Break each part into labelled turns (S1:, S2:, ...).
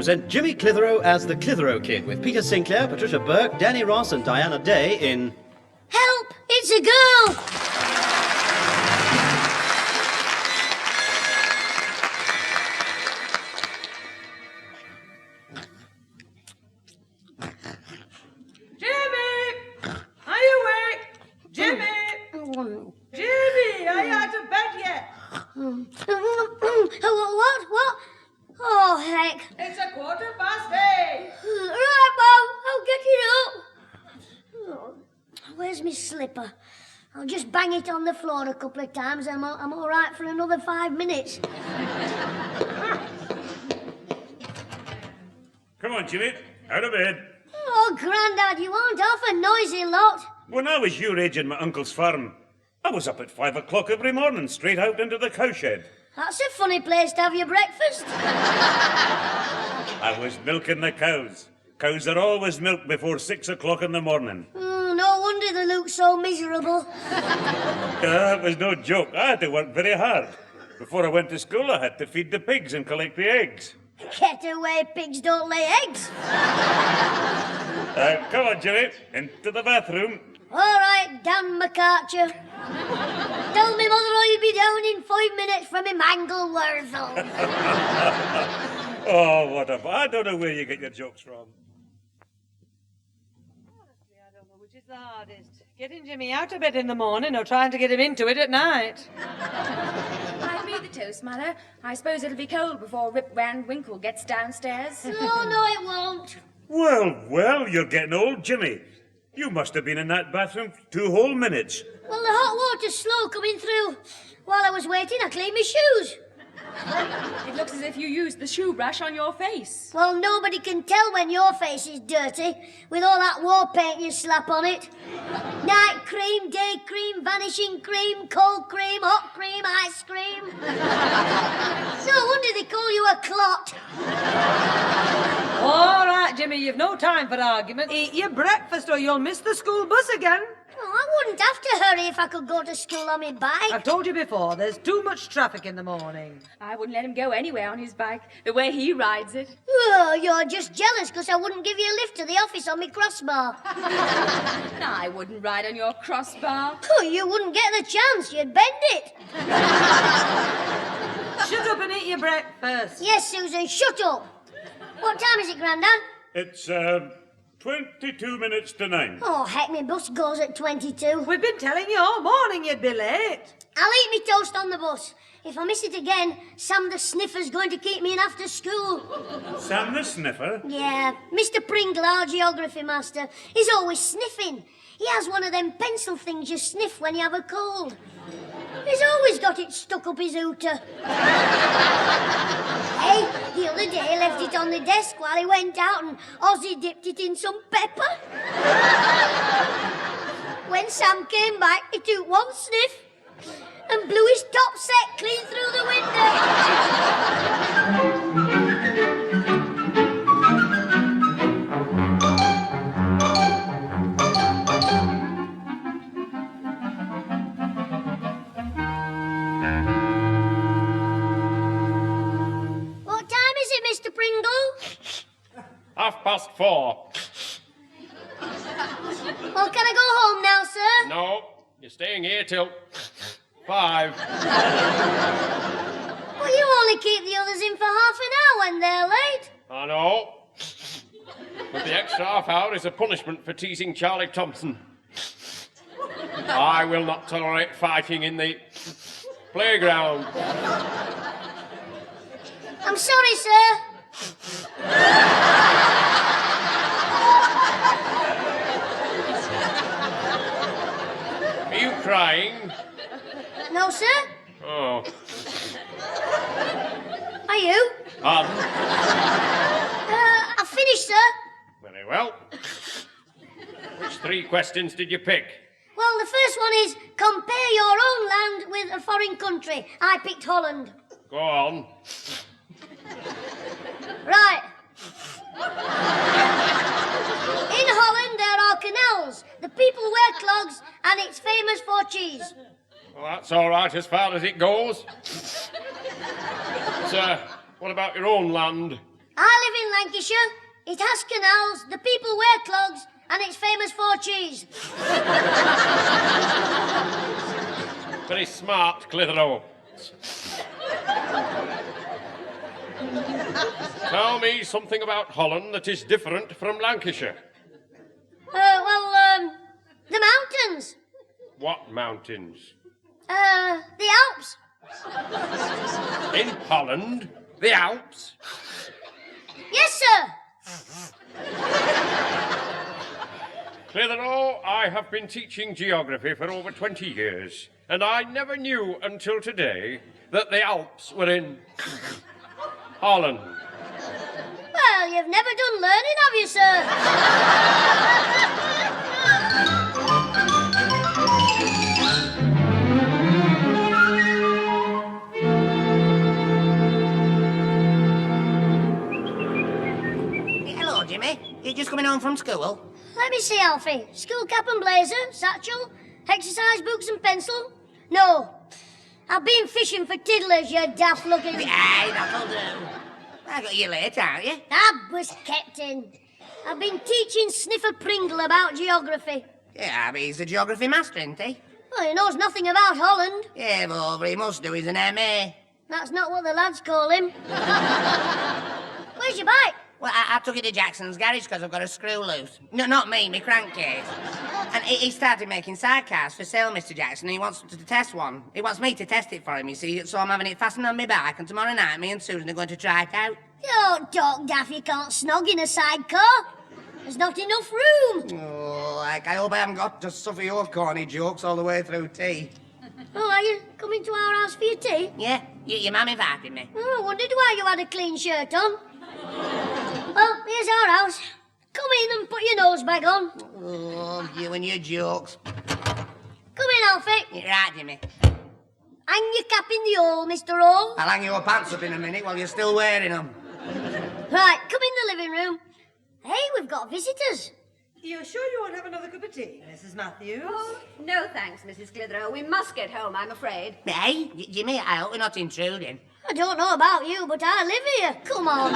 S1: present Jimmy Clitheroe as the Clitheroe Kid with Peter Sinclair, Patricia Burke, Danny Ross and Diana Day in...
S2: Help! It's a girl!
S3: Jimmy! Are you awake? Jimmy! Jimmy, are you out of bed yet?
S2: What? Oh, heck.
S3: It's 8:15.
S2: Right, Mum, I'll get it up. Oh, where's my slipper? I'll just bang it on the floor a couple of times and I'm all right for another 5 minutes.
S4: Come on, Jimmy, out of bed.
S2: Oh, Grandad, you aren't half a noisy lot.
S4: When I was your age in my uncle's farm, I was up at 5 o'clock every morning, straight out into the cowshed.
S2: That's a funny place to have your breakfast.
S4: I was milking the cows. Cows are always milked before 6 o'clock in the morning.
S2: No wonder they look so miserable.
S4: That was no joke. I had to work very hard. Before I went to school, I had to feed the pigs and collect the eggs.
S2: Get away, pigs don't lay eggs.
S4: Come on, Jimmy, into the bathroom.
S2: All right, Dan McArcher. Tell me mother I'll be down in 5 minutes from a mangle wurzel.
S4: Oh, what a... I don't know where you get your jokes from.
S3: Honestly, I don't know which is the hardest. Getting Jimmy out of bed in the morning or trying to get him into it at night.
S5: I'll be the toast, Mother. I suppose it'll be cold before Rip Van Winkle gets downstairs.
S2: No, it won't.
S4: Well, you're getting old, Jimmy. You must have been in that bathroom for 2 whole minutes.
S2: Well, the hot water's slow coming through. While I was waiting, I cleaned my shoes.
S5: It looks as if you used the shoe brush on your face.
S2: Well, nobody can tell when your face is dirty with all that war paint you slap on it. Night cream, day cream, vanishing cream, cold cream, hot cream, ice cream. No wonder they call you a clot.
S3: All right, Jimmy, you've no time for argument. Eat your breakfast or you'll miss the school bus again.
S2: Oh, I wouldn't have to hurry if I could go to school on my bike.
S3: I've told you before, there's too much traffic in the morning.
S5: I wouldn't let him go anywhere on his bike, the way he rides it.
S2: Oh, you're just jealous because I wouldn't give you a lift to the office on my crossbar.
S5: No, I wouldn't ride on your crossbar.
S2: Oh, you wouldn't get the chance. You'd bend it.
S3: Shut up and eat your breakfast.
S2: Yes, Susan, shut up. What time is it, Grandad?
S4: It's, 22 minutes to 9.
S2: Oh, heck, my bus goes at 22.
S3: We've been telling you all morning you'd be late.
S2: I'll eat me toast on the bus. If I miss it again, Sam the Sniffer's going to keep me in after school.
S4: Sam the Sniffer?
S2: Yeah, Mr. Pringle, our geography master, he's always sniffing. He has one of them pencil things you sniff when you have a cold. He's always got it stuck up his hooter. Hey, the other day he left it on the desk while he went out and Ozzy dipped it in some pepper. When Sam came back, he took one sniff and blew his top set clean through the window. What time is it, Mr. Pringle?
S6: 4:30.
S2: Well, can I go home now, sir?
S6: No, you're staying here till 5.
S2: Well, you only keep the others in for half an hour when they're late.
S6: I know. But the extra half hour is a punishment for teasing Charlie Thompson. I will not tolerate fighting in the playground.
S2: I'm sorry, sir.
S6: Are you crying?
S2: No, sir.
S6: Oh.
S2: Are you? I've finished, sir.
S6: Very well. Which 3 questions did you pick?
S2: Well, the first one is compare your own land with a foreign country. I picked Holland.
S6: Go on.
S2: Right. In Holland, there are canals. The people wear clogs, and it's famous for cheese.
S6: Well, that's all right as far as it goes. But, what about your own land?
S2: I live in Lancashire. It has canals, the people wear clogs, and it's famous for cheese.
S6: Very smart, Clitheroe. Tell me something about Holland that is different from Lancashire.
S2: The mountains.
S6: What mountains?
S2: The Alps.
S6: In Holland? The Alps?
S2: Yes, sir.
S6: Clitheroe, I have been teaching geography for over 20 years, and I never knew until today that the Alps were in Holland.
S2: Well, you've never done learning, have you, sir?
S7: Hello, Jimmy. You just coming home from school?
S2: Let me see, Alfie. School cap and blazer, satchel, exercise books and pencil. No. I've been fishing for tiddlers, you daft-looking...
S7: Aye, that'll do. I got you late, aren't you?
S2: I was kept in. I've been teaching Sniffer Pringle about geography.
S7: Yeah, but he's a geography master, isn't he?
S2: Well, he knows nothing about Holland.
S7: Yeah, but all he must do is an MA.
S2: That's not what the lads call him. Where's your bike?
S7: Well, I took it to Jackson's garage because I've got a screw loose. No, not me, my crankcase. And he started making sidecars for sale, Mr. Jackson, and he wants to test one. He wants me to test it for him, you see, so I'm having it fastened on my bike, and tomorrow night me and Susan are going to try it out.
S2: Don't talk, Daff, you can't snog in a sidecar. There's not enough room.
S7: Oh, like, I hope I haven't got to suffer your corny jokes all the way through tea.
S2: Oh, are you coming to our house for your tea?
S7: Yeah, your mum invited me.
S2: Oh, I wondered why you had a clean shirt on. Well, here's our house. Come in and put your nose bag on.
S7: Oh, you and your jokes.
S2: Come in, Alfie.
S7: You're right, Jimmy.
S2: Hang your cap in the hole, Mr. Hall.
S7: I'll hang your pants up in a minute while you're still wearing them.
S2: Right, come in the living room. Hey, we've got visitors.
S3: You're sure you won't have another cup of tea, Mrs. Matthews?
S8: Oh, no thanks, Mrs. Clitheroe. We must get home, I'm afraid.
S7: Hey, Jimmy, I hope we're not intruding.
S2: I don't know about you, but I live here. Come on.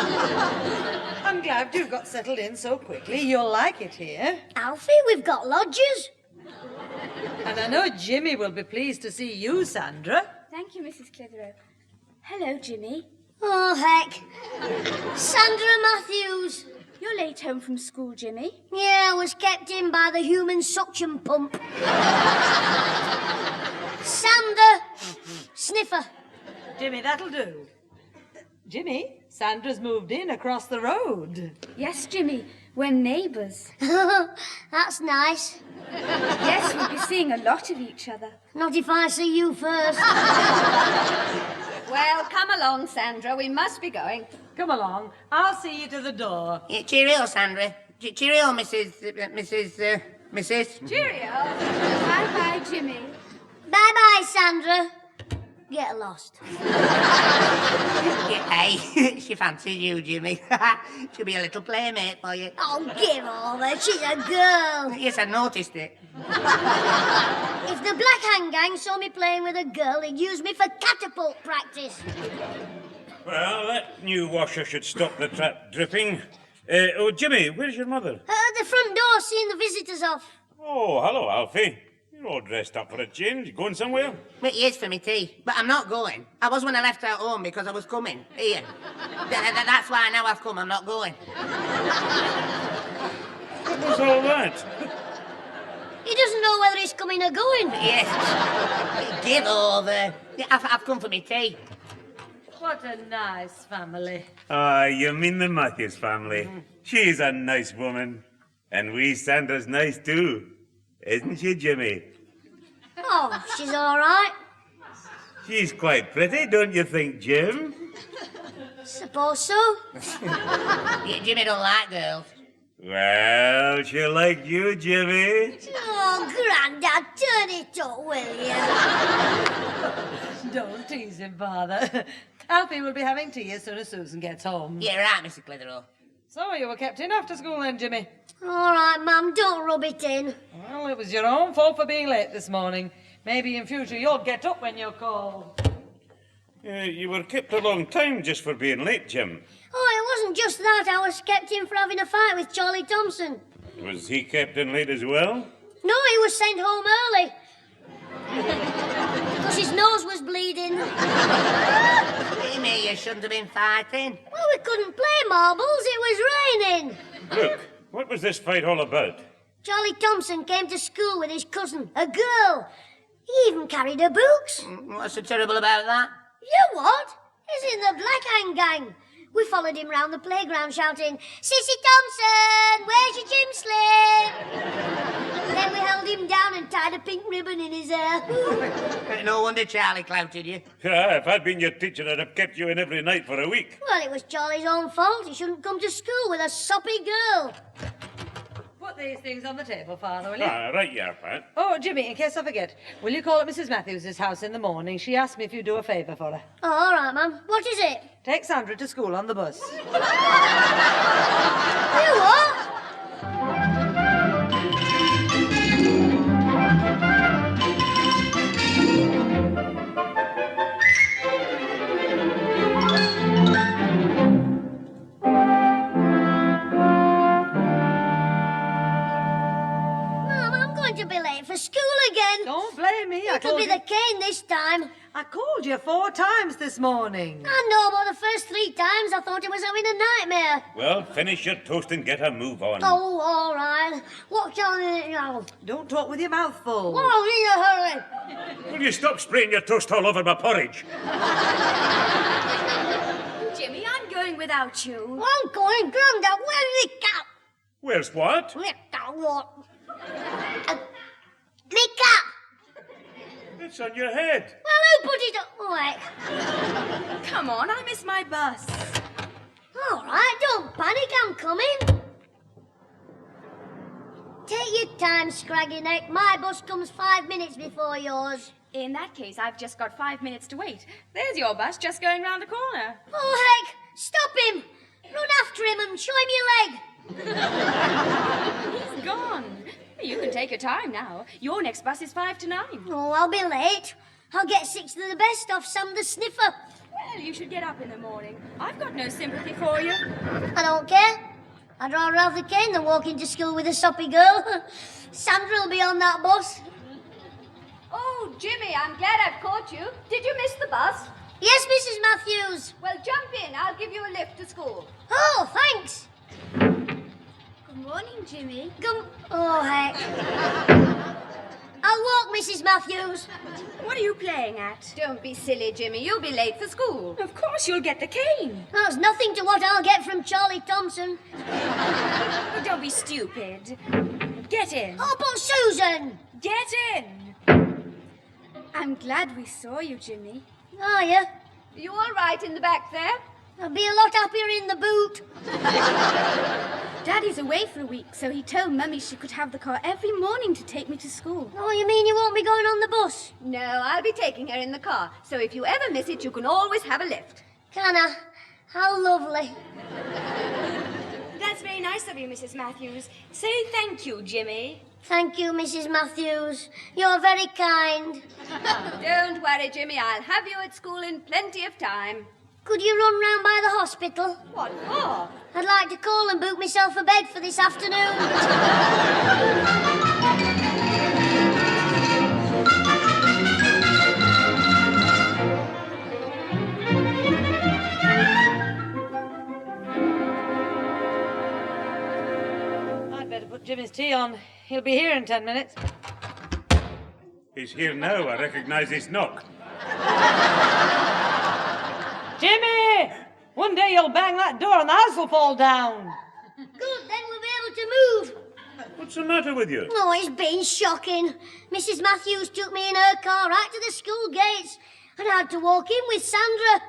S3: I'm glad you've got settled in so quickly. You'll like it here.
S2: Alfie, we've got lodgers.
S3: And I know Jimmy will be pleased to see you, Sandra.
S5: Thank you, Mrs. Clitheroe. Hello, Jimmy.
S2: Oh, heck. Sandra Matthews.
S5: You're late home from school, Jimmy.
S2: Yeah, I was kept in by the human suction pump. Sander. Sniffer.
S3: Jimmy, that'll do. Jimmy, Sandra's moved in across the road.
S5: Yes, Jimmy. We're neighbours.
S2: That's nice.
S5: Yes, we'll be seeing a lot of each other.
S2: Not if I see you first.
S8: Well, come along, Sandra. We must be going.
S3: Come along. I'll see you to the door.
S7: Yeah, cheerio, Sandra. Cheerio, Mrs.
S8: Cheerio.
S5: Bye-bye, Jimmy.
S2: Bye-bye, Sandra. Get lost.
S7: Yeah, hey, she fancies you, Jimmy. She'll be a little playmate for you.
S2: Oh, give over. She's a girl.
S7: Yes, I noticed it.
S2: If the Black Hand Gang saw me playing with a girl, they'd use me for catapult practice.
S4: Well, that new washer should stop the tap dripping. Oh, Jimmy, where's your mother?
S2: At the front door, seeing the visitors off.
S4: Oh, hello, Alfie. You're all dressed up for a change. You going somewhere?
S7: But he is for me tea. But I'm not going. I was when I left out home because I was coming. Here. That's why now I've come. I'm not going.
S4: What was all that?
S2: He doesn't know whether he's coming or going.
S7: Yes. Give over. Yeah, I've come for me tea.
S3: What a nice family.
S4: Ah, you mean the Matthews family. She's a nice woman. And wee Sandra's nice too. Isn't she, Jimmy?
S2: Oh, she's all right.
S4: She's quite pretty, don't you think, Jim?
S2: Suppose so.
S7: Yeah, Jimmy don't like girls.
S4: Well, she liked you, Jimmy.
S2: Oh, Grandad, turn it up, will you?
S3: Don't tease him, Father. Alfie will be having tea as soon as Susan gets home.
S7: Yeah, right, Mr. Clitheroe.
S3: So you were kept in after school then, Jimmy?
S2: All right, Mum, don't rub it in.
S3: Well, it was your own fault for being late this morning. Maybe in future you'll get up when you're called.
S4: You were kept a long time just for being late, Jim.
S2: Oh, it wasn't just that. I was kept in for having a fight with Charlie Thompson.
S4: Was he kept in late as well?
S2: No, he was sent home early. Because his nose was bleeding.
S7: Jimmy, you shouldn't have been fighting.
S2: Well, we couldn't play marbles. It was raining.
S4: Look, what was this fight all about?
S2: Charlie Thompson came to school with his cousin, a girl. He even carried her books.
S7: What's so terrible about that?
S2: You what? He's in the Black Hand Gang. We followed him round the playground shouting, "Sissy Thompson, where's your gym slip?" Then we held him down and tied a pink ribbon in his hair.
S7: No wonder Charlie clouted you.
S4: If I'd been your teacher, I'd have kept you in every night for a week.
S2: Well, it was Charlie's own fault. He shouldn't come to school with a soppy girl.
S3: Put these things on the table, Father, will you?
S4: Right, yeah, Pat.
S3: Oh, Jimmy, in case I forget, will you call at Mrs. Matthews' house in the morning? She asked me if you'd do a favour for her.
S2: Oh, all right, Mum. What is it?
S3: Take Sandra to school on the bus.
S2: You what? Mum, I'm going to be late for school again.
S3: Don't blame me.
S2: It'll be the cane this time.
S3: I called you 4 times this morning.
S2: I know, but the first 3 times I thought it was having a nightmare.
S4: Well, finish your toast and get a move on.
S2: Oh, all right. What can I now?
S3: Don't talk with your mouth full.
S2: Oh, in a hurry.
S4: Will you stop spraying your toast all over my porridge?
S5: Jimmy, I'm going without you.
S2: I'm going, Grandad. Where's the cap?
S4: Where's what?
S2: The cap, what? The cap.
S4: It's on your head.
S2: Well, who put it up? Oh, wait.
S5: Come on, I miss my bus.
S2: All right, don't panic. I'm coming. Take your time, Scraggy Neck. My bus comes 5 minutes before yours.
S5: In that case, I've just got 5 minutes to wait. There's your bus just going round the corner.
S2: Oh, heck. Stop him. Run after him and show him your leg.
S5: He's gone. You can take your time now. Your next bus is 5 to 9.
S2: Oh, I'll be late. I'll get 6 of the best off Sam the Sniffer.
S5: Well, you should get up in the morning. I've got no sympathy for you.
S2: I don't care. I'd rather have the cane than walk into school with a soppy girl. Sandra'll be on that bus.
S8: Oh, Jimmy, I'm glad I've caught you. Did you miss the bus?
S2: Yes, Mrs. Matthews.
S8: Well, jump in. I'll give you a lift to school.
S2: Oh, thanks.
S5: Good morning, Jimmy.
S2: Oh, heck. I'll walk, Mrs. Matthews.
S5: What are you playing at?
S8: Don't be silly, Jimmy. You'll be late for school.
S5: Of course you'll get the cane.
S2: That's nothing to what I'll get from Charlie Thompson.
S5: Oh, don't be stupid. Get in.
S2: Oh, but Susan.
S5: Get in. I'm glad we saw you, Jimmy.
S2: Are you?
S8: You all right in the back there?
S2: I'll be a lot happier in the boot.
S5: Daddy's away for a week, so he told Mummy she could have the car every morning to take me to school.
S2: Oh, you mean you won't be going on the bus?
S8: No, I'll be taking her in the car. So if you ever miss it, you can always have a lift.
S2: Can I? How lovely.
S5: That's very nice of you, Mrs. Matthews. Say thank you, Jimmy.
S2: Thank you, Mrs. Matthews. You're very kind.
S8: Don't worry, Jimmy. I'll have you at school in plenty of time.
S2: Could you run round by the hospital?
S8: What for?
S2: I'd like to call and book myself a bed for this afternoon.
S3: I'd better put Jimmy's tea on. He'll be here in 10 minutes.
S4: He's here now. I recognise his knock.
S3: Jimmy! One day you'll bang that door and the house will fall down.
S2: Good, then we'll be able to move.
S4: What's the matter with you?
S2: Oh, it's been shocking. Mrs. Matthews took me in her car right to the school gates and I had to walk in with Sandra.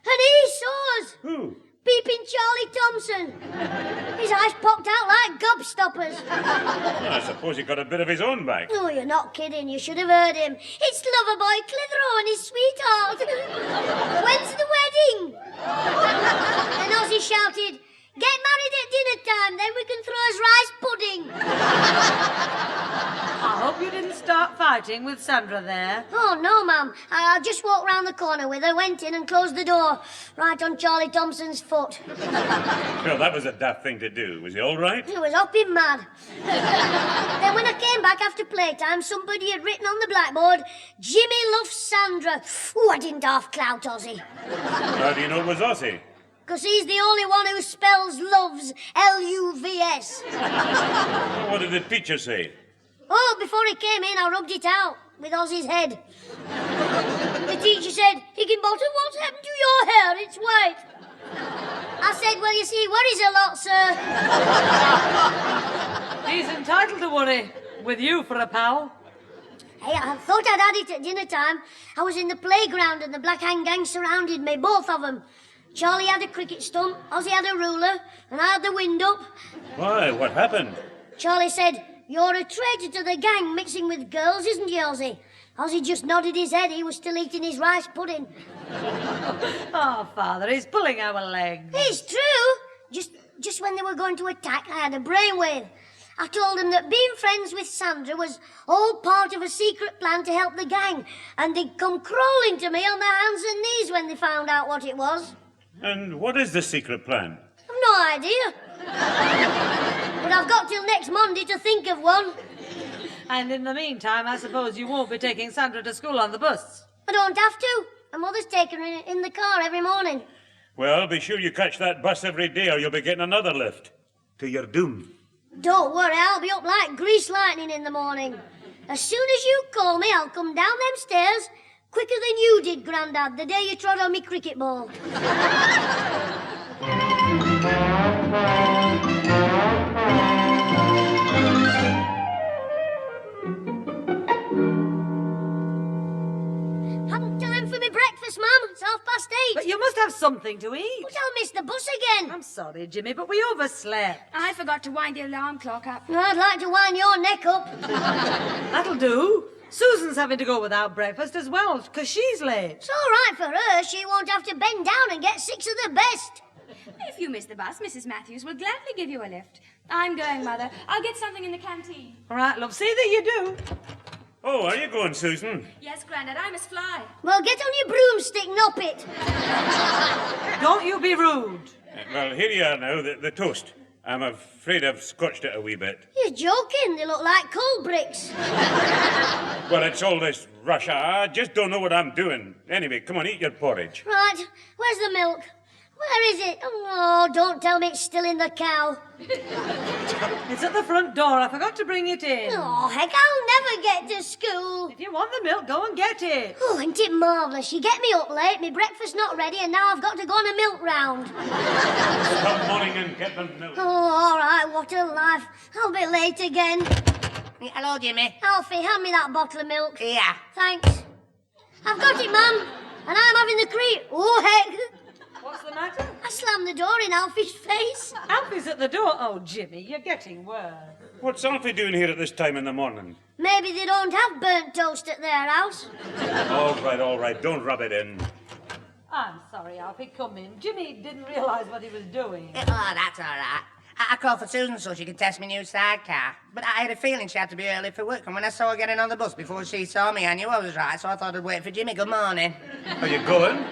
S2: And he saw us.
S4: Who?
S2: Peeping Charlie Thompson. His eyes popped out like gobstoppers.
S4: Well, I suppose he got a bit of his own back.
S2: Oh, you're not kidding. You should have heard him. It's Loverboy Clitheroe and his sweetheart. When's the wedding? And Ozzy shouted, "Get married at dinner time, then we can throw us rice pudding."
S3: I hope you didn't start fighting with Sandra there.
S2: Oh, no, ma'am. I just walked round the corner with her, went in and closed the door, right on Charlie Thompson's foot.
S4: Well, that was a daft thing to do. Was he all right?
S2: He was hopping mad. Then when I came back after playtime, somebody had written on the blackboard, Jimmy loves Sandra. Ooh, I didn't half clout Ozzy.
S4: How do you know it was Ossie?
S2: Because he's the only one who spells loves L-U-V-S.
S4: What did the teacher say?
S2: Oh, before he came in, I rubbed it out with Ozzy's head. The teacher said, Higginbottom, what's happened to your hair? It's white. I said, well, you see, worries a lot, sir.
S3: He's entitled to worry, with you for a pal.
S2: Hey, I thought I'd had it at dinner time. I was in the playground and the Black Hand Gang surrounded me, both of them. Charlie had a cricket stump, Ozzy had a ruler, and I had the wind up.
S4: Why, what happened?
S2: Charlie said, you're a traitor to the gang, mixing with girls, isn't you, Ozzy? Ozzy just nodded his head. He was still eating his rice pudding.
S3: Oh, Father, he's pulling our legs.
S2: It's true. Just when they were going to attack, I had a brainwave. I told them that being friends with Sandra was all part of a secret plan to help the gang, and they'd come crawling to me on their hands and knees when they found out what it was.
S4: And what is the secret plan?
S2: I've no idea. But I've got till next Monday to think of one.
S3: And in the meantime, I suppose you won't be taking Sandra to school on the bus.
S2: I don't have to. My mother's taking her in the car every morning.
S4: Well, be sure you catch that bus every day or you'll be getting another lift. To your doom.
S2: Don't worry, I'll be up like grease lightning in the morning. As soon as you call me, I'll come down them stairs quicker than you did, Grandad, the day you trod on me cricket ball. Haven't time for me breakfast, Mum. It's 8:30.
S3: But you must have something to eat.
S2: But I'll miss the bus again.
S3: I'm sorry, Jimmy, but we overslept.
S5: I forgot to wind the alarm clock up.
S2: I'd like to wind your neck up.
S3: That'll do. Susan's having to go without breakfast as well, because she's late.
S2: It's all right for her. She won't have to bend down and get 6 of the best.
S5: If you miss the bus, Mrs. Matthews will gladly give you a lift. I'm going, Mother. I'll get something in the canteen.
S3: All right, love, see that you do.
S4: Oh, are you going, Susan?
S5: Yes, Grandad, I must fly.
S2: Well, get on your broomstick, nop it.
S3: Don't you be rude.
S4: Well, here you are now, the toast. I'm afraid I've scorched it a wee bit.
S2: You're joking. They look like coal bricks.
S4: Well, it's all this rush. I just don't know what I'm doing. Anyway, come on, eat your porridge.
S2: Right. Where's the milk? Where is it? Oh, don't tell me it's still in the cow.
S3: It's at the front door. I forgot to bring it in.
S2: Oh, heck, I'll never get to school.
S3: If you want the milk, go and get it.
S2: Oh, isn't it marvellous? You get me up late, my breakfast's not ready, and now I've got to go on a milk round.
S4: Come morning and get the milk.
S2: Oh, all right, what a life. I'll be late again.
S7: Hello, Jimmy.
S2: Alfie, hand me that bottle of milk.
S7: Yeah.
S2: Thanks. I've got it, Mum, and I'm having the cream. Oh, heck.
S3: What's the matter?
S2: I slammed the door in Alfie's face.
S3: Alfie's at the door. Oh, Jimmy, you're getting worse.
S4: What's Alfie doing here at this time in the morning?
S2: Maybe they don't have burnt toast at their house.
S4: All right, don't rub it in.
S3: I'm sorry, Alfie, come in. Jimmy didn't realise what he was doing.
S7: Oh, that's all right. I called for Susan so she could test my new sidecar. But I had a feeling she had to be early for work, and when I saw her getting on the bus before she saw me, I knew I was right, so I thought I'd wait for Jimmy. Good morning.
S4: Are you going?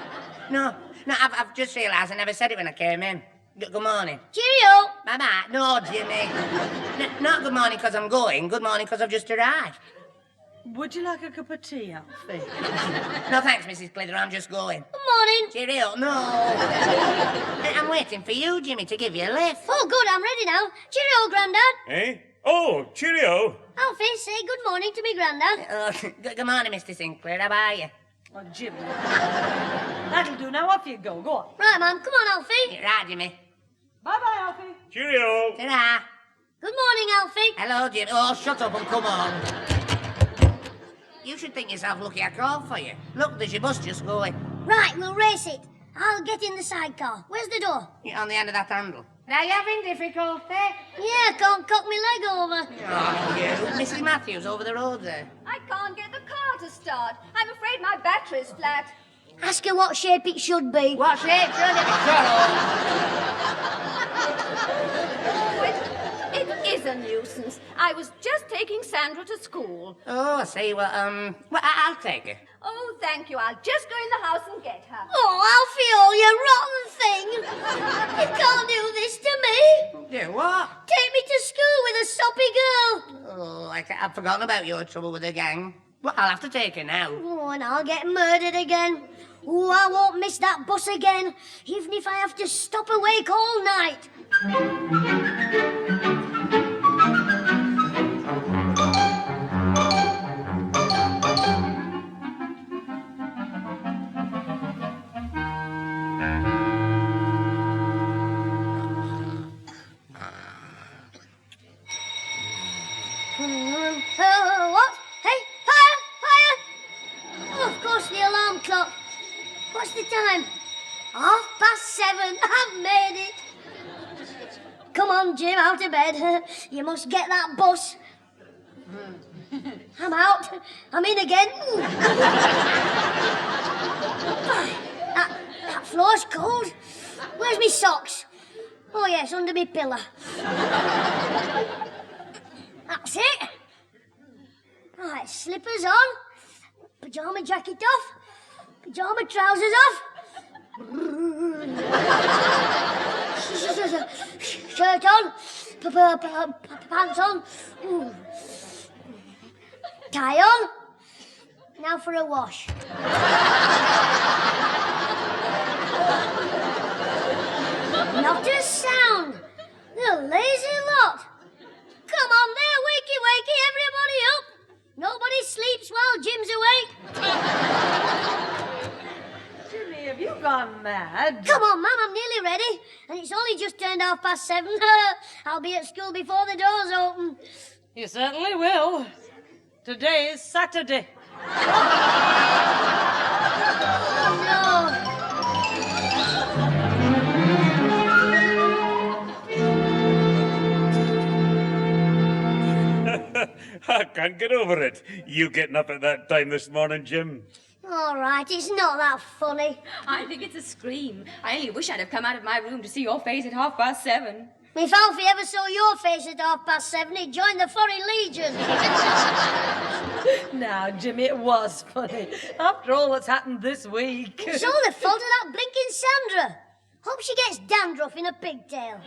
S7: No, I've just realised I never said it when I came in. Good morning.
S2: Cheerio.
S7: Bye-bye. No, Jimmy. Not good morning because I'm going. Good morning because I've just arrived.
S3: Would you like a cup of tea, Alfie?
S7: No, thanks, Mrs. Clitheroe. I'm just going.
S2: Good morning.
S7: Cheerio. No. I'm waiting for you, Jimmy, to give you a lift.
S2: Oh, good, I'm ready now. Cheerio, Grandad.
S4: Eh? Oh, cheerio.
S2: Alfie, say good morning to me, Grandad.
S7: Good morning, Mr. Sinclair. How are you?
S3: Oh, Jimmy. That'll do. Now off you go. Go on.
S2: Right, Mum, come on, Alfie.
S7: Right, Jimmy.
S3: Bye-bye, Alfie.
S4: Cheerio.
S7: Ta-ra.
S2: Good morning, Alfie.
S7: Hello, Jimmy. Oh, shut up and come on. You should think yourself lucky I called for you. Look, there's your bus just going.
S2: Right, we'll race it. I'll get in the sidecar. Where's the door?
S7: You're on the end of that handle. Are you having difficulty?
S2: Yeah, can't cock my leg over.
S7: Oh, you. Mrs. Matthews over the road there.
S8: I can't get the car to start. I'm afraid my battery's flat.
S2: Ask her what shape it should be.
S7: What shape should it be? Shut up.
S8: Oh, is a nuisance. I was just taking Sandra to school.
S7: Oh, I see. Well, I'll take her.
S8: Oh, thank you. I'll just go in the house and get her.
S2: Oh, Alfie, you rotten thing. You can't do this to me.
S7: Do what?
S2: Take me to school with a soppy girl.
S7: Oh, I've forgotten about your trouble with the gang. Well, I'll have to take her now.
S2: Oh, and I'll get murdered again. Oh, I won't miss that bus again, even if I have to stop awake all night. What? Hey, fire! Fire! Oh, of course, the alarm clock. What's the time? 7:30. I've made it. Come on, Jim, out of bed. You must get that bus. I'm out. I'm in again. That floor's cold. Where's me socks? Oh, yes, under me pillow. That's it. Right, slippers on, pyjama jacket off, pyjama trousers off, shirt on, pants on, tie on. Now for a wash. Not a sound. The lazy lot. Come on there, wakey, wakey, everybody up. Nobody sleeps while Jim's awake.
S3: Jimmy, have you gone mad?
S2: Come on, Mum, I'm nearly ready. And it's only just turned 7:30. I'll be at school before the doors open.
S3: You certainly will. Today is Saturday.
S2: Oh, no.
S4: I can't get over it. You getting up at that time this morning, Jim?
S2: All right, it's not that funny.
S5: I think it's a scream. I only wish I'd have come out of my room to see your face at 7:30.
S2: If Alfie ever saw your face at 7:30, he'd join the Foreign Legion.
S3: Now, Jimmy, it was funny. After all that's happened this week.
S2: It's all the fault of that blinking Sandra. Hope she gets dandruff in a pigtail.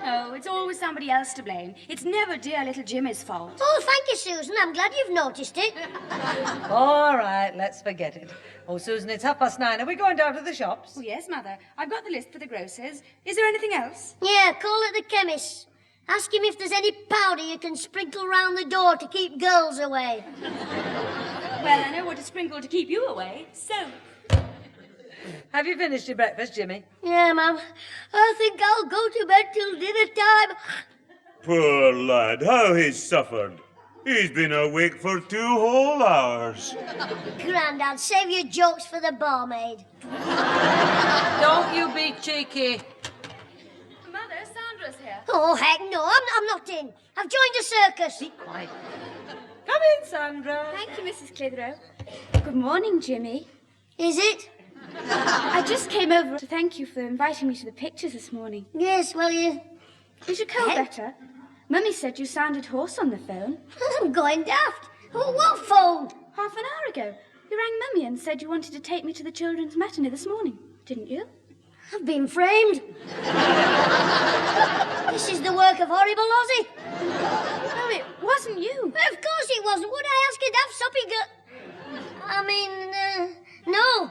S5: Oh, it's always somebody else to blame. It's never dear little Jimmy's fault.
S2: Oh, thank you, Susan. I'm glad you've noticed it.
S3: All right, let's forget it. Oh, Susan, it's 9:30. Are we going down to the shops?
S5: Oh, yes, Mother. I've got the list for the grocers. Is there anything else?
S2: Yeah, call at the chemist's. Ask him if there's any powder you can sprinkle round the door to keep girls away.
S5: Well, I know what to sprinkle to keep you away. Soap.
S3: Have you finished your breakfast, Jimmy?
S2: Yeah, Mum. I think I'll go to bed till dinner time.
S4: Poor lad, how he's suffered. He's been awake for 2 whole hours.
S2: Grandad, save your jokes for the barmaid.
S3: Don't you be cheeky.
S5: Mother, Sandra's here.
S2: Oh, heck no, I'm not in. I've joined a circus.
S3: Be quiet. Come in, Sandra.
S5: Thank you, Mrs. Clitheroe. Good morning, Jimmy.
S2: Is it?
S5: I just came over to thank you for inviting me to the pictures this morning.
S2: Yes, well, you
S5: Is your cold
S2: Eh?
S5: better? Mummy said you sounded hoarse on the phone.
S2: I'm going daft. Oh, what phone?
S5: Half an hour ago. You rang Mummy and said you wanted to take me to the children's matinee this morning, didn't you?
S2: I've been framed. This is the work of horrible Ozzy.
S5: No, it wasn't you.
S2: Of course it wasn't. Would I ask a daft soppy girl? No.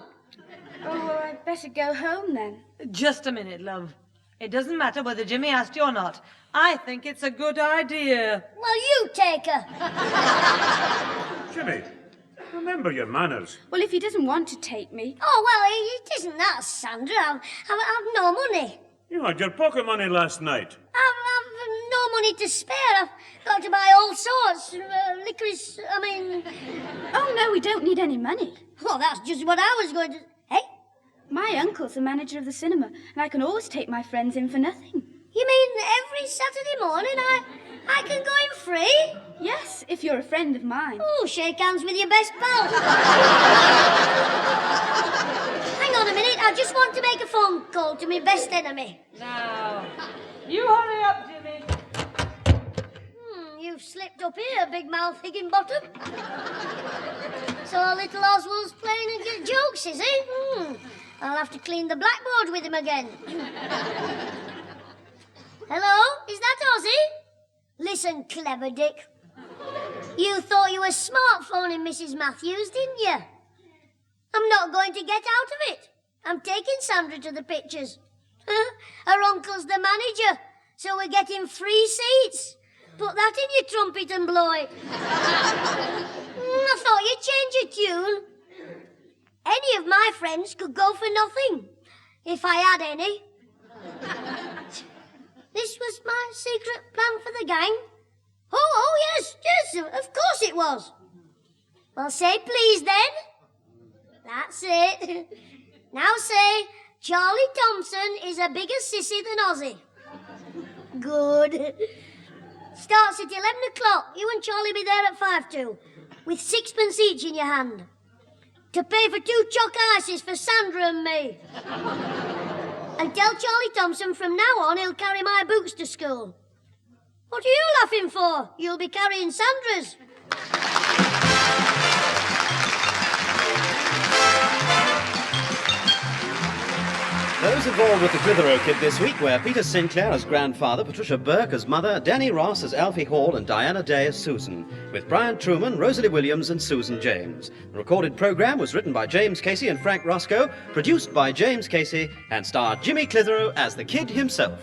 S5: Oh, well, I'd better go home then.
S3: Just a minute, love. It doesn't matter whether Jimmy asked you or not. I think it's a good idea.
S2: Well, you take her.
S4: Jimmy, remember your manners.
S5: Well, if he doesn't want to take me...
S2: Oh, well, it isn't that, Sandra. I've no money.
S4: You had your pocket money last night.
S2: I've no money to spare. I've got to buy all sorts. Licorice,
S5: Oh, no, we don't need any money.
S2: Well, that's just what I was going to... Hey?
S5: My uncle's the manager of the cinema, and I can always take my friends in for nothing.
S2: You mean every Saturday morning I can go in free?
S5: Yes, if you're a friend of mine.
S2: Oh, shake hands with your best pal. Hang on a minute. I just want to make a phone call to my best enemy.
S3: Now, you hurry up, Jimmy.
S2: you've slipped up here, big mouth Higginbottom. So little Oswald's playing and get jokes, is he? I'll have to clean the blackboard with him again. Hello, is that Ozzy? Listen, clever Dick. You thought you were smart phoning Mrs. Matthews, didn't you? I'm not going to get out of it. I'm taking Sandra to the pictures. Her uncle's the manager, so we're getting free seats. Put that in your trumpet and blow it. I thought you'd change your tune. Any of my friends could go for nothing, if I had any. This was my secret plan for the gang. Oh, yes, of course it was. Well, say please then. That's it. Now say, Charlie Thompson is a bigger sissy than Ozzy. Good. Starts at 11 o'clock. You and Charlie be there at 5 with 6pence each in your hand. To pay for 2 chalk ices for Sandra and me. And tell Charlie Thompson from now on he'll carry my boots to school. What are you laughing for? You'll be carrying Sandra's.
S1: Those involved with the Clitheroe Kid this week were Peter Sinclair as grandfather, Patricia Burke as mother, Danny Ross as Alfie Hall, and Diana Day as Susan, with Brian Truman, Rosalie Williams, and Susan James. The recorded programme was written by James Casey and Frank Roscoe, produced by James Casey, and starred Jimmy Clitheroe as the Kid himself.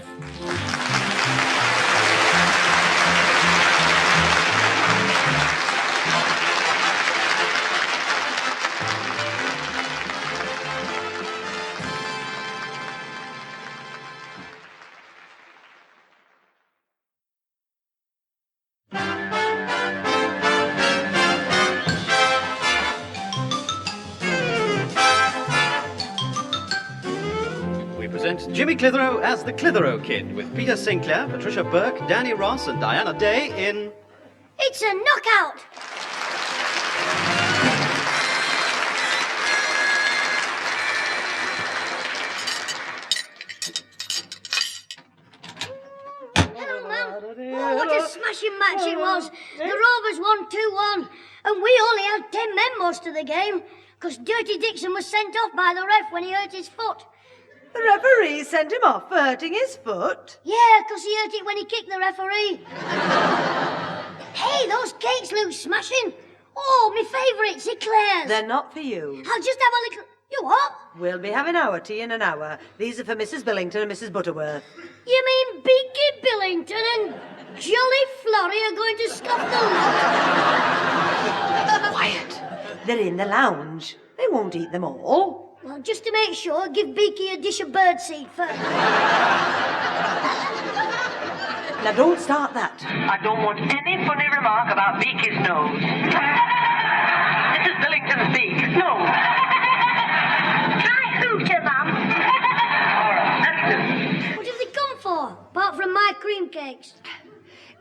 S1: Jimmy Clitheroe as the Clitheroe Kid, with Peter Sinclair, Patricia Burke, Danny Ross, and Diana Day in...
S2: It's a knockout! Hello, Mum. Oh, what a smashing match it was. The Rovers won 2-1, and we only had 10 men most of the game, because Dirty Dixon was sent off by the ref when he hurt his foot.
S3: The referee sent him off for hurting his foot.
S2: Yeah, because he hurt it when he kicked the referee. Hey, those cakes look smashing. Oh, my favourites, eclairs.
S3: They're not for you.
S2: I'll just have a little... You what?
S3: We'll be having our tea in an hour. These are for Mrs. Billington and Mrs. Butterworth.
S2: You mean Beaky Billington and Jolly Florrie are going to scuff the lot?
S3: Quiet. They're in the lounge. They won't eat them all.
S2: Well, just to make sure, give Beaky a dish of birdseed first.
S3: Now, don't start that.
S9: I don't want any funny remark about Beaky's nose. Mrs. Billington's beak. No.
S2: Try hooter, Mum.
S9: All right, that's it.
S2: What have they come for, apart from my cream cakes?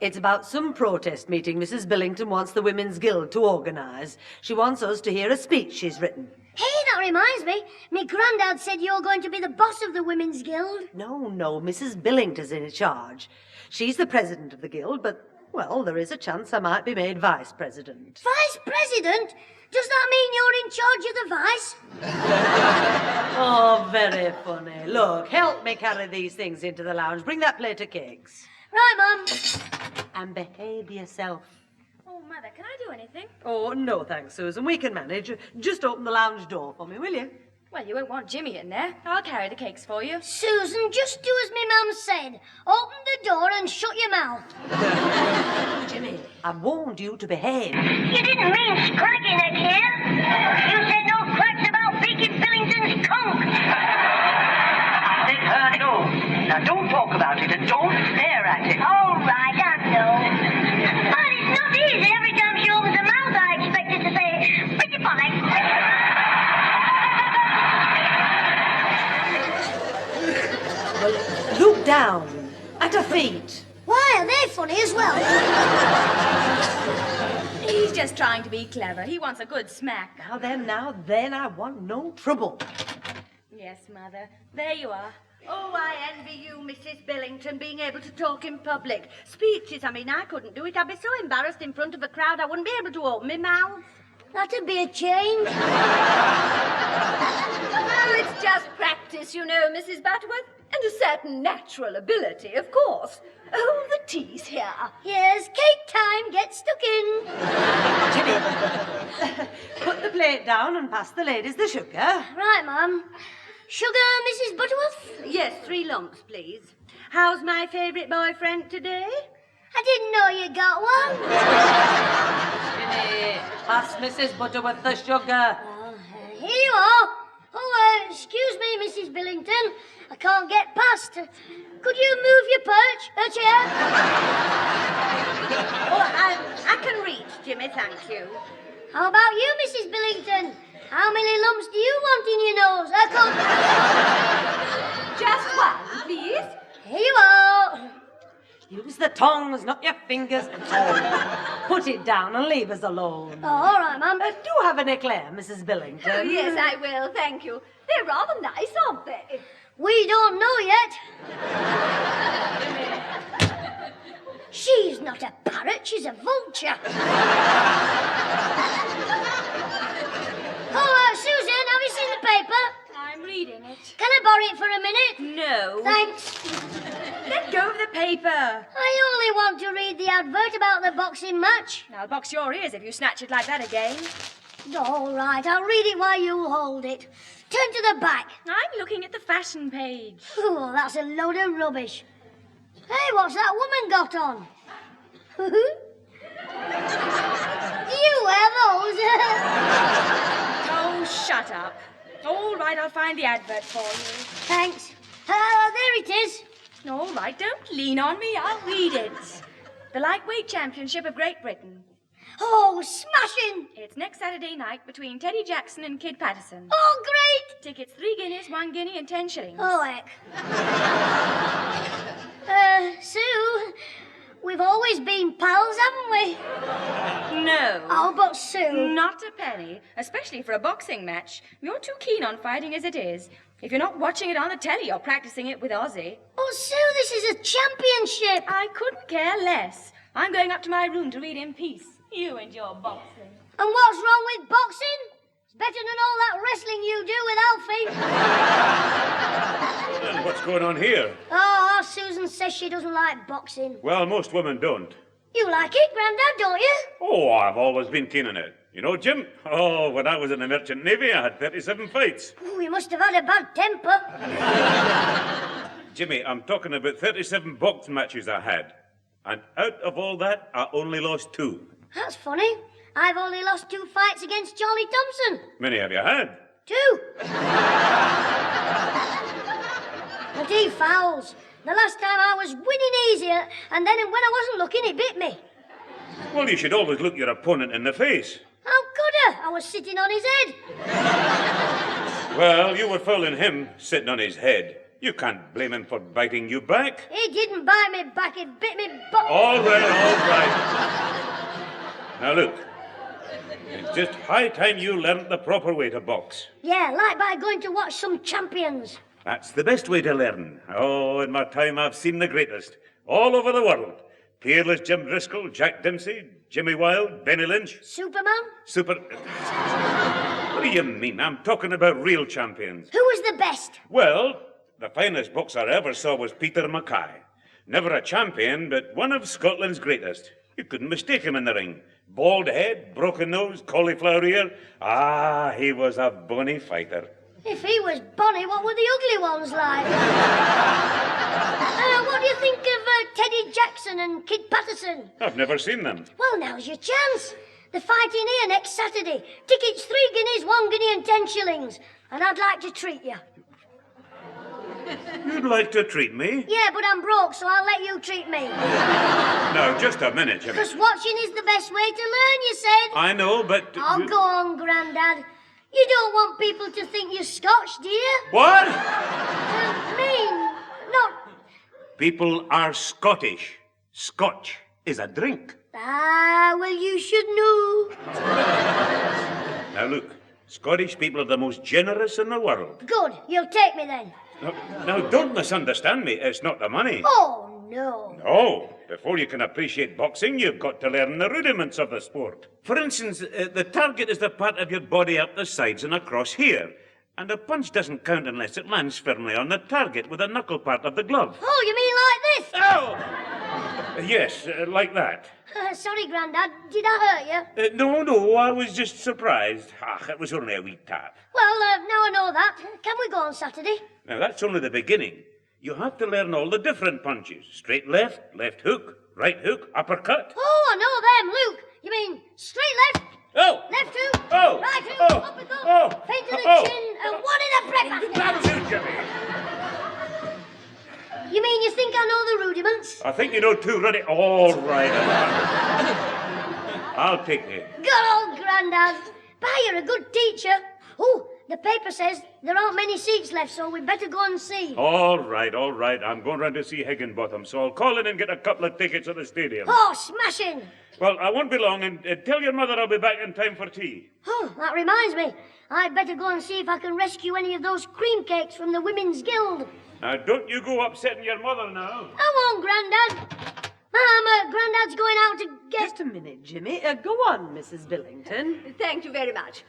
S3: It's about some protest meeting Mrs. Billington wants the Women's Guild to organise. She wants us to hear a speech she's written.
S2: Hey, that reminds me. Me granddad said you're going to be the boss of the Women's Guild.
S3: No, Mrs. Billington's in charge. She's the president of the guild, but, well, there is a chance I might be made vice president.
S2: Vice president? Does that mean you're in charge of the vice?
S3: Oh, very funny. Look, help me carry these things into the lounge. Bring that plate of cakes.
S2: Right, Mum.
S3: And behave yourself.
S5: Oh, Mother, can I do anything?
S3: Oh, no, thanks, Susan. We can manage. Just open the lounge door for me, will you?
S5: Well, you won't want Jimmy in there. I'll carry the cakes for you.
S2: Susan, just do as me mum said. Open the door and shut your mouth.
S3: Jimmy, I warned you to behave.
S2: You didn't mean scragging it here. You said no cracks about Beaky Billington's conch.
S9: I said her nose. Now, don't talk about it and don't stare at it.
S2: All right, I know. But it's not easy. Every time she opens her mouth, I expect her to say, pretty funny.
S3: Well, look down at her feet.
S2: Why, are they funny as well?
S5: He's just trying to be clever. He wants a good smack.
S3: Now then, I want no trouble.
S5: Yes, Mother. There you are.
S10: Oh, I envy you, Mrs. Billington, being able to talk in public. Speeches, I couldn't do it. I'd be so embarrassed in front of a crowd I wouldn't be able to open my mouth.
S2: That'd be a change.
S8: Oh, it's just practice, you know, Mrs. Butterworth. And a certain natural ability, of course. Oh, the tea's here.
S2: Yes, cake time. Get stuck in.
S3: Put the plate down and pass the ladies the sugar.
S2: Right, Mum. Sugar, Mrs. Butterworth?
S10: Yes, 3 lumps, please. How's my favourite boyfriend today?
S2: I didn't know you got one.
S3: Ginny, pass Mrs. Butterworth the sugar.
S2: Here you are. Oh, excuse me, Mrs. Billington. I can't get past. Could you move your perch, a chair?
S10: Oh, I can reach, Jimmy, thank you.
S2: How about you, Mrs. Billington? How many lumps do you want in your nose?
S8: Just one, please.
S2: Here you are.
S3: Use the tongs, not your fingers. Put it down and leave us alone.
S2: Oh, all right, Mum.
S3: Do have an eclair, Mrs. Billington.
S8: Oh, yes, I will, thank you. They're rather nice, aren't they?
S2: We don't know yet. She's not a parrot, she's a vulture. Oh, Susan, have you seen the paper?
S5: I'm reading it.
S2: Can I borrow it for a minute?
S10: No.
S2: Thanks.
S10: Let go of the paper.
S2: I only want to read the advert about the boxing match.
S5: I'll box your ears if you snatch it like that again.
S2: All right, I'll read it while you hold it. Turn to the back.
S5: I'm looking at the fashion page.
S2: Oh, that's a load of rubbish. Hey, what's that woman got on? Do you wear those?
S5: Oh, shut up. All right, I'll find the advert for you.
S2: Thanks. There it is.
S5: All right, don't lean on me. I'll read it. The Lightweight Championship of Great Britain.
S2: Oh, smashing.
S5: It's next Saturday night between Teddy Jackson and Kid Patterson.
S2: Oh, great.
S5: Tickets 3 guineas, 1 guinea and 10 shillings.
S2: Oh, heck. Sue, we've always been pals, haven't we?
S5: No.
S2: Oh, but Sue.
S5: Not a penny, especially for a boxing match. You're too keen on fighting as it is. If you're not watching it on the telly, you're practicing it with Ozzy.
S2: Oh, Sue, this is a championship.
S5: I couldn't care less. I'm going up to my room to read in peace. You and your boxing.
S2: And what's wrong with boxing? It's better than all that wrestling you do with Alfie.
S4: And what's going on here?
S2: Oh, Susan says she doesn't like boxing.
S4: Well, most women don't.
S2: You like it, Grandad, don't you?
S4: Oh, I've always been keen on it. You know, Jim? Oh, when I was in the Merchant Navy, I had 37 fights.
S2: Oh, you must have had a bad temper.
S4: Jimmy, I'm talking about 37 boxing matches I had. And out of all that, I only lost 2.
S2: That's funny. I've only lost 2 fights against Charlie Thompson.
S4: Many have you had?
S2: 2. But he fouls. The last time I was winning easier, and then when I wasn't looking, he bit me.
S4: Well, you should always look your opponent in the face.
S2: How could I? I was sitting on his head.
S4: Well, you were fouling him, sitting on his head. You can't blame him for biting you back.
S2: He didn't bite me back, he bit me butt.
S4: All right. Now, look. It's just high time you learnt the proper way to box.
S2: Yeah, like by going to watch some champions.
S4: That's the best way to learn. Oh, in my time, I've seen the greatest. All over the world. Peerless Jim Driscoll, Jack Dempsey, Jimmy Wilde, Benny Lynch.
S2: Superman?
S4: What do you mean? I'm talking about real champions.
S2: Who was the best?
S4: Well, the finest boxer I ever saw was Peter Mackay. Never a champion, but one of Scotland's greatest. You couldn't mistake him in the ring. Bald head, broken nose, cauliflower ear. Ah, he was a bonny fighter.
S2: If he was bonny, what were the ugly ones like? What do you think of Teddy Jackson and Kid Patterson?
S4: I've never seen them.
S2: Well, now's your chance. They're fighting here next Saturday. Tickets 3 guineas, 1 guinea and 10 shillings. And I'd like to treat you.
S4: You'd like to treat me?
S2: Yeah, but I'm broke, so I'll let you treat me.
S4: Now, just a minute, Jimmy.
S2: Because watching is the best way to learn, you said.
S4: I know, but...
S2: Oh, go on, Grandad. You don't want people to think you're Scotch, do you?
S4: What?
S2: Not...
S4: People are Scottish. Scotch is a drink.
S2: Ah, well, you should know.
S4: Now, look. Scottish people are the most generous in the world.
S2: Good, you'll take me then.
S4: Now, don't misunderstand me. It's not the money.
S2: Oh, no.
S4: No. Before you can appreciate boxing, you've got to learn the rudiments of the sport. For instance, the target is the part of your body up the sides and across here. And a punch doesn't count unless it lands firmly on the target with the knuckle part of the glove.
S2: Oh, you mean like this?
S4: Oh! Yes, like that.
S2: Sorry, Grandad. Did I hurt you?
S4: No, I was just surprised. It was only a wee tap.
S2: Well, now I know that. Can we go on Saturday?
S4: Now, that's only the beginning. You have to learn all the different punches. Straight left, left hook, right hook, uppercut.
S2: Oh, I know them, Luke. You mean straight left,
S4: Oh!
S2: left hook,
S4: Oh!
S2: right hook,
S4: Oh!
S2: uppercut,
S4: Oh!
S2: feint to the
S4: Oh!
S2: chin, and one in the breakfast.
S4: That'll do, Jimmy.
S2: You mean you think I know the rudiments?
S4: I think you know too, Ruddy. All right. I'll take you.
S2: Good old Grandad. But you're a good teacher. Oh, the paper says there aren't many seats left, so we'd better go and see.
S4: All right. I'm going round to see Higginbotham, so I'll call in and get a couple of tickets at the stadium.
S2: Oh, smashing.
S4: Well, I won't be long, and tell your mother I'll be back in time for tea.
S2: Oh, that reminds me. I'd better go and see if I can rescue any of those cream cakes from the Women's Guild.
S4: Now, don't you go upsetting your mother now.
S2: I won't, Grandad. Ma'am, Grandad's going out to get...
S3: Just a minute, Jimmy. Go on, Mrs. Billington.
S8: Thank you very much.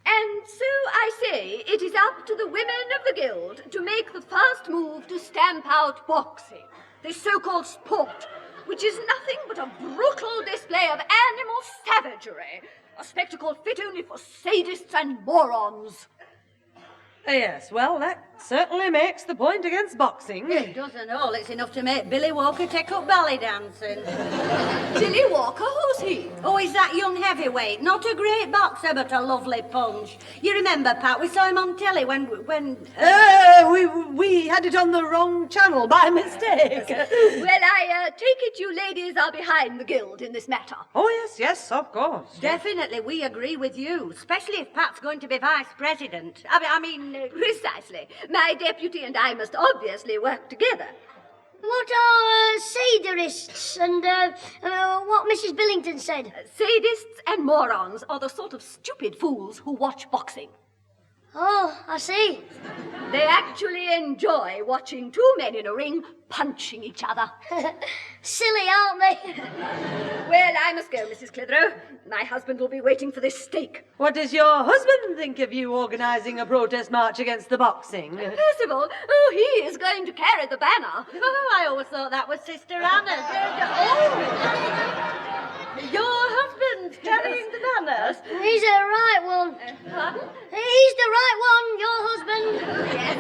S8: And so I say, it is up to the women of the Guild to make the first move to stamp out boxing, this so-called sport, which is nothing but a brutal display of animal savagery, a spectacle fit only for sadists and morons.
S3: Yes, well, that certainly makes the point against boxing.
S10: It doesn't all. It's enough to make Billy Walker take up ballet dancing.
S8: Billy Walker, who's he?
S10: Oh, he's that young heavyweight. Not a great boxer, but a lovely punch. You remember, Pat, we saw him on telly when...
S3: We had it on the wrong channel by mistake.
S8: Well, I take it you ladies are behind the Guild in this matter.
S3: Oh, yes, of course.
S10: Definitely, we agree with you, especially if Pat's going to be vice president. I mean...
S8: Precisely. My deputy and I must obviously work together.
S2: What are sadirists and what Mrs. Billington said?
S8: Sadists and morons are the sort of stupid fools who watch boxing.
S2: Oh, I see.
S8: They actually enjoy watching two men in a ring punching each other.
S2: Silly, aren't they?
S8: Well, I must go, Mrs. Clitheroe. My husband will be waiting for this steak.
S3: What does your husband think of you organising a protest march against the boxing?
S8: Percival? Oh, he is going to carry the banner.
S10: Oh, I always thought that was Sister Anna. Oh! Your husband's carrying the banners?
S2: He's the right one.
S8: Pardon?
S2: He's the right one, your husband.
S8: Yes.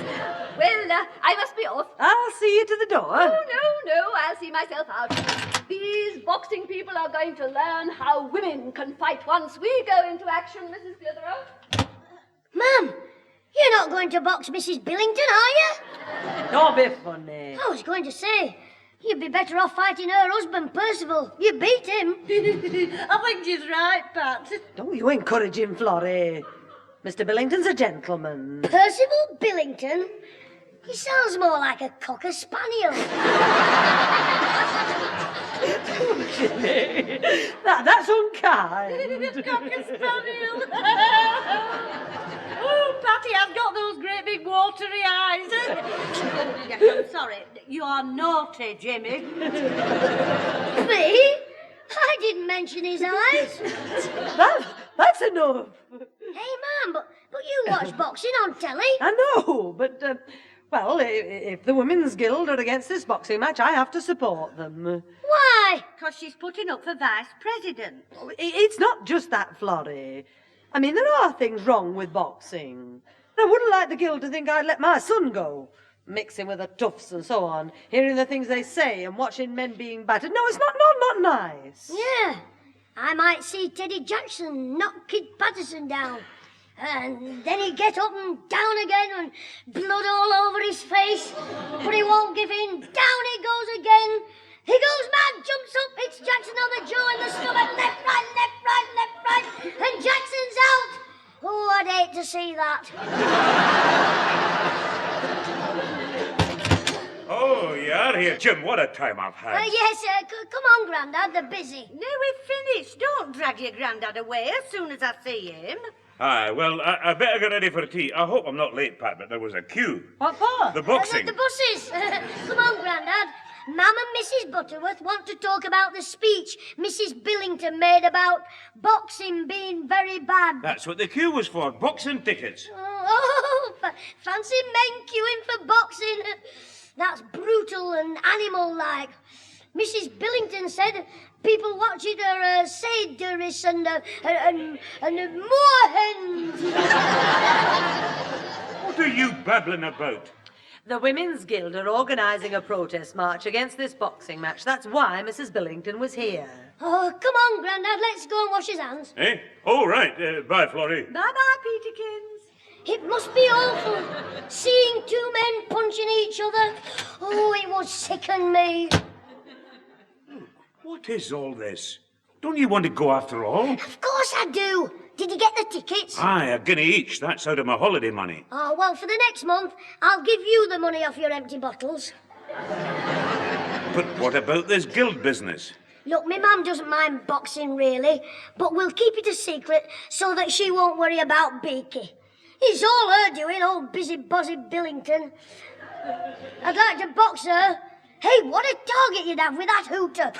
S8: Well, I must be off.
S3: I'll see you to the door.
S8: Oh, no, I'll see myself out. These boxing people are going to learn how women can fight once we go into action, Mrs. Clitheroe.
S2: Ma'am, you're not going to box Mrs. Billington, are you?
S3: Don't be funny.
S2: I was going to say, you'd be better off fighting her husband, Percival. You beat him.
S10: I think she's right, Pat.
S3: Don't you encourage him, Florrie. Mr. Billington's a gentleman.
S2: Percival Billington? He sounds more like a cocker spaniel.
S3: Jimmy, that's unkind.
S10: Cocker spaniel. Oh, Patty has got those great big watery eyes. Yes, I'm sorry. You are naughty, Jimmy.
S2: Me? I didn't mention his eyes.
S3: That's enough.
S2: Hey, ma'am, but you watch boxing on telly.
S3: I know, but, well, if the Women's Guild are against this boxing match, I have to support them.
S2: Why?
S10: Because she's putting up for vice president.
S3: It's not just that, Florrie. I mean, there are things wrong with boxing. I wouldn't like the Guild to think I'd let my son go, mixing with the toughs and so on, hearing the things they say and watching men being battered. No, it's not nice.
S2: Yeah, I might see Teddy Jackson knock Kid Patterson down. And then he'd get up and down again and blood all over his face. But he won't give in. Down he goes again. He goes mad, jumps up, hits Jackson on the jaw and the stomach. Left, right. And Jackson's out. Oh, I'd hate to see that.
S4: Oh, you are here, Jim. What a time I've had.
S2: Yes, come on, Grandad, they're busy.
S10: No, we've finished. Don't drag your Grandad away as soon as I see him.
S4: Aye, well, I better get ready for tea. I hope I'm not late, Pat, but there was a queue.
S3: What for?
S4: The boxing.
S2: The buses. Come on, Grandad. Mum and Mrs. Butterworth want to talk about the speech Mrs. Billington made about boxing being very bad.
S4: That's what the queue was for, boxing tickets.
S2: Fancy men queuing for boxing. That's brutal and animal-like. Mrs. Billington said people watch it are sadurists and moorhens.
S4: What are you babbling about?
S3: The Women's Guild are organising a protest march against this boxing match. That's why Mrs. Billington was here.
S2: Oh, come on, Grandad, let's go and wash his hands.
S4: Eh? Oh, right. Bye, Florrie.
S8: Bye-bye, Peterkins.
S2: It must be awful, seeing two men punching each other. Oh, it would sicken me.
S4: What is all this? Don't you want to go after all?
S2: Of course I do. Did you get the tickets?
S4: Aye, a guinea each. That's out of my holiday money.
S2: Oh, well, for the next month, I'll give you the money off your empty bottles.
S4: But what about this guild business?
S2: Look, my mum doesn't mind boxing, really, but we'll keep it a secret so that she won't worry about Beaky. It's all her doing, old busy-bozzy Billington. I'd like to box her. Hey, what a target you'd have with that hooter.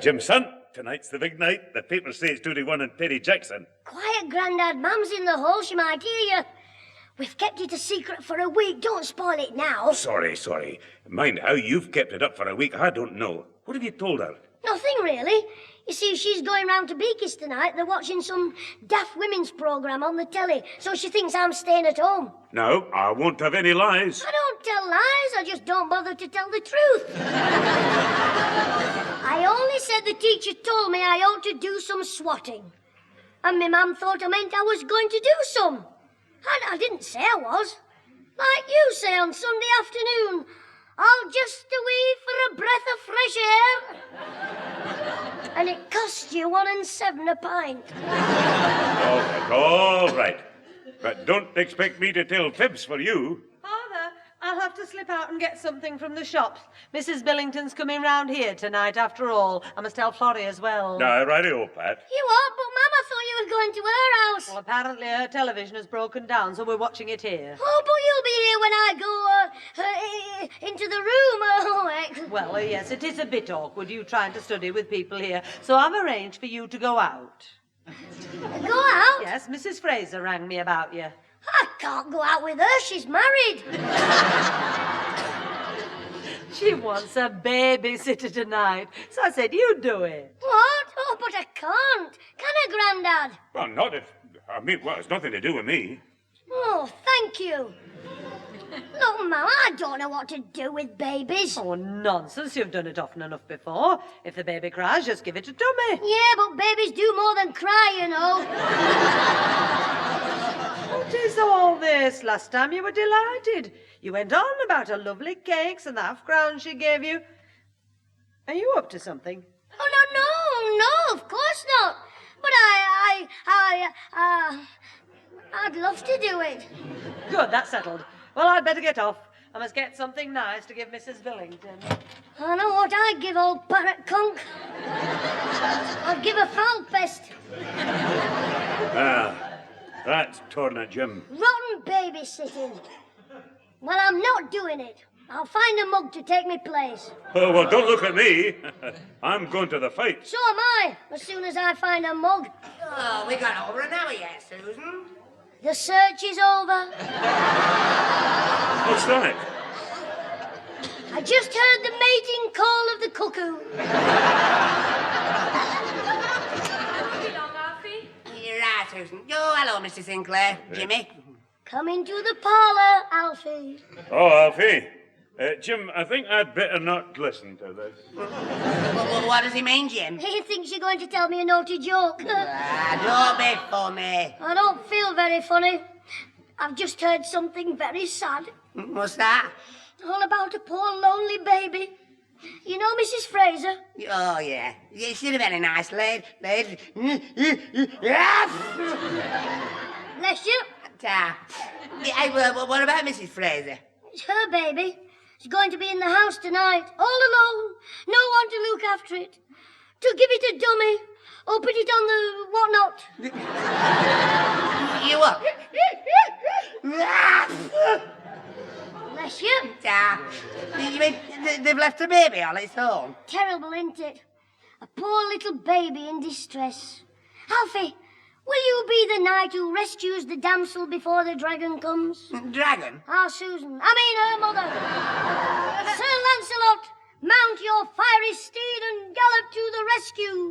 S4: Jim, son, tonight's the big night. The papers say it's 2-1 on Perry Jackson.
S2: Quiet, Grandad. Mum's in the hall. She might hear you. We've kept it a secret for a week. Don't spoil it now.
S4: Sorry. Mind how you've kept it up for a week, I don't know. What have you told her?
S2: Nothing, really. You see, she's going round to Beaky's tonight. They're watching some daft women's programme on the telly, so she thinks I'm staying at home.
S4: No, I won't have any lies.
S2: I don't tell lies. I just don't bother to tell the truth. I only said the teacher told me I ought to do some swatting. And my mum thought I meant I was going to do some. I didn't say I was. Like you say on Sunday afternoon, I'll just away for a breath of fresh air. And it cost you 1 7 a pint.
S4: All right. But don't expect me to tell fibs for you.
S3: Father, I'll have to slip out and get something from the shops. Mrs. Billington's coming round here tonight, after all. I must tell Florrie as well.
S4: No, righty-o, Pat.
S2: You are, but Mama thought you were going to her house.
S3: Well, apparently her television has broken down, so we're watching it here.
S2: Oh, but you'll be here when I go into the room.
S3: Well, yes, it is a bit awkward, you trying to study with people here, so I've arranged for you to go out.
S2: Go out?
S3: Yes, Mrs. Fraser rang me about you.
S2: I can't go out with her. She's married.
S3: She wants a babysitter tonight, so I said you'd do it.
S2: What? Oh, but I can't. Can I, Grandad?
S4: Well, not if... it's nothing to do with me.
S2: Oh, thank you. Look, Mum, I don't know what to do with babies.
S3: Oh, nonsense. You've done it often enough before. If the baby cries, just give it to Tummy.
S2: Yeah, but babies do more than cry, you know.
S3: What is all this? Last time you were delighted. You went on about her lovely cakes and the half-crown she gave you. Are you up to something?
S2: Oh, no, of course not. But I'd love to do it.
S3: Good, that's settled. Well, I'd better get off. I must get something nice to give Mrs. Billington.
S2: I know what I'd give old parrot conk. I'd give a foul pest.
S4: That's torn it, Jim.
S2: Rotten babysitting. Well, I'm not doing it. I'll find a mug to take me place.
S4: Oh, well, don't look at me. I'm going to the fight.
S2: So am I, as soon as I find a mug.
S7: Oh, we got over an hour yet, Susan.
S2: The search is over.
S4: What's that?
S2: I just heard the mating call of the cuckoo.
S7: You're right, Susan. Oh, hello, Mr. Sinclair. Jimmy.
S2: Come into the parlour, Alfie.
S4: Oh, Alfie. Jim, I think I'd better not listen to this.
S7: What does he mean, Jim?
S2: He thinks you're going to tell me a naughty joke.
S7: Don't be funny.
S2: I don't feel very funny. I've just heard something very sad.
S7: What's that?
S2: All about a poor lonely baby. You know Mrs. Fraser?
S7: Oh, yeah. Yeah, she's a very nice lady.
S2: Bless you.
S7: Ta. Hey, well, what about Mrs. Fraser?
S2: It's her baby. She's going to be in the house tonight, all alone. No one to look after it. To give it a dummy or put it on the whatnot.
S7: You what?
S2: Bless you.
S7: Ta. You mean they've left the baby on its own?
S2: Terrible, isn't it? A poor little baby in distress. Alfie, will you be the knight who rescues the damsel before the dragon comes?
S7: Dragon?
S2: Ah, Susan. I mean her mother. Sir Lancelot, mount your fiery steed and gallop to the rescue.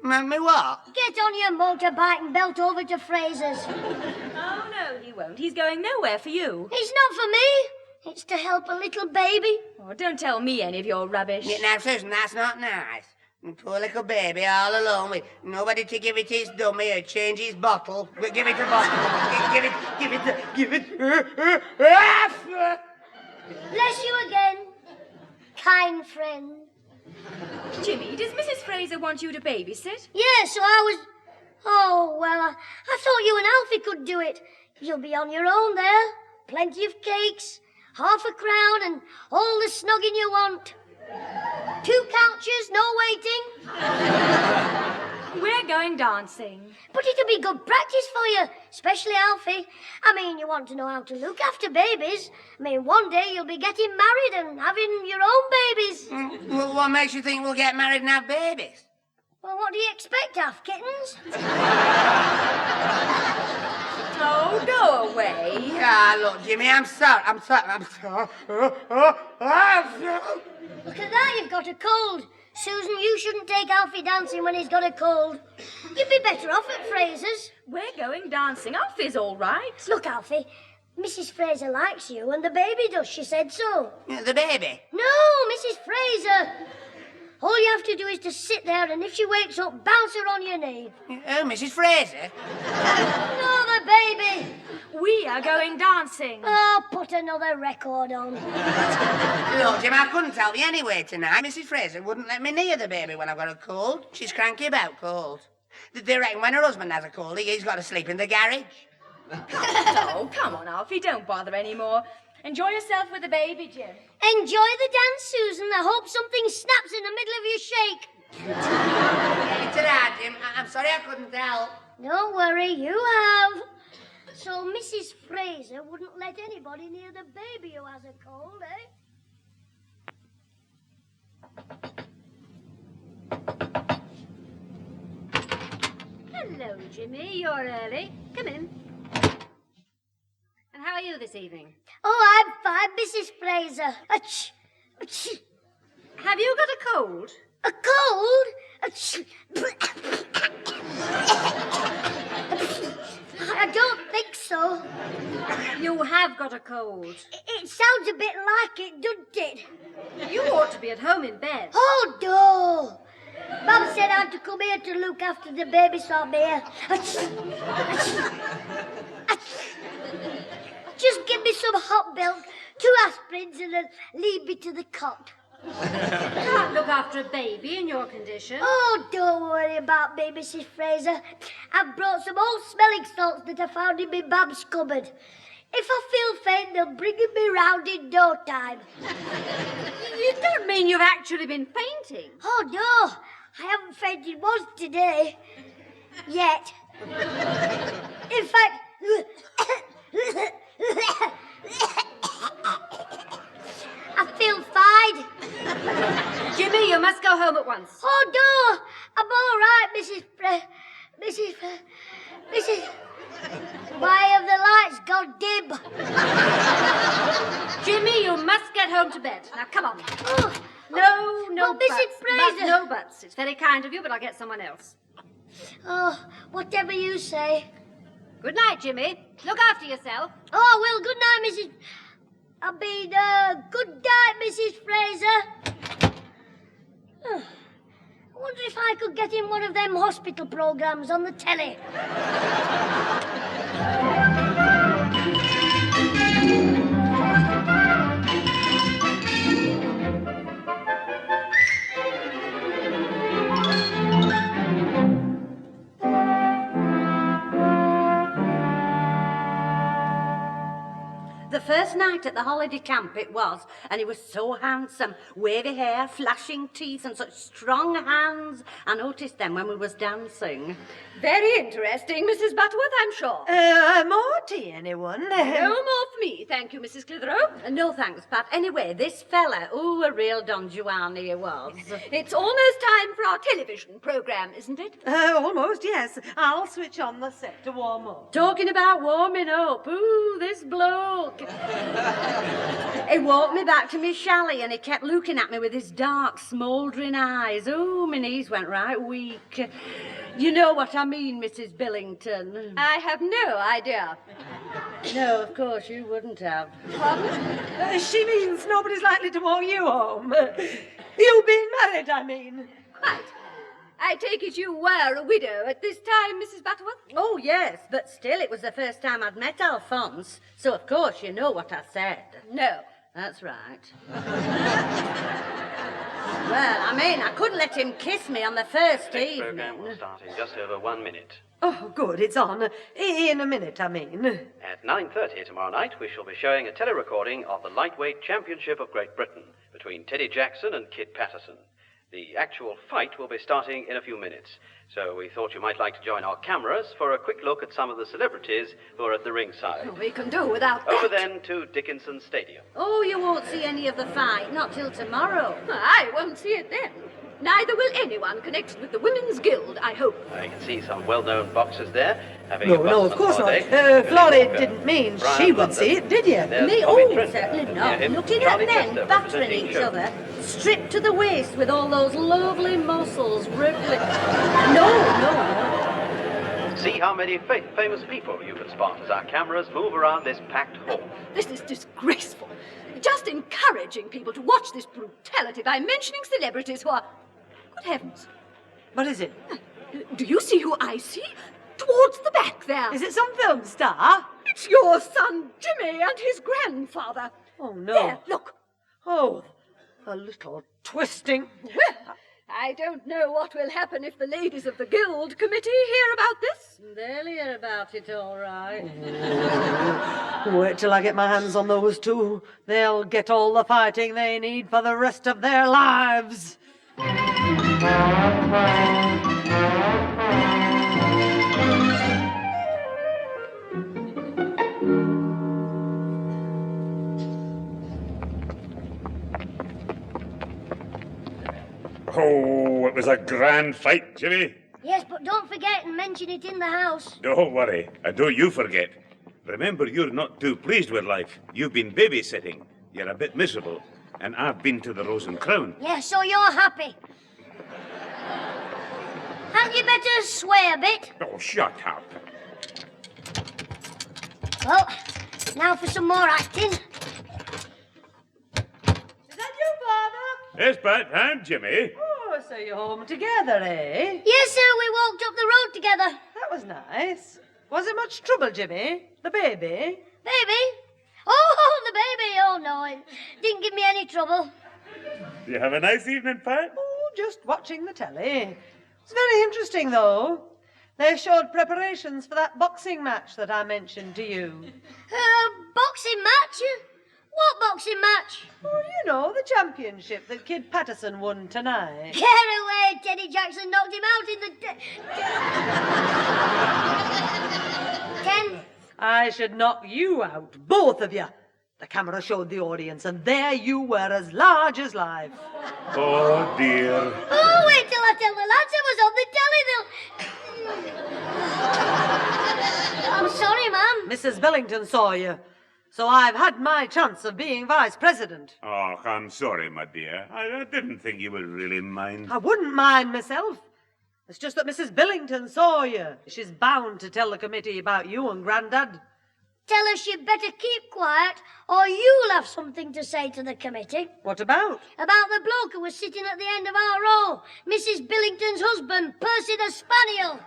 S7: Me what?
S2: Get on your motorbike and belt over to Fraser's.
S5: Oh, no, he won't. He's going nowhere for you.
S2: It's not for me. It's to help a little baby.
S5: Oh, don't tell me any of your rubbish.
S7: Yeah, now, Susan, that's not nice. Poor little baby all alone with nobody to give it his dummy or change his bottle. Give it a bottle. Give it.
S2: Bless you again, kind friend.
S5: Jimmy, does Mrs. Fraser want you to babysit?
S2: Yes, so I was... Oh, well, I thought you and Alfie could do it. You'll be on your own there. Plenty of cakes, half a crown, and all the snogging you want. 2 couches, no waiting.
S5: We're going dancing.
S2: But it'll be good practice for you, especially Alfie. I mean, you want to know how to look after babies. I mean, one day you'll be getting married and having your own babies.
S7: Well, what makes you think we'll get married and have babies?
S2: Well, what do you expect, half kittens?
S5: Oh, go away.
S7: Ah, look, Jimmy, I'm sorry.
S2: Look at that, you've got a cold. Susan, you shouldn't take Alfie dancing when he's got a cold. You'd be better off at Fraser's.
S5: We're going dancing. Alfie's all right.
S2: Look, Alfie, Mrs. Fraser likes you and the baby does. She said so.
S7: The baby?
S2: No, Mrs. Fraser. All you have to do is to sit there and if she wakes up, bounce her on your knee.
S7: Oh, Mrs. Fraser?
S2: No, the baby.
S5: We are going dancing.
S2: Oh, put another record on.
S7: Look, Jim, I couldn't help you anyway tonight. Mrs. Fraser wouldn't let me near the baby when I've got a cold. She's cranky about cold. They reckon when her husband has a cold, he's got to sleep in the garage.
S5: Oh, come on, Alfie, don't bother anymore. Enjoy yourself with the baby, Jim.
S2: Enjoy the dance, Susan. I hope something snaps in the middle of your shake.
S7: It's all right, Jim. I'm sorry I couldn't help.
S2: Don't worry, you have. So Mrs. Fraser wouldn't let anybody near the baby who has a cold, eh?
S10: Hello, Jimmy. You're early. Come in. And how are you this evening?
S2: Oh, I'm fine, Mrs. Fraser. Achoo. Achoo.
S10: Have you got a cold?
S2: A cold? Achoo. I don't think so.
S10: You have got a cold.
S2: It sounds a bit like it, doesn't it?
S10: You ought to be at home in bed.
S2: Oh, no. Mum said I had to come here to look after the baby, so I'm here. Achoo. Achoo. Achoo. Just give me some hot milk, 2 aspirins, and then leave me to the cot.
S10: You can't look after a baby in your condition.
S2: Oh, don't worry about me, Mrs. Fraser. I've brought some old smelling salts that I found in my bab's cupboard. If I feel faint, they'll bring me round in no time.
S10: You don't mean you've actually been fainting?
S2: Oh, no. I haven't fainted once today. Yet. In fact... I feel fine.
S10: Jimmy, you must go home at once.
S2: Oh, no. I'm all right, Mrs. Why have the lights gone dim?
S10: Jimmy, you must get home to bed. Now, come on.
S2: Oh,
S10: No
S2: Mrs.
S10: buts.
S2: Fraser.
S10: No buts. It's very kind of you, but I'll get someone else.
S2: oh, whatever you say.
S10: Good night, Jimmy. Look after yourself.
S2: Oh, well, good night, good night, Mrs. Fraser. I wonder if I could get in one of them hospital programs on the telly.
S10: first night at the holiday camp it was, and he was so handsome. Wavy hair, flashing teeth, and such strong hands. I noticed them when we was dancing.
S8: Very interesting, Mrs. Butterworth, I'm sure.
S3: More tea, anyone?
S8: No more for me, thank you, Mrs. Clitheroe.
S10: No thanks, Pat. Anyway, this fella, a real Don Juan he was.
S8: It's almost time for our television programme, isn't it?
S3: Almost, yes. I'll switch on the set to warm up.
S10: Talking about warming up, this bloke. He walked me back to me chalet and he kept looking at me with his dark, smouldering eyes. My knees went right weak. You know what I mean, Mrs. Billington?
S8: I have no idea.
S10: No, of course you wouldn't have.
S8: Pardon?
S3: She means nobody's likely to walk you home. You being married, I mean.
S8: Right. I take it you were a widow at this time, Mrs. Butterworth?
S10: Oh, yes, but still it was the first time I'd met Alphonse, so of course you know what I said.
S8: No.
S10: That's right. Well, I mean, I couldn't let him kiss me on the first
S1: The program will
S10: evening.
S1: start in just over 1 minute.
S3: Oh, good, it's on. In a minute, I mean.
S1: At 9:30 tomorrow night, we shall be showing a telerecording of the Lightweight Championship of Great Britain between Teddy Jackson and Kid Patterson. The actual fight will be starting in a few minutes, so we thought you might like to join our cameras for a quick look at some of the celebrities who are at the ringside.
S8: We can do without that.
S1: Over then to Dickinson Stadium.
S10: Oh, you won't see any of the fight, not till tomorrow.
S8: I won't see it then. Neither will anyone connected with the Women's Guild, I hope.
S1: I can see some well-known boxers there. Having
S3: No, no, of course not. Florrie didn't mean she would see it, did you?
S10: Me? Certainly not. Looking at men battering each other, stripped to the waist with all those lovely muscles rippling. No.
S1: See how many famous people you can spot as our cameras move around this packed hall.
S8: This is disgraceful. Just encouraging people to watch this brutality by mentioning celebrities who are... Good heavens.
S3: What is it?
S8: Do you see who I see? Towards the back there.
S3: Is it some film star?
S8: It's your son, Jimmy, and his grandfather.
S3: Oh, no.
S8: There, look.
S3: Oh, a little twisting.
S8: Well, I don't know what will happen if the ladies of the Guild Committee hear about this.
S10: They'll hear about it, all right.
S3: Wait till I get my hands on those two. They'll get all the fighting they need for the rest of their lives.
S4: Oh, it was a grand fight, Jimmy.
S2: Yes, but don't forget and mention it in the house.
S4: Don't worry, and don't you forget. Remember, you're not too pleased with life. You've been babysitting. You're a bit miserable. And I've been to the Rose and Crown.
S2: Yeah, so you're happy. Hadn't you better sway a bit?
S4: Oh, shut up.
S2: Well, now for some more acting.
S3: Is that you, Father?
S4: Yes, Pat, and Jimmy.
S3: Oh, so you're home together, eh?
S2: Yes, sir, we walked up the road together.
S3: That was nice. Was it much trouble, Jimmy? The baby?
S2: Baby? Oh, the baby. Oh, no, it didn't give me any trouble.
S4: Do you have a nice evening, Pat?
S3: Oh, just watching the telly. It's very interesting, though. They showed preparations for that boxing match that I mentioned to you.
S2: Boxing match? What boxing match?
S3: Oh, you know, the championship that Kid Patterson won tonight.
S2: Get away, Teddy Jackson knocked him out in the... 10.
S3: I should knock you out, both of you. The camera showed the audience, and there you were, as large as life.
S4: Oh, dear.
S2: Oh, wait till I tell the lads it was on the telly. I'm sorry, Mum.
S3: Mrs. Billington saw you, so I've had my chance of being vice president.
S4: Oh, I'm sorry, my dear. I didn't think you would really mind.
S3: I wouldn't mind myself. It's just that Mrs. Billington saw you. She's bound to tell the committee about you and Grandad.
S2: Tell her she'd better keep quiet, or you'll have something to say to the committee.
S3: What about?
S2: About the bloke who was sitting at the end of our row, Mrs. Billington's husband, Percy the Spaniel.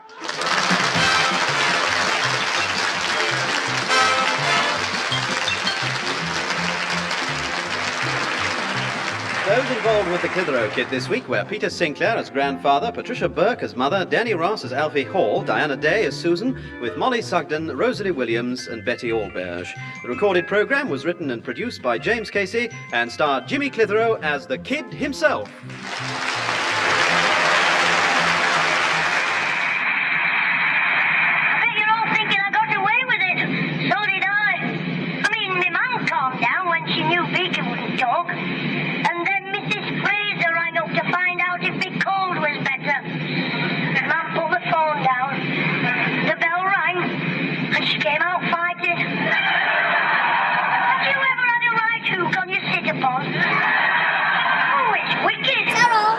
S1: Those involved with the Clitheroe Kid this week were Peter Sinclair as grandfather, Patricia Burke as mother, Danny Ross as Alfie Hall, Diana Day as Susan, with Molly Sugden, Rosalie Williams and Betty Allberge. The recorded programme was written and produced by James Casey and starred Jimmy Clitheroe as the Kid himself.
S2: I bet you're all thinking I got away with it. So did I. I mean, my mum calmed down when she knew Beaker wouldn't talk. And then Mrs. Fraser rang up to find out if my cold was better. Mum put the phone down. The bell rang, and she came out fighting. Have you ever had a right hook on your sit-upon? Oh, it's wicked. Carol!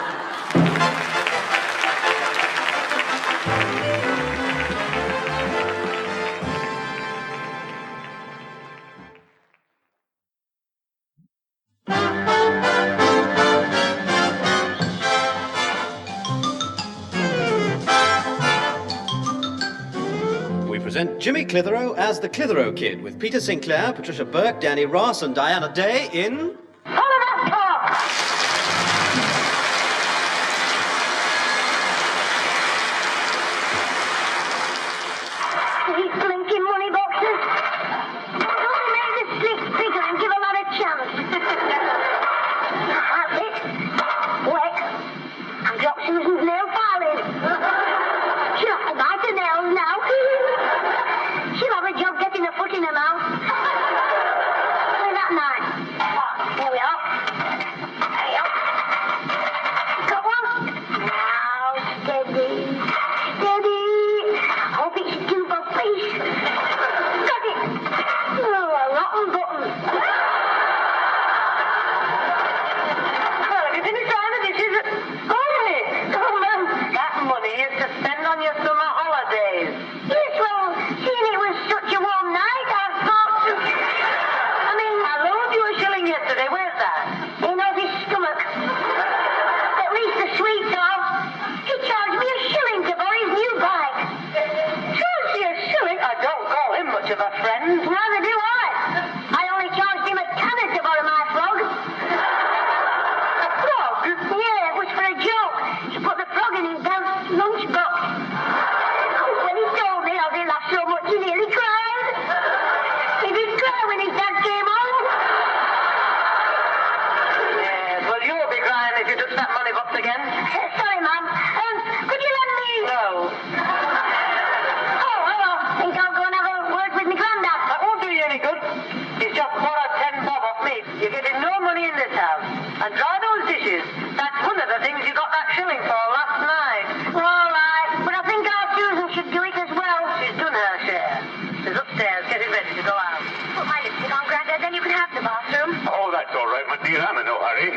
S1: We present Jimmy Clitheroe as the Clitheroe Kid with Peter Sinclair, Patricia Burke, Danny Ross and Diana Day in...
S2: These blinking money boxes. Only make the slits bigger and give a lot of chance. That's it. Wet. And drop Susan's nail filing. She'll have to bite her nails now. She'll have a job getting her foot in her mouth. Play that night. There we are. There we are. Got one? Now, steady. Steady. Hope it's two for face. Got it. Oh, a rotten button.
S9: Well, have you been trying this? Is it? Only? Oh, man, that money is to spend on your summer holidays.
S2: Yes, well, seeing it was such a warm night, I thought to... I mean,
S9: I loaned you a shilling yesterday. Where's that?
S2: in of his stomach. At least the sweets are. He charged me a shilling to borrow his new bike.
S9: Charge you a shilling? I don't call him much of a friend.
S2: Neither do I. I only charged him a tenner to borrow my frog.
S9: A frog?
S2: Yeah, it was for a joke. To put the frog in his dad's lunchbox. When he told me, he laughed so much he nearly cried. He did cry when his dad came home.
S9: Yes, well, you'll be crying if you touch that money box again.
S2: Sorry, Mum. Could you lend me...
S9: No.
S2: Oh, well, I think I'll go and have a word with my granddad.
S9: That won't do you any good. He's just borrowed 10 bob off me. You're getting no money in this house. And dry those dishes. That's one of the things you got that shilling for last night.
S2: All right, but I think our Susan should do it as well.
S9: She's done her share. She's upstairs getting ready to go out.
S2: Put my lipstick on, Granddad, then you can have the bathroom.
S11: Oh, that's all right, my dear. I'm in no hurry.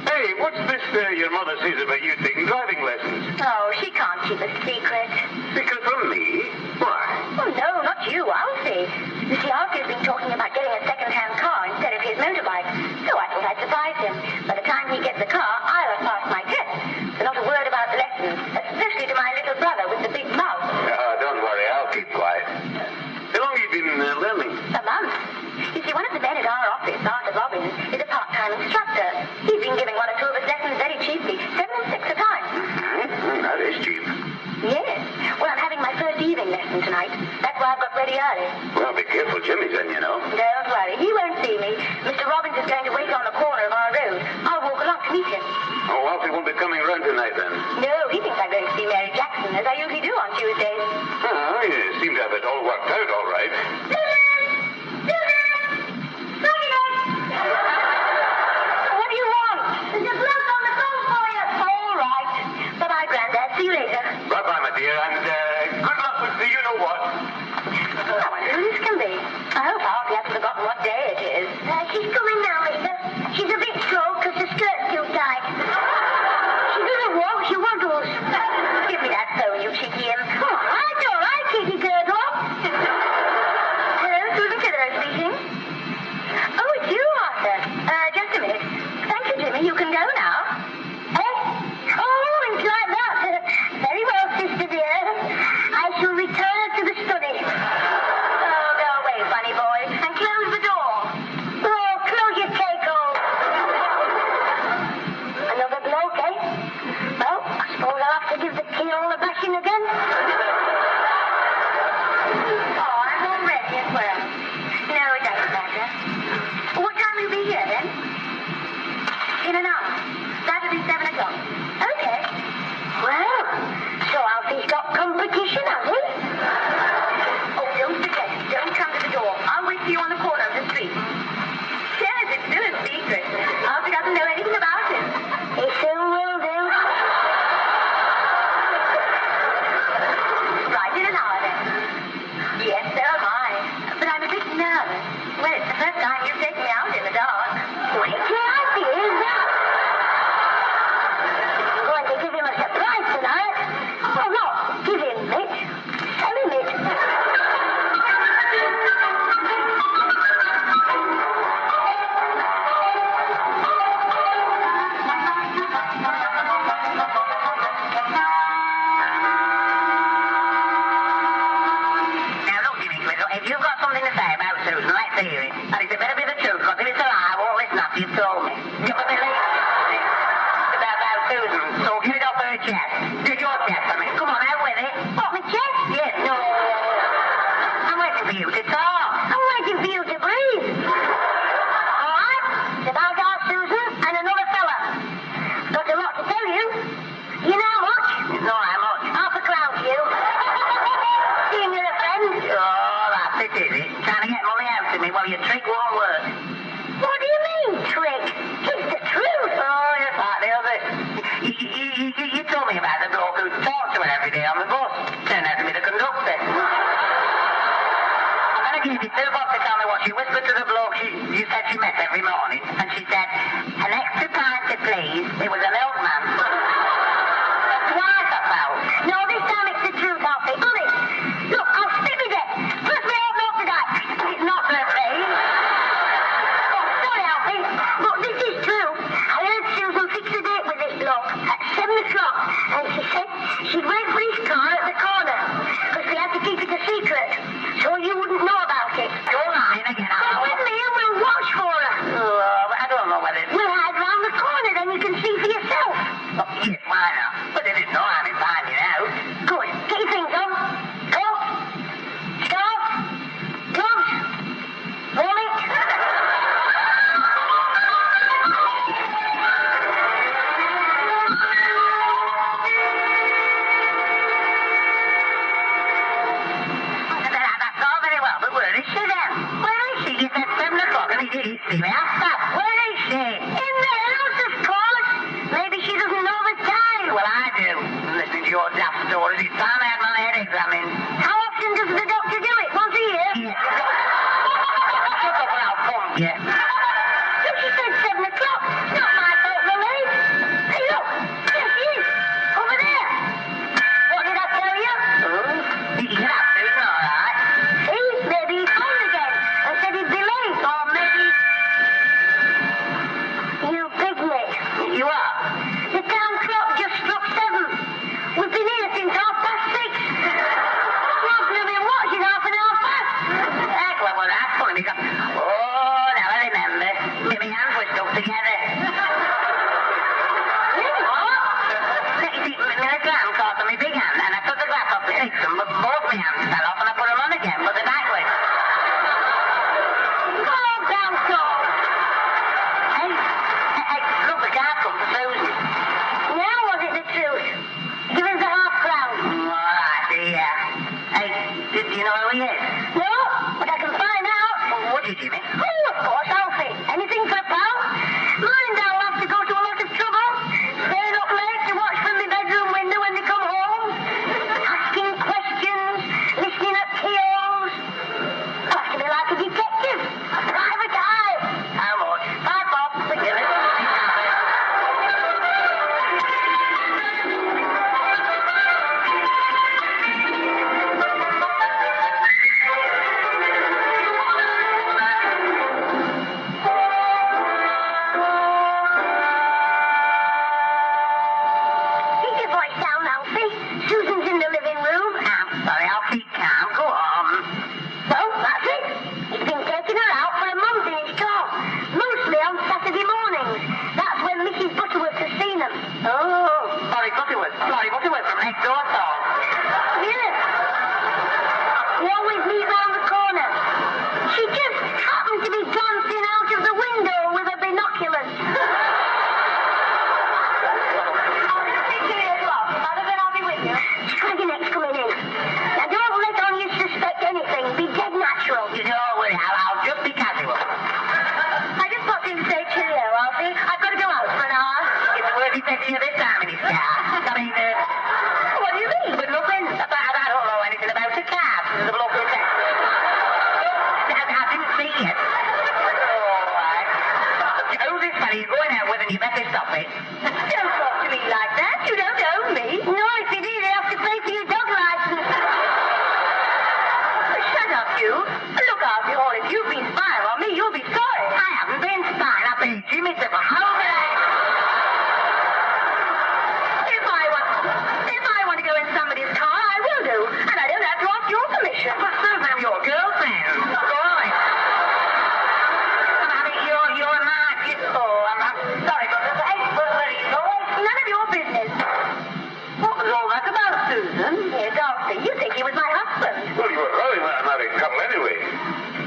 S11: Hey, what's this your mother says about you taking driving lessons?
S2: Oh, she can't keep a secret.
S11: Secret from me? Why?
S2: Oh, no, not you, Alfie. You see, Alfie's been talking about getting a second-hand car instead of his motorbike. So I thought I'd surprise him. By the time he gets the car, I'll have passed my test. So not a word about the lessons, especially to my little brother with the big mouth.
S11: Don't worry, I'll keep quiet. How long have you been learning?
S2: A month. You see, one of the men at our office, Arthur Robbins, is a part-time instructor. He's been giving one or two of his lessons very cheaply, 7 and 6 a time.
S11: That is cheap.
S2: Yes. Well, I'm having my first evening lesson tonight. That's why I've got ready early.
S11: Well, be careful, Jimmy's in, you know.
S2: Don't worry, he won't see me. Mr. Robbins is going to wait on the corner of our road. I'll walk along to meet him.
S11: Oh, Alfie won't be coming around tonight, then.
S2: No, he thinks I'm going to see Mary Jackson, as I usually do on Tuesdays.
S11: Oh, you seem to have it all worked out all right.
S2: What do you want? There's a bloke on the phone for you. All right. Bye-bye, Grandad. See you later.
S11: Bye-bye, my dear, and good luck with the you-know-what.
S2: I wonder who this can be. I hope Alfie hasn't forgotten what day it is. She's coming now, mister. She's a bit slow because the skirt's too tight. She doesn't walk, she waddles. Give me that phone, you cheeky imp. All right, kitty turtle.
S9: your trick won't work.
S2: What do you mean, trick? It's the truth.
S9: Oh, yes, partly of it. You told me about the bloke who talked to her every day on the bus. Turned out to be the conductor. And then I gave you 2 bucks to tell me what she whispered to the bloke you said she met every morning. And she said, an extra pint, please. It was a milkman. Twice I felt.
S2: No, this time it's the truth, Alfie. Honest. Look, I'll spit with it. First me out, not tonight.
S9: It's not her face.
S2: Oh, sorry, Alfie. But this is true. I heard Susan fix a date with this bloke at 7 o'clock. And she said she'd wait for his car at the corner. Because we had to keep it a secret. So you wouldn't know about it.
S9: You're lying again,
S2: Come with me and we'll watch for her.
S9: Oh, I don't know whether...
S2: We'll hide round the corner, then you can see for yourself.
S9: Oh, yes, why not? But there is no harm in finding out.
S2: Good. Get your things on. Go. Stop. Gloves. Wallet.
S9: That's all very well, but where is she then? Where is she? You said 7 o'clock and he's 3 after. Where is she?
S2: In the house, of course. Maybe she doesn't know the time.
S9: Well, I do. Listening to your daft stories, it's time I had my head examined.
S2: How often does the doctor do it? Once a year?
S9: Yes. Shut up and I'll pump you.
S2: Look, she said 7 o'clock. Not my fault, the late. Hey, look. There she is. Over there. What did I tell you?
S9: You can have Susan, all right.
S2: See? Maybe he phoned again and said he'd be late. Or maybe... You picnic.
S9: You are?
S2: The town clock just struck 7. We've been here since 6:30. Rob's been watching half an hour past.
S9: Excellent, well, that's funny because... Oh, now I remember. My hands were stuck together. What? You see, my glam caught on my big hand and I took the glass off to fix them, but both my hands fell off and I put them on again, but they're backwards.
S2: Calm down, Saul.
S9: Hey, look, the card come for Susan.
S2: Now was it the truth? Give us the £5.
S9: All right, yeah. Hey, do you know who he is?
S2: No, but I can find out.
S9: Would you, Jimmy?
S2: Oh, of course, Alfie. Anything for a pal? Mind I'll have to go to a lot of trouble. Staying up late to watch from my bedroom window when they come home. Asking questions. Listening at keyholes. I'll have to be like a detective. A private eye.
S9: How much?
S2: 5 bob.
S9: Give it.
S2: Keep your voice down, Alfie. Susan's in the living room.
S9: I'm sorry, I'll keep calm. Go on.
S2: So, that's it. He's been taking her out for a month in his car. Mostly on Saturday mornings. That's when Mrs. Butterworth has seen him.
S9: Oh, Florrie Butterworth. Florrie Butterworth from next door, Saul.
S2: Yes. They always meet round the corner. She just happened to be glancing out of the window with her binoculars. Dragonet's coming in. Now don't let on you suspect anything. Be dead natural.
S9: You know, I'll just be casual.
S2: I just popped in to say cheerio, Alfie. I've got to go out for an hour.
S9: It's worth it taking you this time in his car. I mean,
S2: What do you mean?
S9: but nothing. I don't know anything about a car. The bloke who said. I didn't see it. Oh, right. Who's this fella you're going out with and you better stop it?
S2: Don't talk to me like that. You don't own me. No, if you did, you'd have to pay for your dog license. Shut up, you. Look, Alfie Hall, if you've been spying on me, you'll be sorry.
S9: I haven't been spying. I've been Jimmy to the whole day.
S2: If I want to go in somebody's car, I will do. And I don't have to ask your permission.
S9: But Susan, I'm your girlfriend. Go on. I mean, you're mine. Oh, I'm sorry, but hey, where are you going?
S2: None of your business.
S9: What was all that about, Susan?
S2: Yes, Alfie, you think he was my husband.
S11: Well, you were really not a married couple anyway.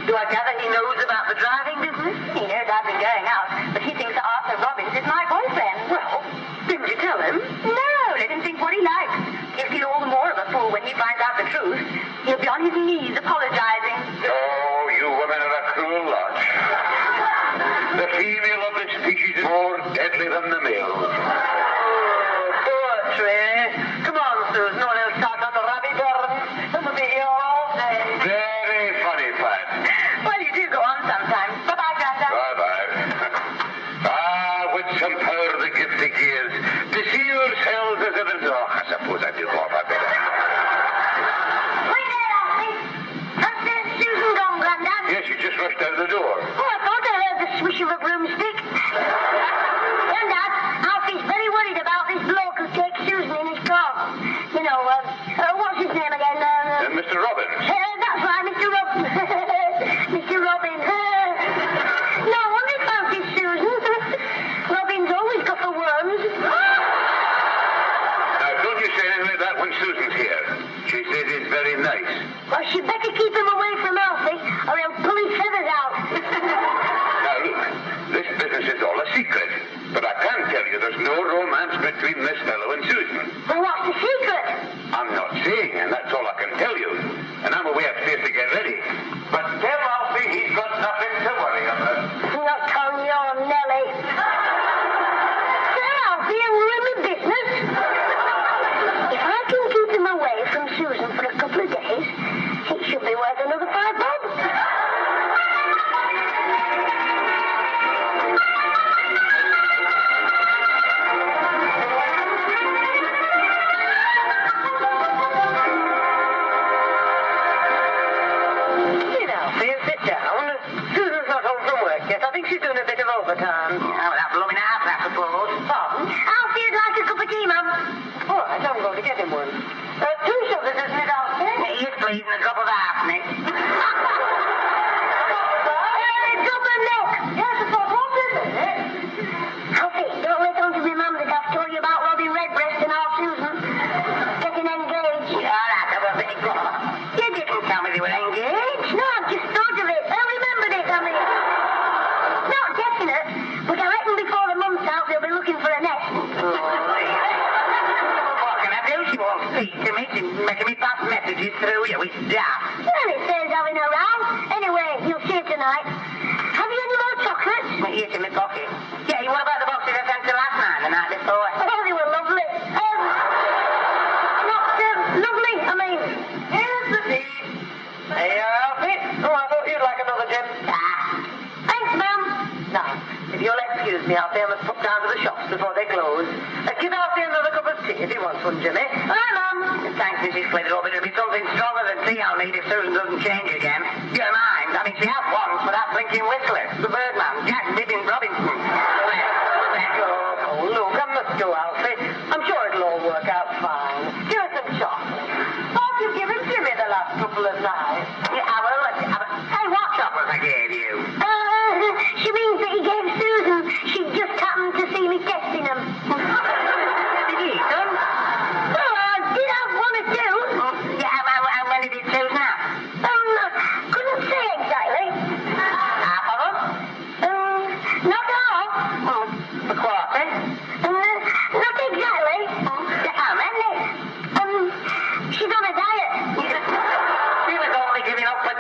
S9: Do I gather he knows about the driving business?
S2: He knows I've been going out, but he thinks that Arthur Robbins is my boyfriend.
S9: Well, didn't you tell him?
S2: No, let him think what he likes. He'll feel all the more of a fool when he finds out the truth. He'll be on his knees apologizing.
S11: Oh, you women are a cruel lot. directly from the mill.
S9: Poetry. Come on, Susan, or else start on the rabbit burn. We'll be here all day.
S11: Very funny, Pat.
S9: Well, you do go on sometimes. Bye-bye, Grandad.
S11: Bye-bye. With some power the gift he gives, to see yourselves as others. Oh, I suppose I do go off a bit.
S2: Wait there, Alfie. Has Susan gone, Grandad?
S11: Yes, you just rushed out the door.
S2: Oh, I thought I heard the swish of a broomstick. Grandad, Alfie's very worried about this bloke who takes Susan in his car. You know, what's his name again?
S11: Mr. Robbins.
S2: That's right, Mr. Robbins. Mr. Robbins. No wonder he fancies Susan. Robin's always got the worms.
S11: Now, don't you say anything like that when Susan's here. She says he's very nice.
S2: Well, she'd better keep him away from Alfie, or he'll pull his feathers out.
S11: Now, look, this business is all a secret. But I can tell you there's no romance between this fellow and Susan.
S2: Well, what's the secret?
S11: I'm not saying, and that's all I can tell you. And I'm away upstairs to get ready. But tell Alfie he's got nothing to worry about.
S2: Not on your Nelly. Tell Alfie and ruin my business. If I can keep him away from Susan for a couple of days, it should be worth another £5.
S9: Sit down. Susan's not home from work yet. I think she's doing a bit of overtime.
S7: Oh, that blooming half, I suppose.
S9: Pardon?
S2: Alfie'd like a cup of tea, Mum.
S9: All right, I'm going to get him one. 2 sugars, isn't it, Alfie?
S7: Yes, please, and a drop of arsenic.
S2: A drop of milk.
S9: Yes, of course. What is it?
S2: Alfie, don't let on to my Mum that I've told you about Robbie Redbreast and our Susan getting engaged.
S7: All right, I will be gone. You didn't tell me they were engaged.
S2: No, I've just thought of it. I remembered it, I mean. Not definite, but I reckon before the month's out, they'll be looking for a nest.
S7: What can I do? She won't speak to me. She's making me pass messages through you. It's daft.
S2: Well, it says having a row. Anyway, you'll see it tonight. Have you any more chocolates?
S7: Yes, in my pocket. Yeah, what about the boxes I sent you last night, the night before?
S2: Oh, they were lovely. Lovely, I mean.
S9: Here's the tea. Hey, Alfie. Oh, I thought you'd like another, Jim.
S2: Thanks, Mum.
S9: Now, if you'll excuse me, Alfie, I must pop down to the shops before they close. Give Alfie another cup of tea if he wants one, Jimmy.
S2: Hi, Mum.
S7: Thanks, Mrs. Clitheroe, but it'll be something stronger than tea I'll need if Susan doesn't change again. You don't mind? I mean, she has once for that blinking whistler, the Birdman, Jack Bibbins Robinson.
S9: Oh, look, I must go, Alfie. I'm sure it'll all work out fine. Give us some chocolate. What you've given Jimmy the last couple of nights.
S7: Yeah, I will. Hey, what chocolate I gave you?
S2: She means that he gave Susan. She just happened to see me testing them.
S7: Did you eat them?
S2: Oh, I did have one or two.
S7: Yeah, and when did it Susan have?
S2: Couldn't say exactly.
S7: Half of them?
S2: Not half.
S7: A quarter?
S2: Not exactly.
S7: How many?
S2: She's on a diet.
S7: She was only giving up for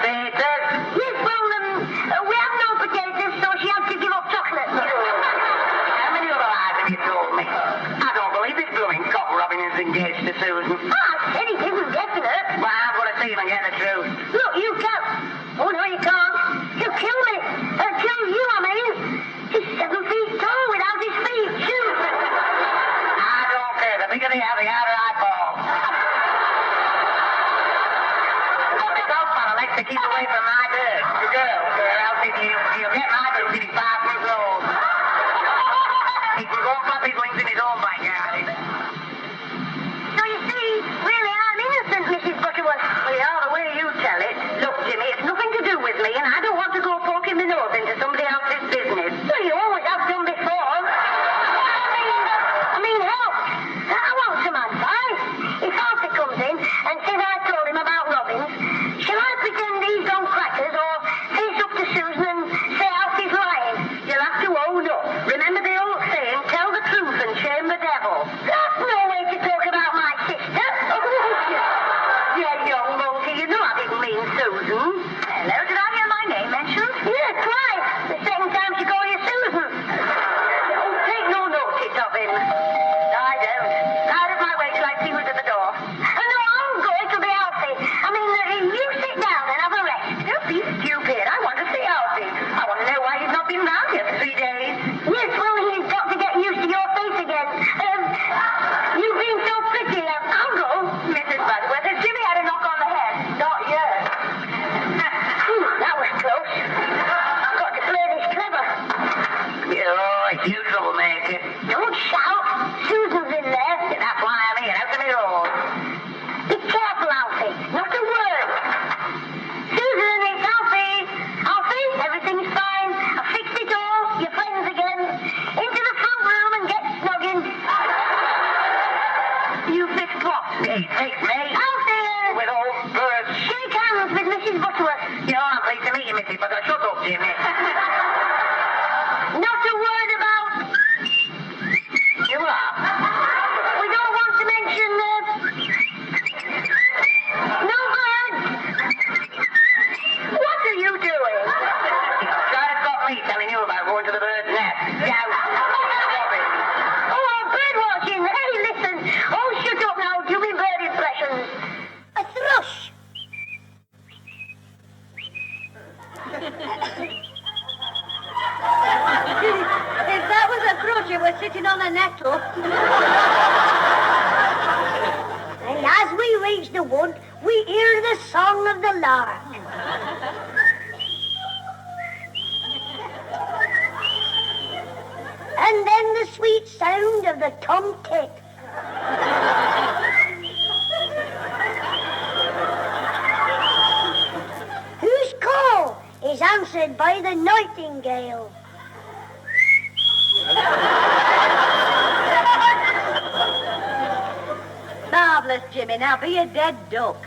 S10: a nettle.
S2: And as we reach the wood, we hear the song of the lark. And then the sweet sound of the tomtit. Whose call is answered by the nightingale.
S10: Marvellous, Jimmy. Now be a dead duck.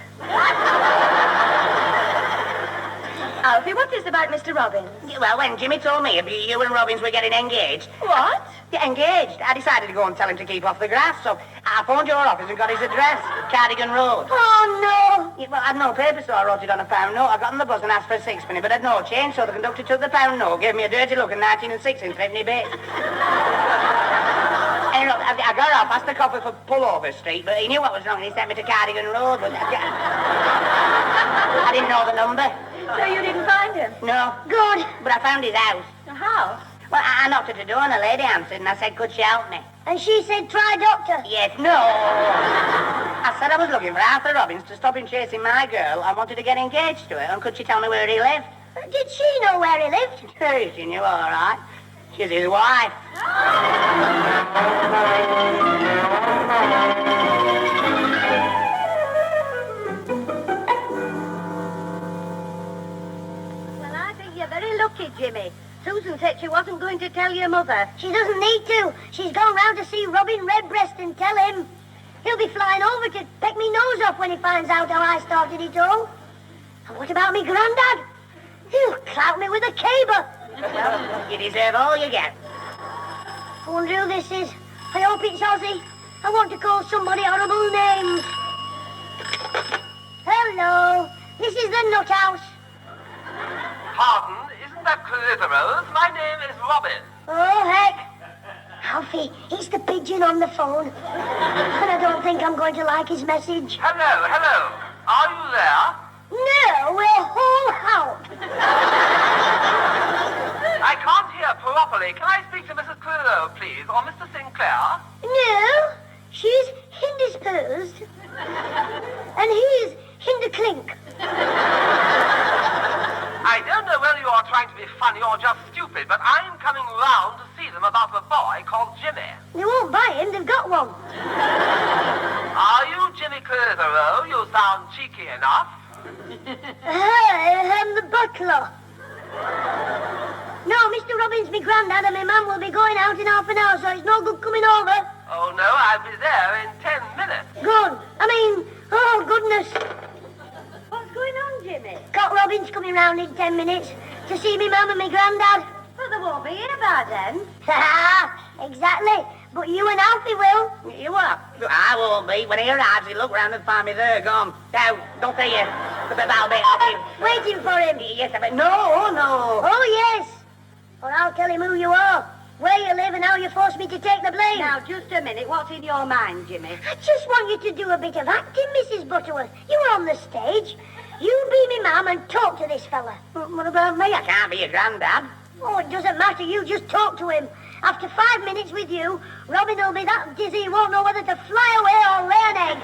S10: Alfie, what's this about Mr. Robbins?
S7: Well, when Jimmy told me you and Robbins were getting engaged...
S10: What?
S7: Yeah, engaged. I decided to go and tell him to keep off the grass, so I phoned your office and got his address, Cardigan Road.
S2: Oh, no.
S7: Yeah, well, I had no paper, so I wrote it on a pound note. I got on the bus and asked for a sixpenny, but I had no change, so the conductor took the pound note, gave me a dirty look, and 19 and 6 in 50 bits. And look, I got off, asked the copper for Pullover Street, but he knew what was wrong, and he sent me to Cardigan Road. But I didn't know the number.
S10: So you didn't find him?
S7: No.
S2: Good.
S7: But I found his house.
S10: The house?
S7: Well, I knocked at the door and a lady answered, and I said, could she help me?
S2: And she said, try doctor.
S7: Yes, no. I said I was looking for Arthur Robbins to stop him chasing my girl. I wanted to get engaged to her, and could she tell me where he lived?
S2: Did she know where he lived?
S7: She knew, all right. She's his wife.
S10: Well, I think you're very lucky, Jimmy. Susan said she wasn't going to tell your mother.
S2: She doesn't need to. She's gone round to see Robin Redbreast and tell him. He'll be flying over to peck me nose off when he finds out how I started it all. And what about me granddad? He'll clout me with a caber.
S7: Well, you deserve all you get.
S2: I wonder who this is. I hope it's Ozzy. I want to call somebody horrible names. Hello. This is the Nut House.
S12: Pardon, isn't that Clitheroe? My name is Robin.
S2: Oh, heck. Alfie, it's the pigeon on the phone. And I don't think I'm going to like his message.
S12: Hello. Are you there?
S2: No, we're whole out.
S12: I can't hear properly. Can I speak to Mrs. Clitheroe, please, or Mr. Sinclair?
S2: No, she's indisposed. And he's Hinderclink.
S12: I don't know whether you are trying to be funny or just stupid, but I'm coming round to see them about a boy called Jimmy.
S2: They won't buy him, they've got one.
S12: Are you Jimmy Clitheroe? You sound cheeky enough.
S2: I am the butler. No, Mr. Robbins, me granddad and my mum will be going out in half an hour, so it's no good coming over.
S12: Oh, no, I'll be there in 10 minutes.
S2: Good. Oh, goodness.
S10: What's going on, Jimmy?
S2: Got Robbins coming round in 10 minutes to see me mum and me granddad.
S10: Well, they won't be here by then.
S2: Ha! Exactly. But you and Alfie will.
S7: You what? I won't be. When he arrives, he'll look round and find me there, gone. Now, don't say you. That'll be
S2: Waiting for him.
S7: Yes, I bet. No.
S2: Oh, yes. Or I'll tell him who you are, where you live, and how you forced me to take the blame.
S10: Now, just a minute. What's in your mind, Jimmy?
S2: I just want you to do a bit of acting, Mrs. Butterworth. You were on the stage. You be me mum and talk to this fella.
S7: What about me? I can't be your granddad.
S2: Oh, it doesn't matter. You just talk to him. After 5 minutes with you, Robin will be that dizzy he won't know whether to fly away or lay an egg.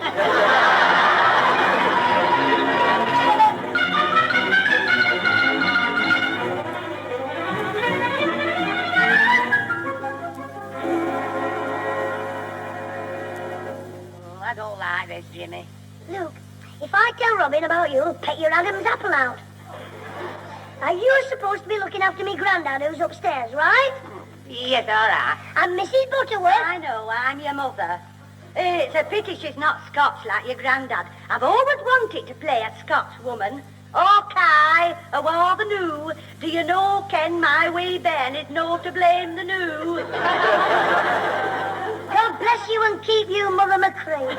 S7: I don't like this, Jimmy.
S2: Look, if I tell Robin about you, he'll peck your Adam's apple out. Now, you're supposed to be looking after me granddad who's upstairs, right?
S7: Yes, all right.
S2: And Mrs. Butterworth.
S10: I know, I'm your mother. It's a pity she's not Scots like your granddad. I've always wanted to play a Scots woman. Okay, a war the new. Do you know, Ken, my wee Ben is no to blame the new.
S2: God bless you and keep you, Mother McCree.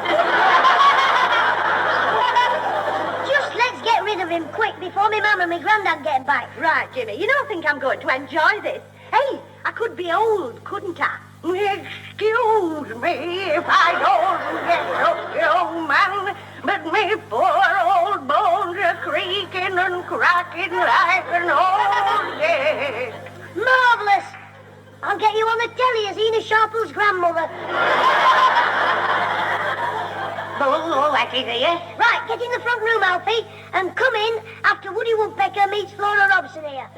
S2: Just let's get rid of him quick before me mum and me granddad get back.
S10: Right, Jimmy, you don't think I'm going to enjoy this? Hey, I could be old, couldn't I? Excuse me if I don't get up, young man, but me poor old bones are creaking and cracking like an old egg.
S2: Marvellous. I'll get you on the telly as Ena Sharple's grandmother.
S9: Oh, that is here.
S2: Right, get in the front room, Alfie, and come in after Woody Woodpecker meets Flora Robson here.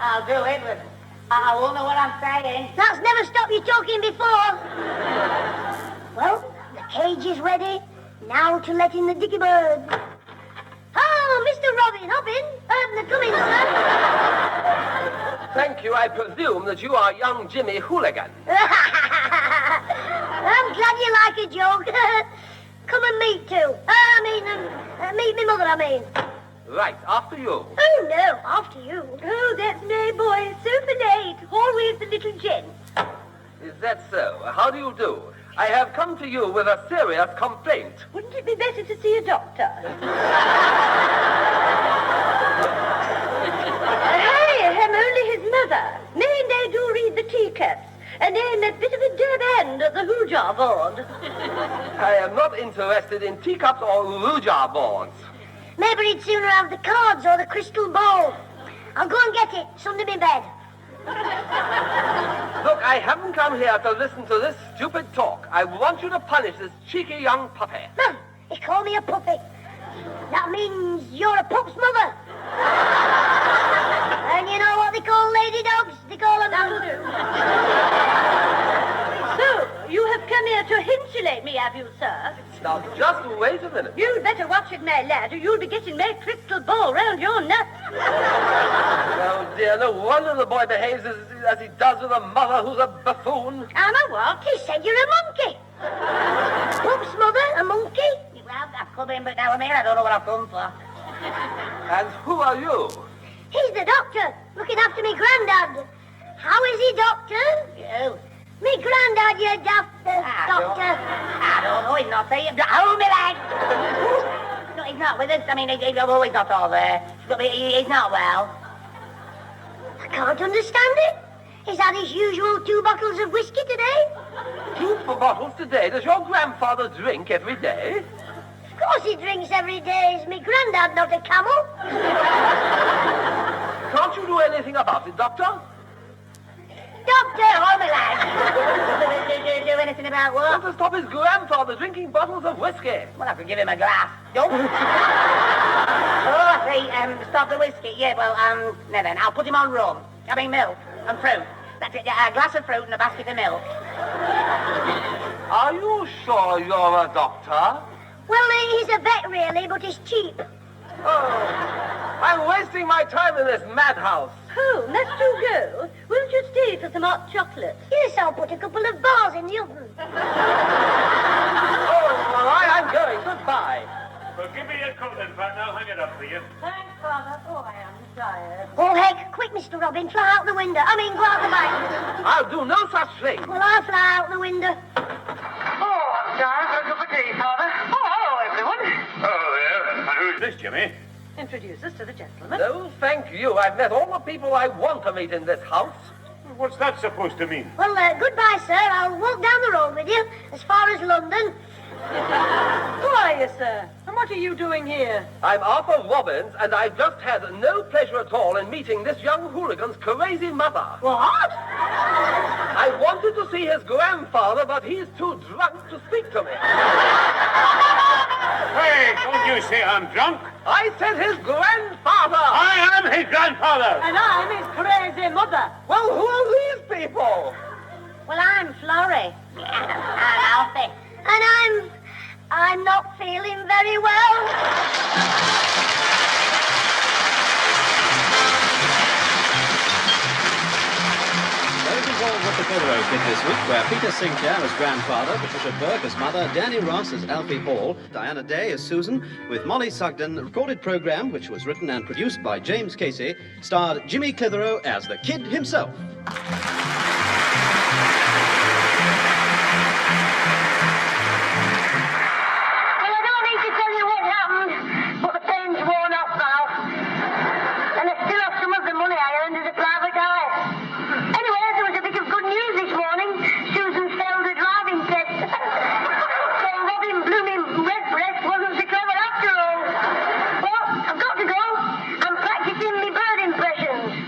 S9: I'll do it, but I won't know what I'm saying.
S2: That's never stopped you talking before. Well, the cage is ready. Now to let in the dicky bird. Oh, Mr. Robin, hop in. Come in, sir.
S12: Thank you. I presume that you are young Jimmy Hooligan.
S2: I'm glad you like a joke. Come and meet too. Meet me mother, I mean.
S12: Right, after you.
S2: Oh, no, after you. Oh, that's no boy. Super late. Always the little gent.
S12: Is that so? How do you do? I have come to you with a serious complaint.
S10: Wouldn't it be better to see a doctor? I am only his mother. Mayn't I do read the teacups? And I'm a bit of a dab hand at the hoo-jar board.
S12: I am not interested in teacups or Ouija boards.
S2: Maybe he'd sooner have the cards or the crystal ball. I'll go and get it. It's under my bed.
S12: Look, I haven't come here to listen to this stupid talk. I want you to punish this cheeky young puppy.
S2: Huh, he called me a puppy. That means you're a pup's mother. And you know what they call lady dogs? They call them...
S10: So, you have come here to insulate me, have you, sir?
S12: Now, just wait a minute.
S10: You'd better watch it, my lad, or you'll be getting my crystal ball round your nut.
S12: Oh, dear, no wonder the boy behaves as he does with a mother who's a buffoon.
S2: I'm a what? He said you're a monkey. Pup's mother, a monkey?
S9: Well, I've come in, but now I'm here. I don't know what I've come for.
S12: And who are you?
S2: He's the doctor, looking after me granddad. How is he, doctor?
S9: You?
S2: Me granddad, you daft doctor.
S9: I don't know. He's not there. Hold me, lad. No, he's not with us. I mean, he's always not all there. He's not well.
S2: I can't understand it. He's had his usual 2 bottles of whiskey today.
S12: 2 bottles today? Does your grandfather drink every day?
S2: Of course he drinks every day. Is me granddad not a camel?
S12: Can't you do anything about it, Doctor?
S2: Doctor!
S9: Hold me, lad. Do anything about what?
S12: Want to stop his grandfather drinking bottles of whiskey.
S9: Well, I could give him a glass. Don't. Oh, I see. Stop the whiskey. Yeah, well, no then. I'll put him on rum. I mean milk and fruit. That's it. A glass of fruit and a basket of milk.
S12: Are you sure you're a doctor?
S2: Well, he's a vet, really, but he's cheap.
S12: Oh, I'm wasting my time in this madhouse.
S10: Oh, must you go? Won't you stay for some hot chocolate?
S2: Yes, I'll put a couple of bars in the oven.
S12: Oh, all right, I'm going. Goodbye.
S4: Well, give me your coat then, Pat, and I'll hang it up for you.
S10: Thanks, Father. Oh, I am tired.
S2: Oh, heck, quick, Mr. Robin, fly out the window. I mean, go out the back.
S12: I'll do no such thing.
S2: Well, I'll fly out the window.
S9: Oh, I'm tired for a cup of tea, Father. Oh, hello, everyone.
S11: Oh, there.
S4: And who's this, Jimmy?
S3: Introduce us to the gentleman.
S12: No, thank you. I've met all the people I want to meet in this house.
S4: What's that supposed to mean?
S2: Well, goodbye, sir. I'll walk down the road with you as far as London.
S3: Who are you, sir? And what are you doing here?
S12: I'm Arthur Robbins, and I've just had no pleasure at all in meeting this young hooligan's crazy mother.
S2: What?
S12: I wanted to see his grandfather, but he's too drunk to speak to me.
S4: Hey, don't you say I'm drunk?
S12: I said his grandfather.
S4: I am his grandfather.
S3: And I'm his crazy mother.
S12: Well, who are these people?
S2: Well, I'm Florrie.
S9: And Alfie.
S2: And I'm not feeling very well.
S1: Those involved with the Clitheroe Kid this week were Peter Sinclair as grandfather, Patricia Burke as mother, Danny Ross as Alfie Hall, Diana Day as Susan, with Molly Sugden. The recorded program, which was written and produced by James Casey, starred Jimmy Clitheroe as the kid himself.
S9: Well, I don't need to tell you what happened, but the pain's worn off now. And I still have some of the money I earned as a private eye. Anyway, there was a bit of good news this morning. Susan failed a driving test. So Robin Blooming Redbreast wasn't so clever after all. Well, I've got to go. I'm practicing my bird impressions.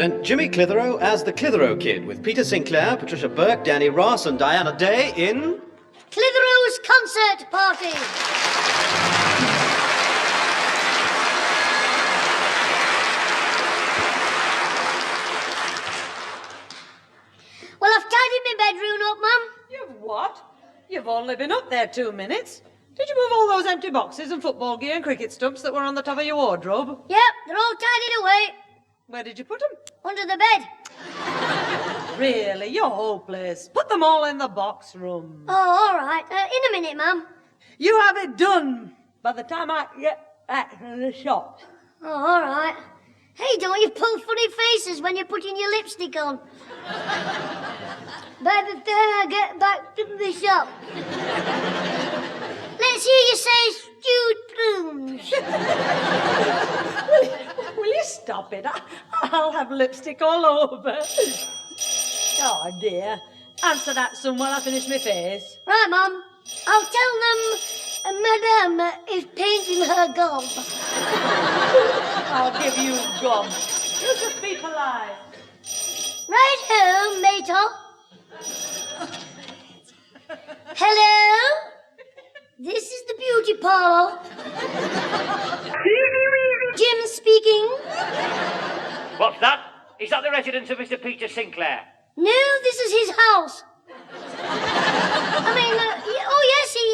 S1: present Jimmy Clitheroe as the Clitheroe Kid with Peter Sinclair, Patricia Burke, Danny Ross, and Diana Day in
S2: Clitheroe's concert party. Well, I've tidied my bedroom up, Mum.
S3: You've what? You've only been up there 2 minutes. Did you move all those empty boxes and football gear and cricket stumps that were on the top of your wardrobe?
S2: Yep, they're all tidied away.
S3: Where did you put them?
S2: Under the bed.
S3: Really, you're hopeless. Put them all in the box room.
S2: Oh, all right. In a minute, Mum.
S3: You have it done by the time I get back to the shop.
S2: Oh, all right. Hey, don't you pull funny faces when you're putting your lipstick on? By the time I get back to the shop. Let's hear you say stewed prunes.
S3: Will you stop it? I'll have lipstick all over. Oh, dear. Answer that son while I finish my face.
S2: Right, Mum. I'll tell them Madame is painting her gob.
S3: I'll give you gum. You just be polite.
S2: Right home, Mater. Hello? This is the beauty parlour. Jim speaking.
S13: What's that? Is that the residence of Mr. Peter Sinclair?
S2: No, this is his house. I mean, oh yes, he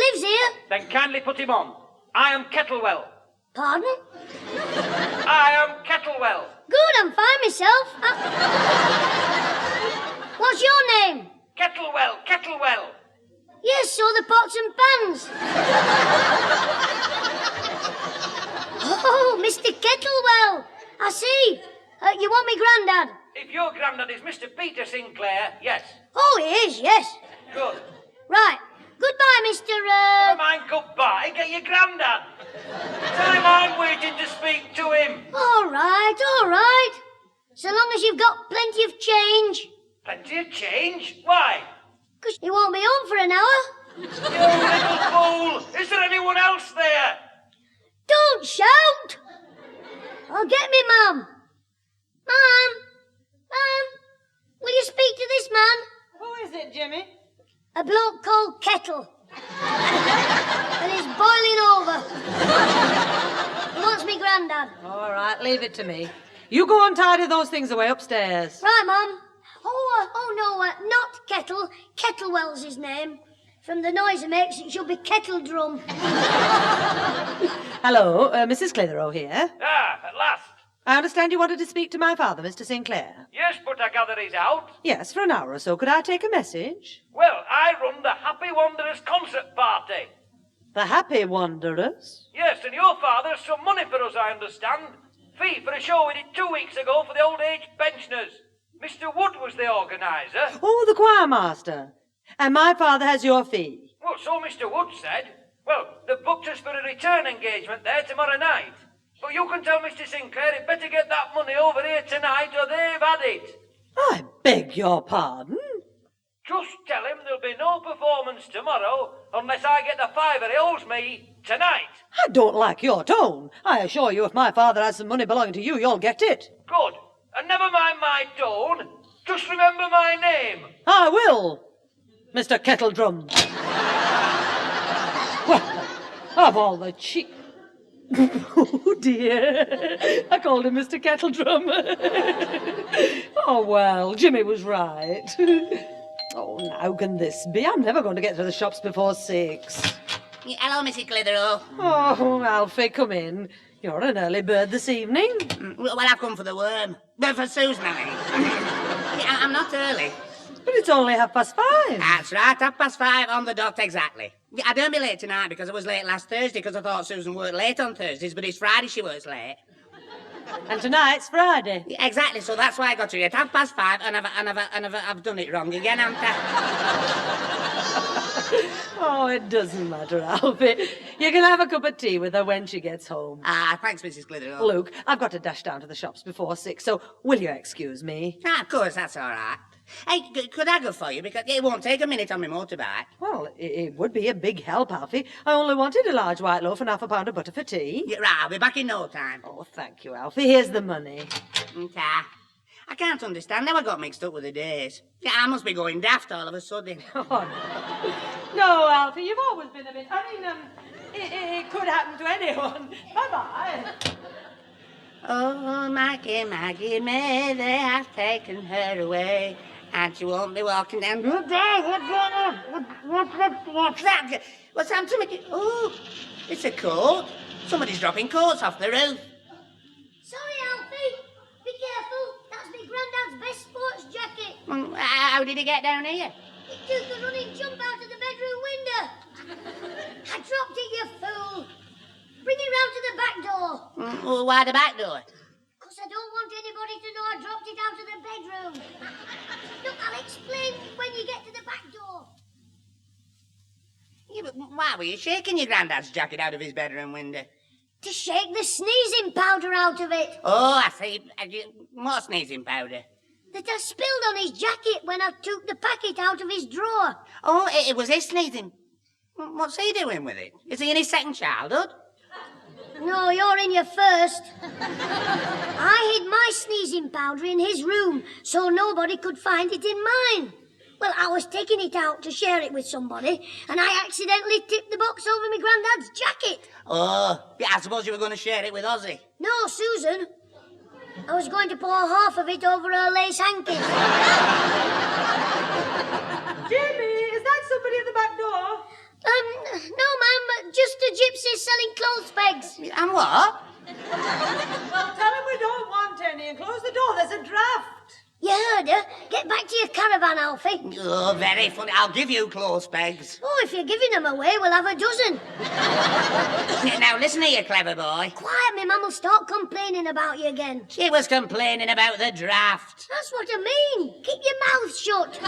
S2: lives here.
S13: Then kindly put him on. I am Kettlewell.
S2: Pardon?
S13: I am Kettlewell.
S2: Good, I'm fine myself. What's your name?
S13: Kettlewell, Kettlewell.
S2: Yes, so the pots and pans. Oh, Mr. Kettlewell. I see. You want me granddad?
S13: If your granddad is Mr. Peter Sinclair, yes.
S2: Oh, he is, yes.
S13: Good.
S2: Right. Goodbye, Mr.
S13: Never mind goodbye. Get your granddad. Tell him I'm waiting to speak to him.
S2: All right, all right. So long as you've got plenty of change.
S13: Plenty of change? Why?
S2: 'Cause you won't be home for an hour.
S13: You little fool! Is there anyone else there?
S2: Don't shout. I'll get me Mum. Mum, will you speak to this man?
S3: Who is it, Jimmy?
S2: A bloke called Kettle. And he's boiling over. He wants me granddad.
S3: All right, leave it to me. You go and tidy those things away upstairs.
S2: Right, Mum. Oh, no, not Kettle. Kettlewell's his name. From the noise it makes, it should be kettle drum.
S3: Hello, Mrs. Clitheroe here.
S13: Ah, at last.
S3: I understand you wanted to speak to my father, Mr. Sinclair.
S13: Yes, but I gather he's out.
S3: Yes, for an hour or so. Could I take a message?
S13: Well, I run the Happy Wanderers concert party.
S3: The Happy Wanderers?
S13: Yes, and your father has some money for us, I understand. Fee for a show we did 2 weeks ago for the old age pensioners. Mr. Wood was the organiser.
S3: Oh, the choir master. And my father has your fee.
S13: Well, so Mr. Wood said. Well, they've booked us for a return engagement there tomorrow night. But you can tell Mr. Sinclair he'd better get that money over here tonight or they've had it.
S3: I beg your pardon?
S13: Just tell him there'll be no performance tomorrow unless I get the fiver he owes me tonight.
S3: I don't like your tone. I assure you, if my father has some money belonging to you, you'll get it.
S13: Good. And never mind my tone. Just remember my name.
S3: I will, Mr. Kettledrum. Well, of all the cheek... Oh, dear. I called him Mr. Kettledrum. Oh, well, Jimmy was right. Oh, now how can this be? I'm never going to get to the shops before 6.
S7: Hello, Mrs. Clitheroe.
S3: Oh, Alfie, come in. You're an early bird this evening.
S7: Well, I've come for the worm. But for Susan, I mean. I'm not early.
S3: But it's only 5:30.
S7: That's right, 5:30 on the dot exactly. I don't be late tonight because I was late last Thursday because I thought Susan worked late on Thursdays, but it's Friday she works late.
S3: And tonight's Friday.
S7: Exactly, so that's why I got to you at 5:30 and I've done it wrong again, haven't I?
S3: Oh, it doesn't matter, Alfie. You can have a cup of tea with her when she gets home.
S7: Ah, thanks, Mrs. Clitheroe.
S3: Luke, I've got to dash down to the shops before 6, so will you excuse me?
S7: Ah, of course, that's all right. Hey, could I go for you? Because it won't take a minute on my motorbike.
S3: Well, it would be a big help, Alfie. I only wanted a large white loaf and £1/2 of butter for tea.
S7: Yeah, right, I'll be back in no time.
S3: Oh, thank you, Alfie. Here's the money.
S7: Ta. I can't understand how I got mixed up with the days. Yeah, I must be going daft all of a sudden.
S3: No, Alfie, you've always been a bit... it could happen to anyone. Bye-bye.
S7: Oh, Maggie, Maggie, may they have taken her away, and she won't be walking down... What's that? What's happened to me? Oh, it's a coat. Somebody's dropping coats off the roof.
S2: Sorry, Alfie. Be careful. That's my granddad's best sports jacket.
S7: How did he get down here?
S2: He took a running jump out of the bedroom window. I dropped it, you fool. Bring it round to the back door.
S7: Why the back door?
S2: Because I don't want anybody to know I dropped it out of the bedroom. Look, I'll explain when you get to the back door.
S7: Yeah, but why were you shaking your granddad's jacket out of his bedroom window?
S2: To shake the sneezing powder out of it.
S7: Oh, I see. More sneezing powder.
S2: That I spilled on his jacket when I took the packet out of his drawer.
S7: Oh, it was his sneezing. What's he doing with it? Is he in his second childhood?
S2: No, you're in your first. I hid my sneezing powder in his room so nobody could find it in mine. Well, I was taking it out to share it with somebody, and I accidentally tipped the box over my granddad's jacket.
S7: Oh, yeah, I suppose you were going to share it with Ozzy.
S2: No, Susan. I was going to pour half of it over her lace hanky.
S3: Jimmy, is that somebody at the back door?
S2: No, ma'am, just a gypsy selling clothes pegs.
S7: And what?
S3: Well, tell him we don't want any and close the door. There's a draft.
S2: You heard her. Get back to your caravan, Alfie.
S7: Oh, very funny. I'll give you clothes pegs.
S2: Oh, if you're giving them away, we'll have a dozen.
S7: Now, listen here, clever boy.
S2: Quiet, my mum will start complaining about you again.
S7: She was complaining about the draft.
S2: That's what I mean. Keep your mouth shut.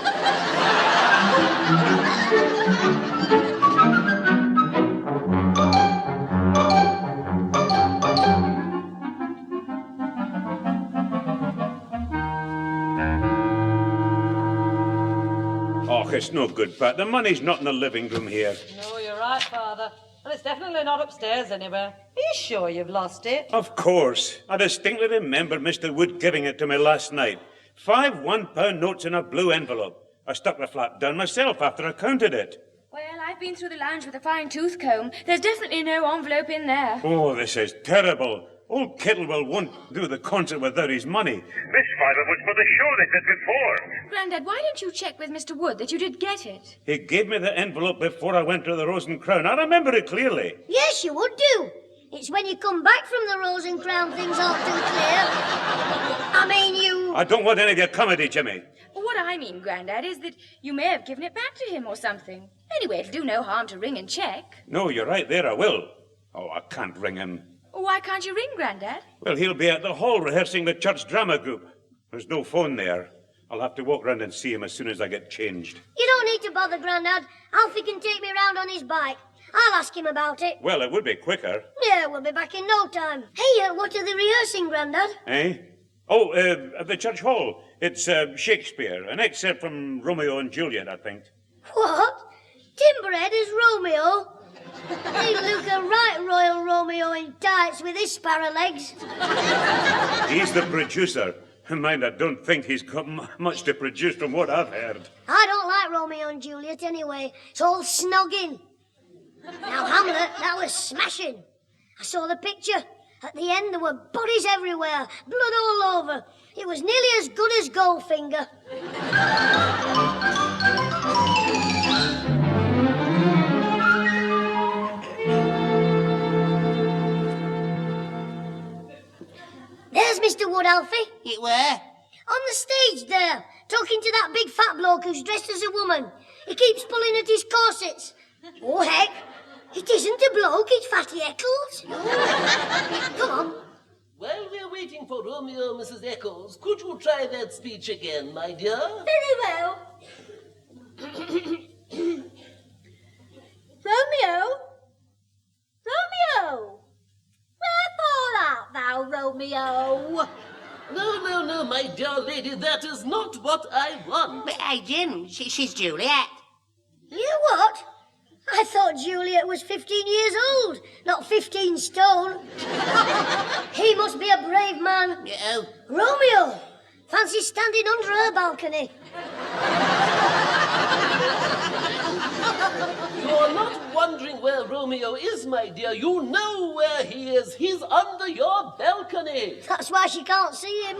S4: Oh, it's no good, Pat. The money's not in the living room here.
S3: No, you're right, Father. And it's definitely not upstairs anywhere. Are you sure you've lost it?
S4: Of course. I distinctly remember Mr. Wood giving it to me last night. 5 £1 notes in a blue envelope. I stuck the flap down myself after I counted it.
S5: Well, I've been through the lounge with a fine tooth comb. There's definitely no envelope in there.
S4: Oh, this is terrible. Old Kettlewell won't do the concert without his money.
S11: This fiver was for the show they did before.
S5: Grandad, why don't you check with Mr. Wood that you did get it?
S4: He gave me the envelope before I went to the Rose and Crown. I remember it clearly.
S2: Yes, you would do. It's when you come back from the Rose and Crown things aren't too clear. I mean, you...
S4: I don't want any of your comedy, Jimmy.
S5: What I mean, Grandad, is that you may have given it back to him or something. Anyway, it'll do no harm to ring and check.
S4: No, you're right there, I will. Oh, I can't ring him.
S5: Why can't you ring, Grandad?
S4: Well, he'll be at the hall rehearsing the church drama group. There's no phone there. I'll have to walk round and see him as soon as I get changed.
S2: You don't need to bother, Grandad. Alfie can take me round on his bike. I'll ask him about it.
S4: Well, it would be quicker.
S2: Yeah, we'll be back in no time. Hey, what are they rehearsing, Grandad?
S4: Eh? Oh, at the church hall. It's Shakespeare, an excerpt from Romeo and Juliet, I think.
S2: What? Timberhead is Romeo? He'd look a right Royal Romeo in tights with his sparrow legs.
S4: He's the producer. Mind, I don't think he's got much to produce from what I've heard.
S2: I don't like Romeo and Juliet anyway. It's all snogging. Now, Hamlet, that was smashing. I saw the picture. At the end, there were bodies everywhere, blood all over. It was nearly as good as Goldfinger. There's Mr. Wood, Alfie.
S7: It were?
S2: On the stage there, talking to that big fat bloke who's dressed as a woman. He keeps pulling at his corsets. Oh, heck. It isn't a bloke, it's Fatty Eccles. Come on.
S14: While we're waiting for Romeo, Mrs. Eccles, could you try that speech again, my dear?
S2: Very well.
S8: Romeo? Romeo? Wherefore art thou, Romeo?
S14: No, my dear lady, that is not what I want.
S7: But, hey, Jim, she's Juliet.
S2: You what? I thought Juliet was 15 years old, not 15 stone. He must be a brave man.
S7: Yeah.
S2: Romeo, Fancy standing under her balcony.
S14: You're not wondering where Romeo is, my dear. You know where he is. He's under your balcony.
S2: That's why she can't see him.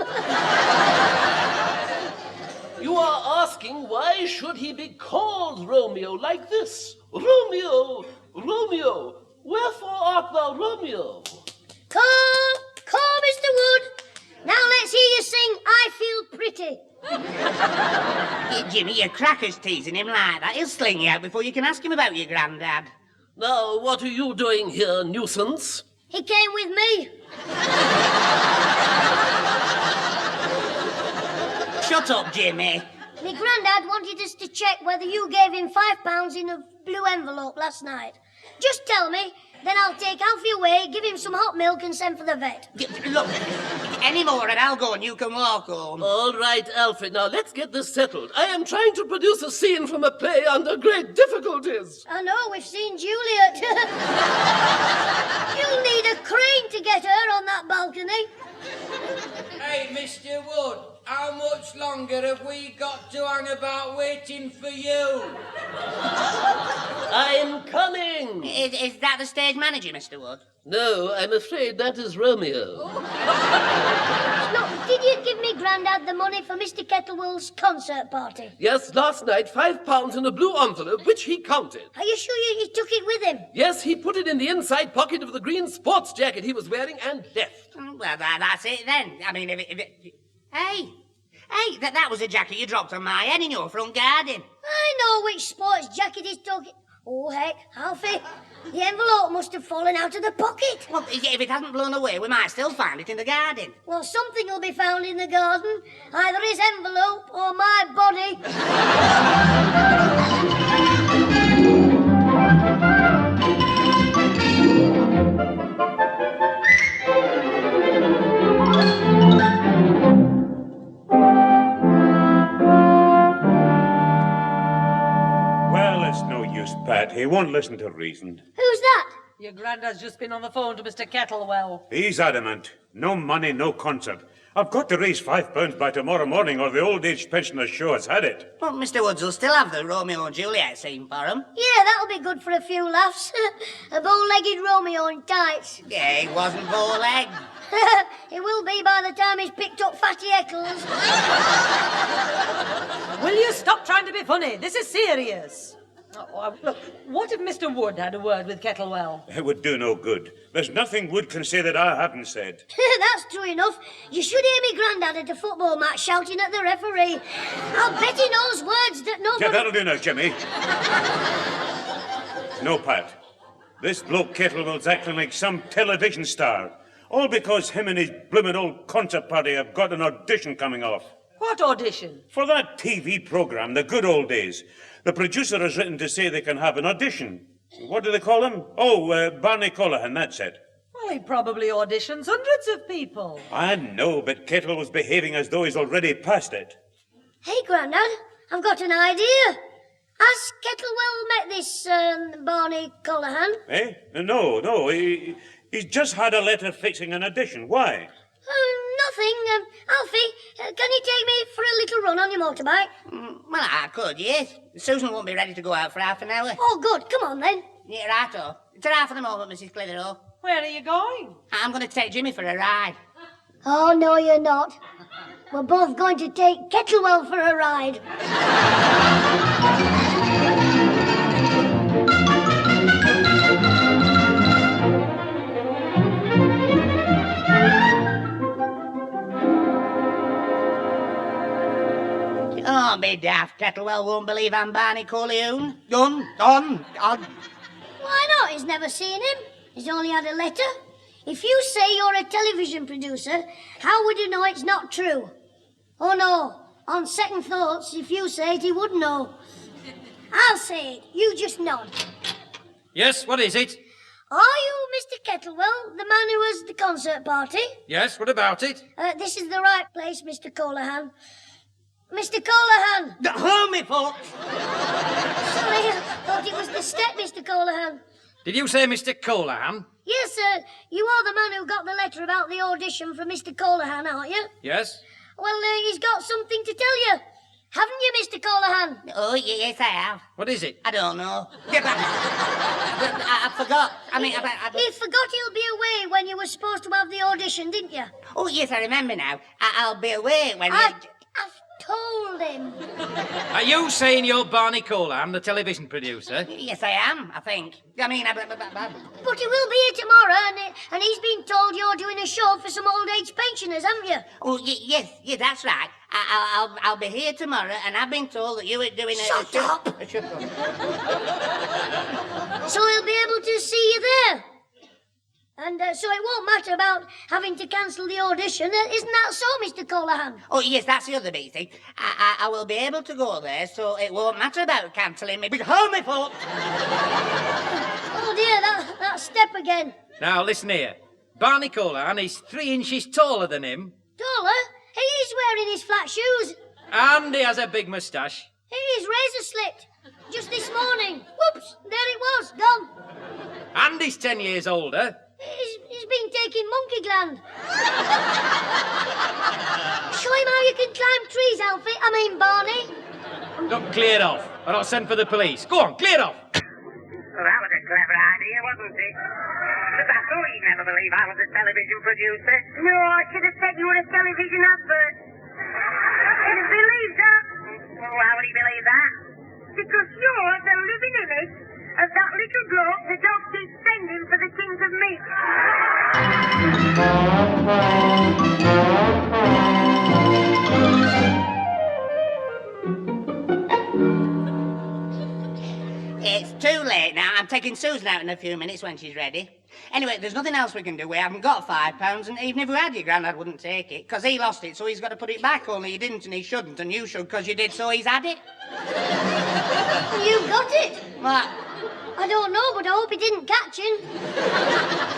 S14: You are asking why should he be called Romeo like this? Romeo, Romeo, wherefore art thou Romeo?
S2: Come, Mr. Wood. Now let's hear you sing I Feel Pretty.
S7: Jimmy, your cracker's teasing him like that. He'll sling you out before you can ask him about your granddad.
S14: Now, what are you doing here, nuisance?
S2: He came with me.
S7: Shut up, Jimmy.
S2: My granddad wanted us to check whether you gave him £5 in a blue envelope last night. Just tell me, then I'll take Alfie away, give him some hot milk and send for the vet.
S7: Look, any more and I'll go and you can walk home.
S14: All right, Alfred, now let's get this settled. I am trying to produce a scene from a play under great difficulties.
S2: I know, we've seen Juliet. You'll need a crane to get her on that balcony.
S15: Hey, Mr. Wood, how much longer have we got to hang about waiting for you?
S14: I'm coming.
S7: Is that the stage manager, Mr. Wood?
S14: No, I'm afraid that is Romeo.
S2: Look, did you give me Grandad the money for Mr. Kettlewell's concert party?
S14: Yes, last night, £5 in a blue envelope, which he counted.
S2: Are you sure he took it with him?
S14: Yes, he put it in the inside pocket of the green sports jacket he was wearing and left.
S7: Well, that's it then. I mean, if it... Hey, that was a jacket you dropped on my head in your front garden.
S2: I know which sports jacket he's talking... Oh, heck, Alfie, the envelope must have fallen out of the pocket.
S7: Well, if it hasn't blown away, we might still find it in the garden.
S2: Well, something will be found in the garden. Either his envelope or my body.
S4: Pat, he won't listen to reason.
S2: Who's that?
S3: Your granddad's just been on the phone to Mr. Kettlewell.
S4: He's adamant. No money, no concert. I've got to raise £5 by tomorrow morning or the old age pensioners show has had it.
S7: Well, Mr. Woods will still have the Romeo and Juliet scene for him.
S2: Yeah, that'll be good for a few laughs. A bow-legged Romeo in tights.
S7: Yeah, he wasn't bow-legged.
S2: It will be by the time he's picked up Fatty Eccles.
S3: Will you stop trying to be funny? This is serious. Oh, look, what if Mr. Wood had a word with Kettlewell?
S4: It would do no good. There's nothing Wood can say that I haven't said.
S2: That's true enough. You should hear me granddad at a football match shouting at the referee. I'll bet he knows words that nobody...
S4: Yeah, that'll do now, Jimmy. No, Pat. This bloke Kettlewell's acting like some television star. All because him and his bloomin' old concert party have got an audition coming off.
S3: What audition?
S4: For that TV programme, The Good Old Days. The producer has written to say they can have an audition. What do they call him? Oh, Barney Colohan, that's it.
S3: Well, he probably auditions hundreds of people.
S4: I know, but Kettle was behaving as though he's already passed it.
S2: Hey, Grandad, I've got an idea. Has Kettlewell met this, Barney Colohan?
S4: Eh? No, he's just had a letter fixing an audition. Why?
S2: Nothing. Alfie, can you take me for a little run on your motorbike?
S7: Well, I could, yes. Susan won't be ready to go out for half an hour.
S2: Oh, good. Come on, then.
S7: Yeah, righto. Ta-ra for the moment, Mrs. Clitheroe.
S3: Where are you going?
S7: I'm going to take Jimmy for a ride.
S2: Oh, no, you're not. We're both going to take Kettlewell for a ride.
S7: Oh, me daft. Kettlewell won't believe I'm Barney Corleone. On.
S2: Why not? He's never seen him. He's only had a letter. If you say you're a television producer, how would you know it's not true? Oh, no. On second thoughts, if you say it, he would know. I'll say it. You just nod.
S16: Yes, what is it?
S2: Are you Mr. Kettlewell, the man who was at the concert party?
S16: Yes, what about it?
S2: This is the right place, Mr. Colohan. Mr. Colohan!
S7: Hold me, folks!
S2: Sorry, I thought it was the step, Mr. Colohan.
S16: Did you say Mr. Colohan?
S2: Yes, sir. You are the man who got the letter about the audition from Mr. Colohan, aren't you?
S16: Yes.
S2: Well, he's got something to tell you. Haven't you, Mr. Colahan?
S7: Oh, yes, I have.
S16: What is it?
S7: I don't know. Yeah, but I forgot. I mean,
S2: He forgot he'll be away when you were supposed to have the audition, didn't you?
S7: Oh, yes, I remember now. I'll be away when...
S2: I've told him.
S16: Are you saying you're Barney Colahan, the television producer?
S7: Yes, I am, I think. I mean...
S2: But he will be here tomorrow, and he's been told you're doing a show for some old-age pensioners, haven't you?
S7: Oh, yes, that's right. I'll be here tomorrow, and I've been told that you were doing
S2: Shut up!
S7: Shut up.
S2: So he'll be able to see you there. And so it won't matter about having to cancel the audition. Isn't that so, Mr. Colahan?
S7: Oh, yes, that's the other bit, see. I will be able to go there, so it won't matter about cancelling me. Hold me, folks!
S2: Oh, dear, that step again.
S16: Now, listen here. Barney Colahan is 3 inches taller than him.
S2: Taller? He is wearing his flat shoes.
S16: And he has a big moustache.
S2: His razor slipped just this morning. Whoops, there it was, gone.
S16: And he's 10 years older.
S2: He's been taking monkey gland. Show him how you can climb trees, Alfie. I mean, Barney.
S16: Look, clear off, or I'll send for the police. Go on, clear off.
S11: Well, that was a clever idea, wasn't it? But I thought you'd never believe I was a television producer.
S9: No, I should have said you were a television advert. He'd have believed that.
S11: Well, why would he believe that?
S9: Because you're the living image of that little bloke the dog keeps sending for the tins of meat.
S7: It's too late now. I'm taking Susan out in a few minutes when she's ready. Anyway, there's nothing else we can do. We haven't got £5, and even if we had, your granddad wouldn't take it, because he lost it, so he's got to put it back, only he didn't, and he shouldn't, and you should, because you did, so he's had it.
S2: You got it?
S7: What?
S2: I don't know, but I hope he didn't catch him.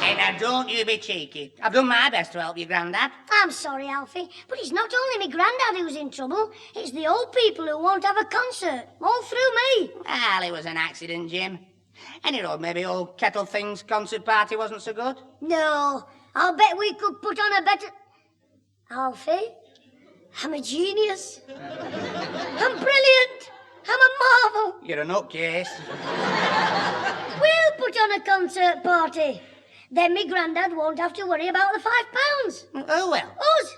S7: Hey, now, don't you be cheeky. I've done my best to help your granddad.
S2: I'm sorry, Alfie, but it's not only my granddad who's in trouble. It's the old people who won't have a concert, all through me.
S7: Well, it was an accident, Jim. Any road, maybe old Kettle Thing's concert party wasn't so good?
S2: No, I'll bet we could put on a better... Alfie, I'm a genius. I'm brilliant. I'm a marvel.
S7: You're a nutcase.
S2: We'll put on a concert party. Then me granddad won't have to worry about the £5.
S7: Oh, well.
S2: Us.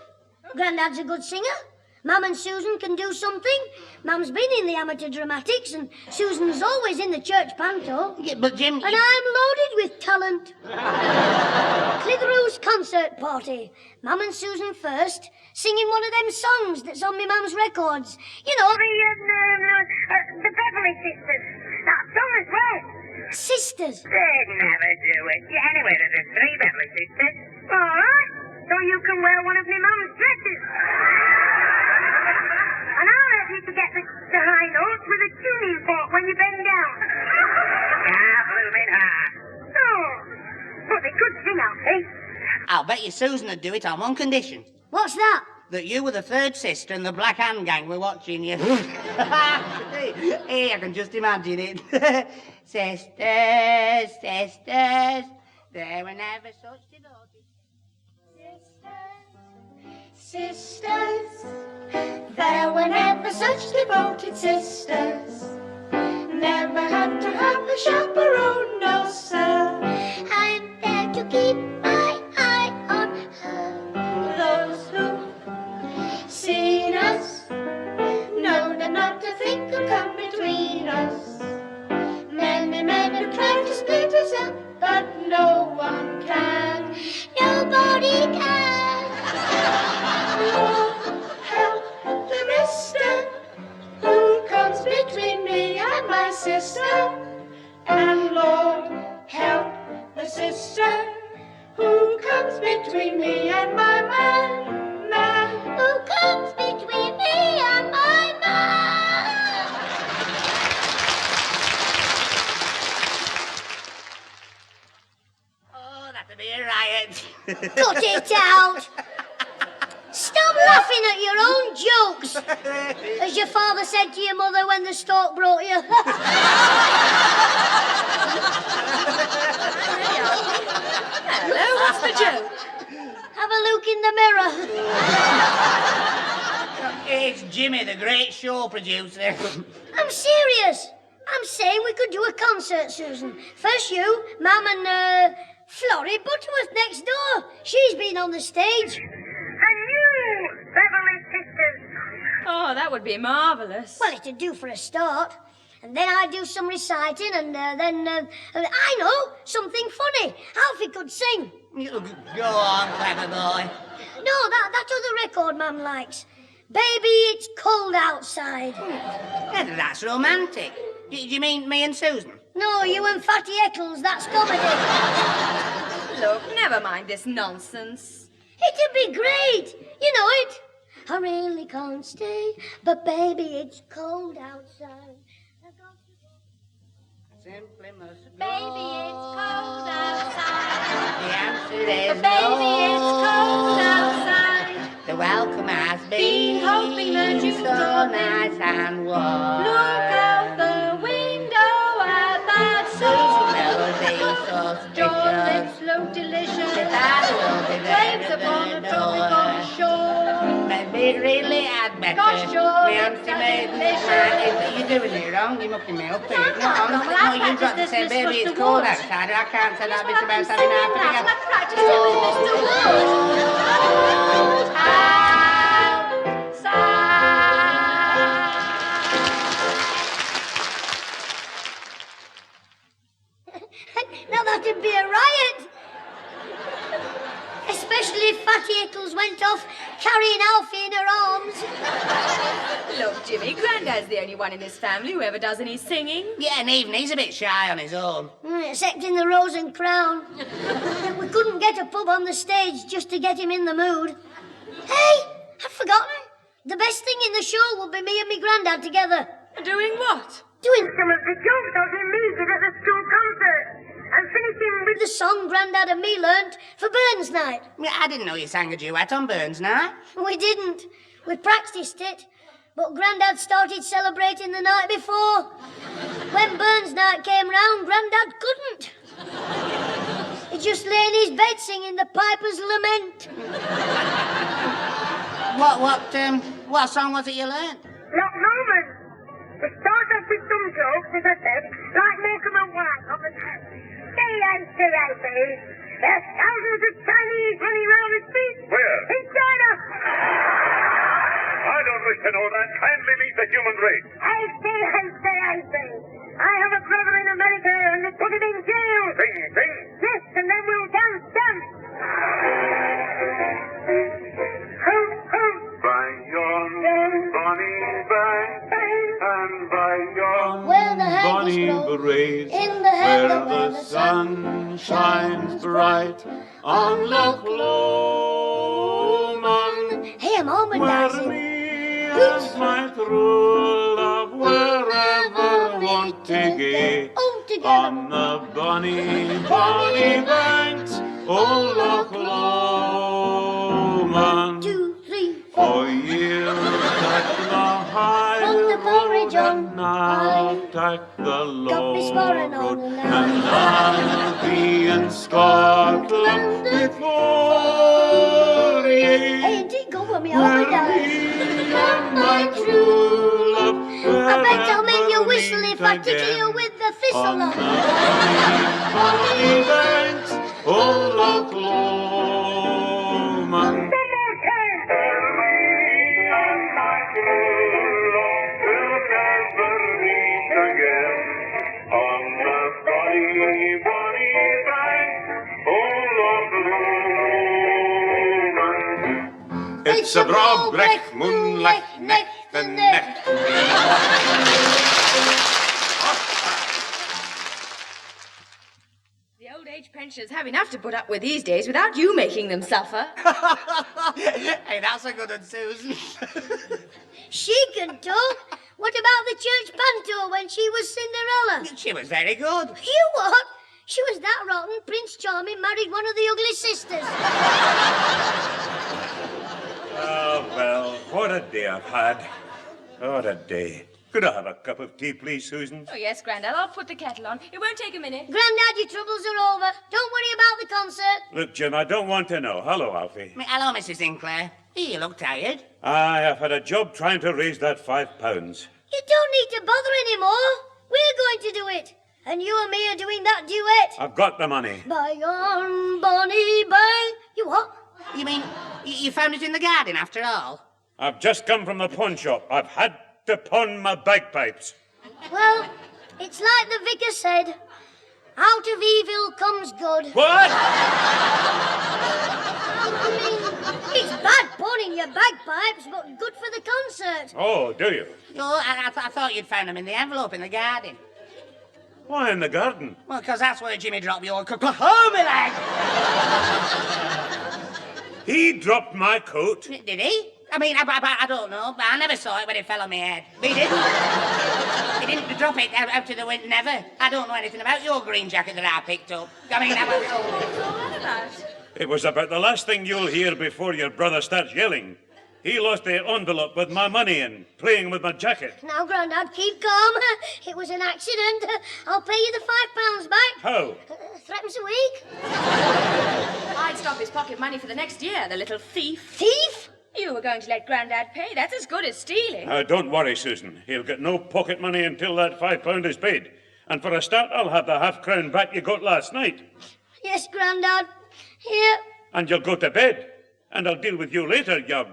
S2: Granddad's a good singer. Mum and Susan can do something. Mum's been in the amateur dramatics, and Susan's always in the church panto.
S7: Yeah, but Jim...
S2: And I'm loaded with talent. Clitheroe's concert party. Mum and Susan first, singing one of them songs that's on me mum's records. You know...
S9: The Beverly Sisters. That song as well.
S2: Sisters?
S11: They'd never do it. Yeah, anyway, there's 3 Beverly Sisters.
S9: All right. So you can wear one of me mum's dresses. And I'll help you to get the high notes with a tuning fork when you bend down.
S11: Blooming hard.
S9: Oh, but they could sing, Alfie.
S7: I'll bet you Susan would do it on one condition.
S2: What's that?
S7: That you were the third sister and the Black Hand Gang were watching you. Hey, I can just imagine it. Sisters, sisters, they were never such devoted.
S17: Sisters, there were never such devoted sisters. Never had to have a chaperone, no sir. I'm there to keep my eye on her. Those who seen us know that not to think will come between us. Many men have tried to split us up, but no one can. Nobody can. Lord, help the mister who comes between me and my sister. And Lord, help the sister who comes between me and my man. Who comes between me and my man.
S7: Oh, that'd be a riot.
S2: Cut it out. Stop laughing at your own jokes, as your father said to your mother when the stork brought you.
S3: Hello, what's the joke?
S2: Have a look in the mirror.
S7: It's Jimmy, the great show producer.
S2: I'm serious. I'm saying we could do a concert, Susan. First you, Mum and, Florrie Butterworth next door. She's been on the stage.
S9: And you, Beverly Sisters.
S5: Oh, that would be marvellous.
S2: Well, it'd do for a start. And then I'd do some reciting, and then, I know, something funny. Alfie could sing.
S7: Go on, clever boy.
S2: No, that other record Mum likes. Baby, it's cold outside.
S7: Yeah, that's romantic. Do you mean me and Susan?
S2: No, you and Fatty Eccles, that's comedy.
S5: Look, never mind this nonsense.
S2: It'd be great. You know it. I really can't stay, but baby, it's cold outside.
S7: Simply must go.
S17: Baby, it's cold outside.
S7: The answer is
S17: Baby,
S7: no.
S17: it's cold outside.
S7: The welcome has been
S17: hoping that you'd
S7: so
S17: come in.
S7: nice and warm.
S17: Look out the window at that
S7: Susan will be so
S17: Your
S7: suspicious.
S17: lips look delicious.
S7: The father will be there
S17: Waves
S7: at
S17: upon
S7: the
S17: a tropical shore.
S7: Maybe really had better.
S17: Gosh, your
S7: We
S17: lips
S7: have to
S17: are
S7: make
S17: delicious.
S7: You're doing it wrong. You're mucking me up here.
S17: No,
S7: No, honestly,
S17: well,
S7: no, you've got to
S17: practiced
S7: say,
S17: this
S7: baby,
S17: with
S7: it's
S17: Mr.
S7: cold
S17: Woods.
S7: outside. I can't say that bit
S17: Well,
S7: about
S17: I'm
S7: having half
S17: singing that.
S7: a
S17: I practiced it with Mr. Woods.
S2: Now that'd be a riot. Especially if Fatty Eccles went off carrying Alfie in her arms.
S5: Look, Jimmy, Grandad's the only one in his family who ever does any singing.
S7: Yeah, and even he's a bit shy on his own.
S2: Except in the Rose and Crown. We couldn't get a pub on the stage just to get him in the mood. Hey, I've forgotten. The best thing in the show would be me and me Grandad together.
S5: Doing what?
S2: Doing
S9: Some of the jokes of him needed at the school concert. And finishing with
S2: the song Grandad and me learnt for Burns Night.
S7: Yeah, I didn't know you sang a duet on Burns Night.
S2: We didn't. We practiced it. But Grandad started celebrating the night before. When Burns Night came round, Grandad couldn't. He just lay in his bed singing the Piper's Lament.
S7: What song was it you learned?
S9: Not moments. It starts off with some jokes, as I said, like Morecambe and White on the test. C-A-C-A-B. There's thousands of Chinese running around the streets.
S11: Where?
S9: In China.
S11: I don't wish to know that. Kindly leave the human race.
S9: A-C-A-C-A-B. I have a brother in America and they put him in jail.
S11: Sing, sing.
S9: Yes, and then we'll dance. Hoot, hoot.
S11: By yon bonny bank, and by yon
S2: Where the haggis
S11: bonny
S2: grow,
S11: berets,
S2: in the heather
S11: where the sun shines bright on Loch Lomond,
S2: Hey, I'm
S11: where
S2: harmonizing.
S11: me and my true love wherever want to go,
S2: All together.
S11: on the bonny, bonny banks, oh Loch Lomond.
S2: 2, 3, 4.
S11: For years at the high
S2: Put the porridge
S11: road,
S2: on.
S11: and now take the low
S2: me sparring
S11: road,
S2: on
S11: and I'll be in Scotland before ye.
S2: Hey, it did go with me
S11: Where
S2: harmonizing.
S11: me and my true love,
S2: I bet I'll make you
S11: wherever
S2: whistle
S11: meet
S2: if I tickle
S11: again.
S2: you with the thistle
S11: On the
S2: on.
S11: bonny banks, oh Loch Lomond. It's a broad break, moonlight, neck to neck.
S5: The old age pensioners have enough to put up with these days without you making them suffer.
S7: Hey, that's a good one, Susan.
S2: She can talk. What about the church panto when she was Cinderella?
S7: She was very good.
S2: You what? She was that rotten, Prince Charming married one of the ugly sisters.
S4: Oh, well, what a day I've had. What a day. Could I have a cup of tea, please, Susan?
S5: Oh, yes, Grandad. I'll put the kettle on. It won't take a minute.
S2: Grandad, your troubles are over. Don't worry about the concert.
S4: Look, Jim, I don't want to know. Hello, Alfie.
S7: Hello, Mrs. Incl. You look tired.
S4: Aye, I've had a job trying to raise that £5.
S2: You don't need to bother anymore. We're going to do it. And you and me are doing that duet.
S4: I've got the money.
S2: By yon bonny bay. You what?
S7: You mean you found it in the garden after all?
S4: I've just come from the pawn shop. I've had to pawn my bagpipes.
S2: Well, it's like the vicar said. Out of evil comes good.
S4: What?
S2: I mean, it's bad pawning your bagpipes, but good for the concert.
S4: Oh, do you?
S7: No, I thought you'd found them in the envelope in the garden.
S4: Why in the garden?
S7: Well, because that's where Jimmy dropped your homie leg.
S4: He dropped my coat.
S7: Did he? I mean, I don't know, but I never saw it when it fell on my head. But he didn't. He didn't drop it out to the wind, never. I don't know anything about your green jacket that I picked up. I mean,
S4: It was about the last thing you'll hear before your brother starts yelling. He lost the envelope with my money in, playing with my jacket.
S2: Now, Grandad, keep calm. It was an accident. I'll pay you the £5 back.
S4: How?
S2: Threepence a week.
S5: I'd stop his pocket money for the next year, the little thief.
S2: Thief?
S5: You were going to let Grandad pay. That's as good as stealing.
S4: Don't worry, Susan. He'll get no pocket money until that £5 is paid. And for a start, I'll have the half-crown back you got last night.
S2: Yes, Grandad. Here.
S4: And you'll go to bed. And I'll deal with you later, you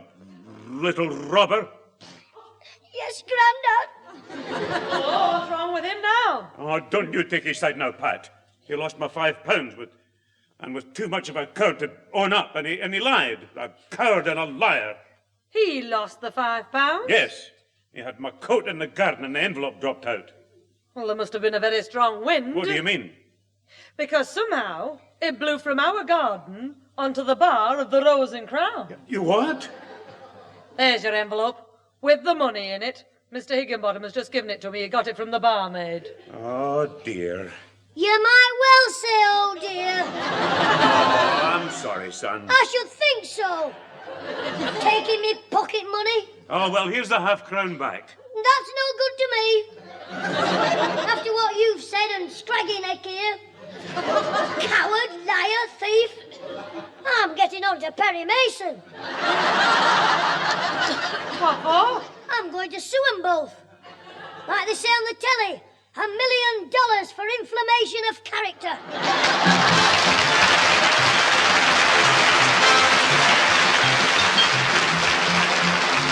S4: little robber.
S2: Yes, Grandad.
S3: Oh, what's wrong with him now?
S4: Oh, don't you take his side now, Pat. He lost my £5 and was too much of a coward to own up, and he lied. A coward and a liar.
S3: He lost the £5?
S4: Yes. He had my coat in the garden and the envelope dropped out.
S3: Well, there must have been a very strong wind.
S4: What do you mean?
S3: Because somehow it blew from our garden onto the bar of the Rose and Crown.
S4: You what?
S3: There's your envelope, with the money in it. Mr. Higginbottom has just given it to me. He got it from the barmaid.
S4: Oh, dear.
S2: You might well say, oh dear.
S4: Oh, I'm sorry, son.
S2: I should think so. Taking me pocket money?
S4: Oh, well, here's the half-crown back.
S2: That's no good to me. After what you've said and scraggy neck here. Coward, liar, thief. I'm getting on to Perry Mason.
S3: What for?
S2: I'm going to sue them both. Like they say on the telly, $1 million for inflammation of character.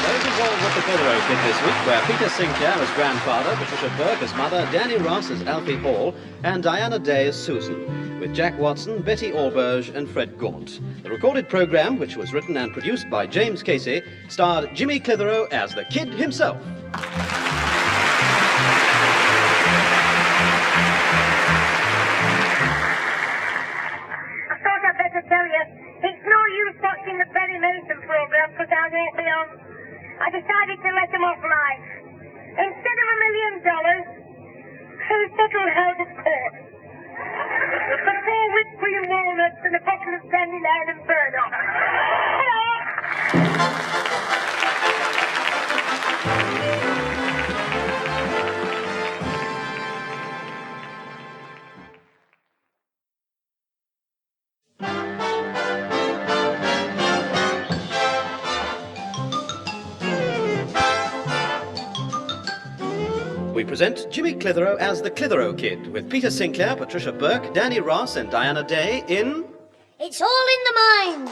S1: Those involved with the Clitheroe Kid this week were Peter Sinclair as grandfather, Patricia Burke as mother, Danny Ross as Alfie Hall, and Diana Day as Susan, with Jack Watson, Betty Alberge, and Fred Gaunt. The recorded programme, which was written and produced by James Casey, starred Jimmy Clitheroe as the Kid himself.
S9: It's no use watching the Perry Mason program because I won't be on. I decided to let them off light. Instead of $1 million, who's settled held of court? For 4 whipped cream walnuts and a bottle of dandelion and burdock. Hello!
S1: We present Jimmy Clitheroe as the Clitheroe Kid, with Peter Sinclair, Patricia Burke, Danny Ross, and Diana Day in...
S2: It's all in the mind.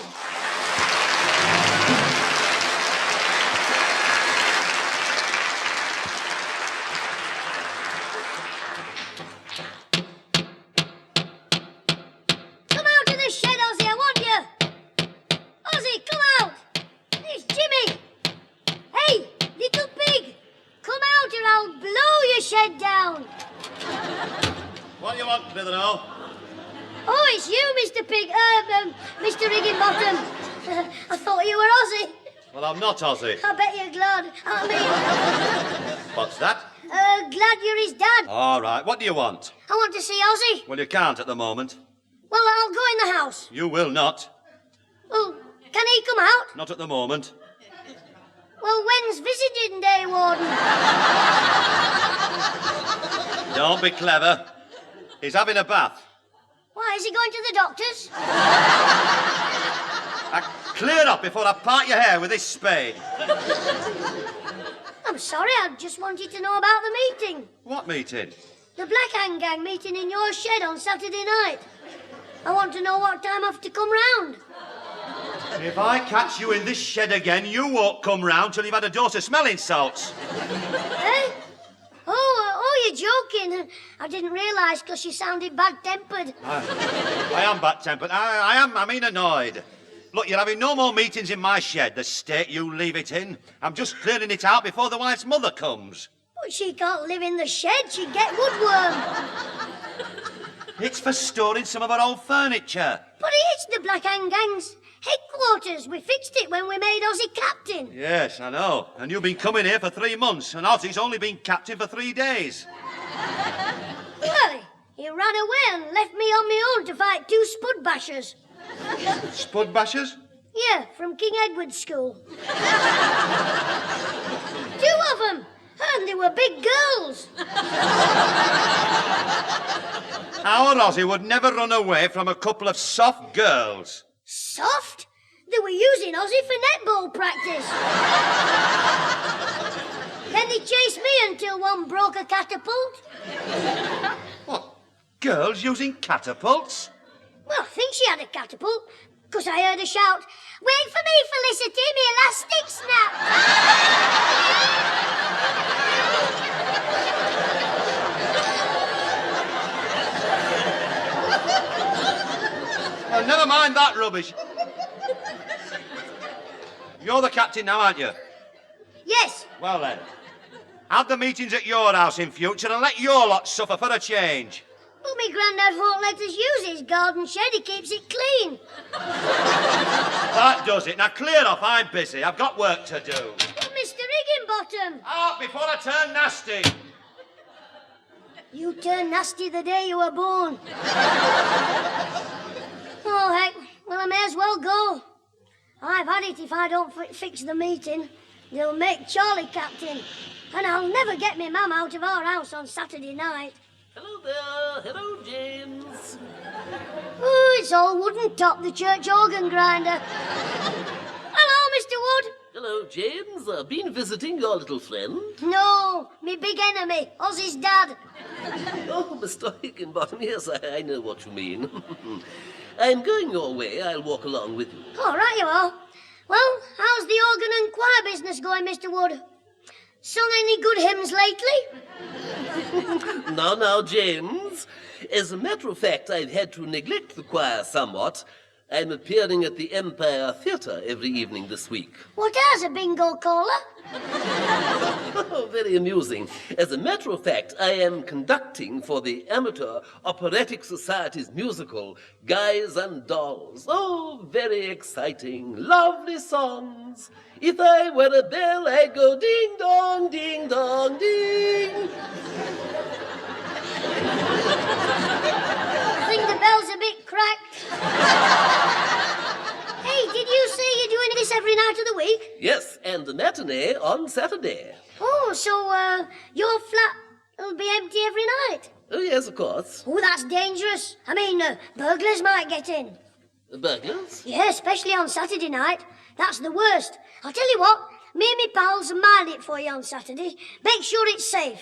S2: Come out of the shed, Ozzy, I want you. Ozzy, come out. It's Jimmy. Hey, little pig. Come out or I'll blow your shed down.
S18: What do you want, Clitheroe?
S2: Oh, it's you, Mr. Pig. Mr. Higginbottom. I thought you were Ozzy.
S18: Well, I'm not Ozzy.
S2: I bet you're glad.
S18: What's that?
S2: Glad you're his dad.
S18: All right, what do you want?
S2: I want to see Ozzy.
S18: Well, you can't at the moment.
S2: Well, I'll go in the house.
S18: You will not.
S2: Well, can he come out?
S18: Not at the moment.
S2: Well, when's visiting day, Warden?
S18: Don't be clever. He's having a bath.
S2: Why, is he going to the doctor's?
S18: Clear up before I part your hair with this spade.
S2: I'm sorry, I just wanted to know about the meeting.
S18: What meeting?
S2: The Black Hand Gang meeting in your shed on Saturday night. I want to know what time I have to come round.
S18: If I catch you in this shed again, you won't come round till you've had a dose of smelling salts.
S2: Eh? Oh, you're joking. I didn't realise because you sounded bad-tempered.
S18: I am bad-tempered. I mean annoyed. Look, you're having no more meetings in my shed, the state you leave it in. I'm just clearing it out before the wife's mother comes.
S2: But she can't live in the shed. She'd get woodworm.
S18: It's for storing some of our old furniture.
S2: But it's the Black Hand Gang's headquarters. We fixed it when we made Ozzy captain.
S18: Yes, I know. And you've been coming here for 3 months, and Ozzy's only been captain for 3 days.
S2: Well, he ran away and left me on my own to fight 2 spud bashers.
S18: Spud bashers?
S2: Yeah, from King Edward's school. 2 of them, and they were big girls.
S18: Our Ozzy would never run away from a couple of soft girls.
S2: Soft? They were using Ozzy for netball practice. Then they chased me until one broke a catapult.
S18: What? Girls using catapults?
S2: Well, I think she had a catapult, because I heard her shout, "Wait for me, Felicity, me elastic snap!"
S18: Well, never mind that rubbish. You're the captain now, aren't you?
S2: Yes.
S18: Well then, have the meetings at your house in future and let your lot suffer for a change.
S2: But me granddad won't let us use his garden shed. He keeps it clean.
S18: That does it. Now clear off, I'm busy. I've got work to do.
S2: But Mr. Higginbottom.
S18: Out before I turn nasty.
S2: You turned nasty the day you were born. Oh, heck. Well, I may as well go. I've had it if I don't fix the meeting. They'll make Charlie captain. And I'll never get me mum out of our house on Saturday night.
S14: Hello there. Hello, James.
S2: Oh, it's all wooden top, the church organ grinder. Hello, Mr. Wood.
S14: Hello, James. Been visiting your little friend?
S2: No, me big enemy, Ozzy's dad.
S14: Oh, Mr. Higginbottom, yes, I know what you mean. I'm going your way. I'll walk along with you.
S2: All right, you are. Well, how's the organ and choir business going, Mr. Wood? Sung any good hymns lately?
S14: Now, James. As a matter of fact, I've had to neglect the choir somewhat. I'm appearing at the Empire Theatre every evening this week.
S2: What has a bingo caller?
S14: Oh, very amusing. As a matter of fact, I am conducting for the Amateur Operatic Society's musical, Guys and Dolls. Oh, very exciting, lovely songs. If I were a bell, I'd go ding-dong, ding-dong, ding.
S2: I think the bell's a bit cracked. Hey, did you say you're doing this every night of the week?
S14: Yes, and the matinee on Saturday.
S2: Oh, so, your flat will be empty every night?
S14: Oh, yes, of course.
S2: Oh, that's dangerous. I mean, burglars might get in.
S14: Burglars?
S2: Yeah, especially on Saturday night. That's the worst. I'll tell you what, me and my pals will mind it for you on Saturday. Make sure it's safe.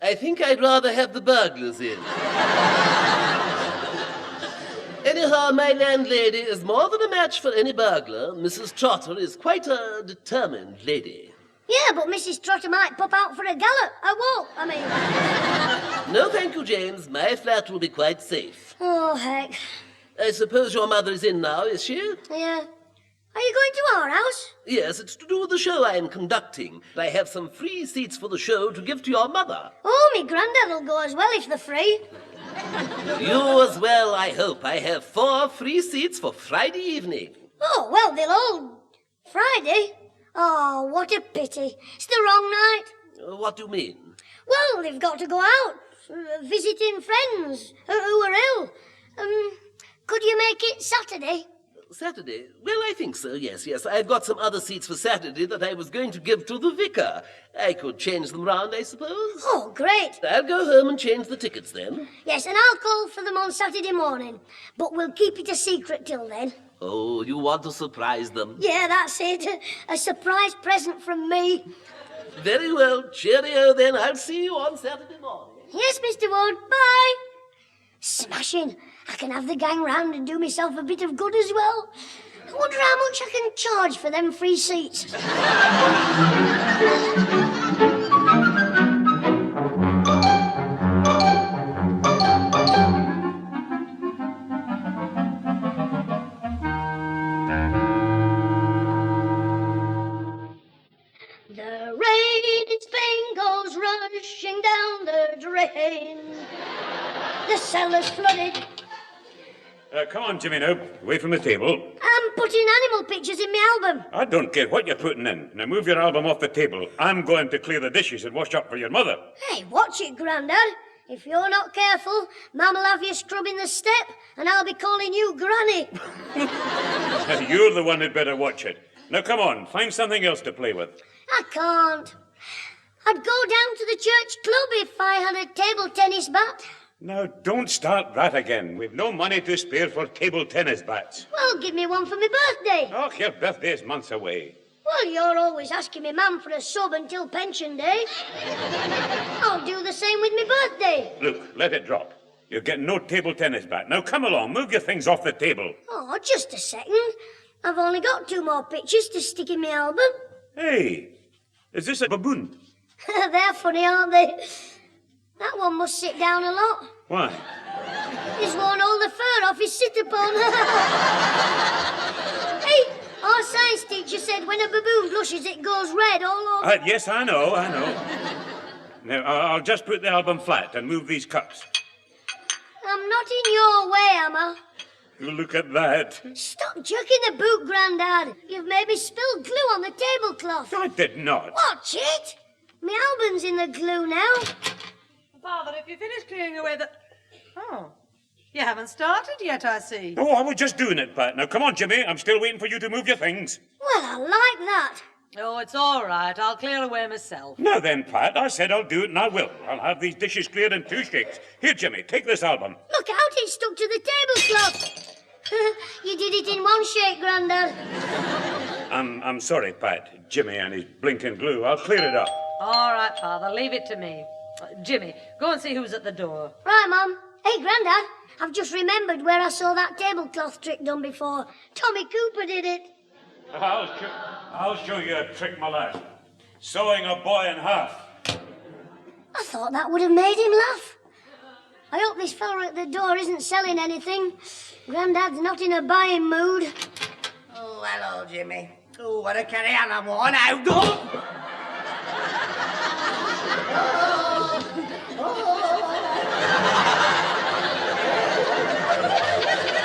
S14: I think I'd rather have the burglars in. Anyhow, my landlady is more than a match for any burglar. Mrs. Trotter is quite a determined lady.
S2: Yeah, but Mrs. Trotter might pop out for a gallop. I won't, I mean.
S14: No, thank you, James. My flat will be quite safe.
S2: Oh, heck.
S14: I suppose your mother is in now, is she?
S2: Yeah. Are you going to our house?
S14: Yes, it's to do with the show I am conducting. I have some free seats for the show to give to your mother.
S2: Oh, me granddad will go as well if they're free.
S14: You as well, I hope. I have 4 free seats for Friday evening.
S2: Oh, well, they'll all... Friday? Oh, what a pity. It's the wrong night.
S14: What do you mean?
S2: Well, they've got to go out, visiting friends who are ill. Could you make it Saturday?
S14: Saturday? Well, I think so, yes. I've got some other seats for Saturday that I was going to give to the vicar. I could change them round, I suppose.
S2: Oh, great.
S14: I'll go home and change the tickets then.
S2: Yes, and I'll call for them on Saturday morning. But we'll keep it a secret till then.
S14: Oh, you want to surprise them.
S2: Yeah, that's it. A surprise present from me.
S14: Very well. Cheerio then. I'll see you on Saturday morning.
S2: Yes, Mr. Wood. Bye. Smashing. I can have the gang round and do myself a bit of good as well. I wonder how much I can charge for them free seats. The rain in Spain goes rushing down the drain. The cellar's flooded.
S4: Come on, Jimmy, now. Away from the table.
S2: I'm putting animal pictures in my album.
S4: I don't care what you're putting in. Now move your album off the table. I'm going to clear the dishes and wash up for your mother.
S2: Hey, watch it, Grandad. If you're not careful, Mum'll have you scrubbing the step, and I'll be calling you Granny.
S4: You're the one who'd better watch it. Now come on, find something else to play with.
S2: I can't. I'd go down to the church club if I had a table tennis bat.
S4: Now, don't start that again. We've no money to spare for table tennis bats.
S2: Well, give me one for my birthday.
S4: Oh, your birthday's months away.
S2: Well, you're always asking me Mum for a sub until pension day. I'll do the same with my birthday.
S4: Look, let it drop. You're getting no table tennis bat. Now come along, move your things off the table.
S2: Oh, just a second. I've only got 2 more pictures to stick in my album.
S4: Hey, is this a baboon?
S2: They're funny, aren't they? That one must sit down a lot.
S4: Why?
S2: He's worn all the fur off his sit-upon. Hey, our science teacher said when a baboon blushes, it goes red all over.
S4: Yes, I know. Now, I'll just put the album flat and move these cups.
S2: I'm not in your way, am I?
S4: Look at that.
S2: Stop jerking the boot, Grandad. You've made me spill glue on the tablecloth.
S4: I did not.
S2: Watch it. My album's in the glue now.
S3: Father, if you finish clearing away the... Oh, you haven't started yet, I see.
S4: Oh, I was just doing it, Pat. Now, come on, Jimmy. I'm still waiting for you to move your things.
S2: Well, I like that.
S3: Oh, it's all right. I'll clear away myself.
S4: Now then, Pat, I said I'll do it, and I will. I'll have these dishes cleared in 2 shakes. Here, Jimmy, take this album.
S2: Look out, it's stuck to the tablecloth. You did it in 1 shake, Grandad.
S4: I'm sorry, Pat. Jimmy and his blinking glue. I'll clear it up.
S3: All right, Father, leave it to me. Jimmy, go and see who's at the door.
S2: Right, Mum. Hey, Grandad, I've just remembered where I saw that tablecloth trick done before. Tommy Cooper did it.
S4: I'll show you a trick, my lad. Sewing a boy in half.
S2: I thought that would have made him laugh. I hope this fella at the door isn't selling anything. Grandad's not in a buying mood.
S7: Oh, hello, Jimmy. Oh, what a carry on I'm worn out. Oh!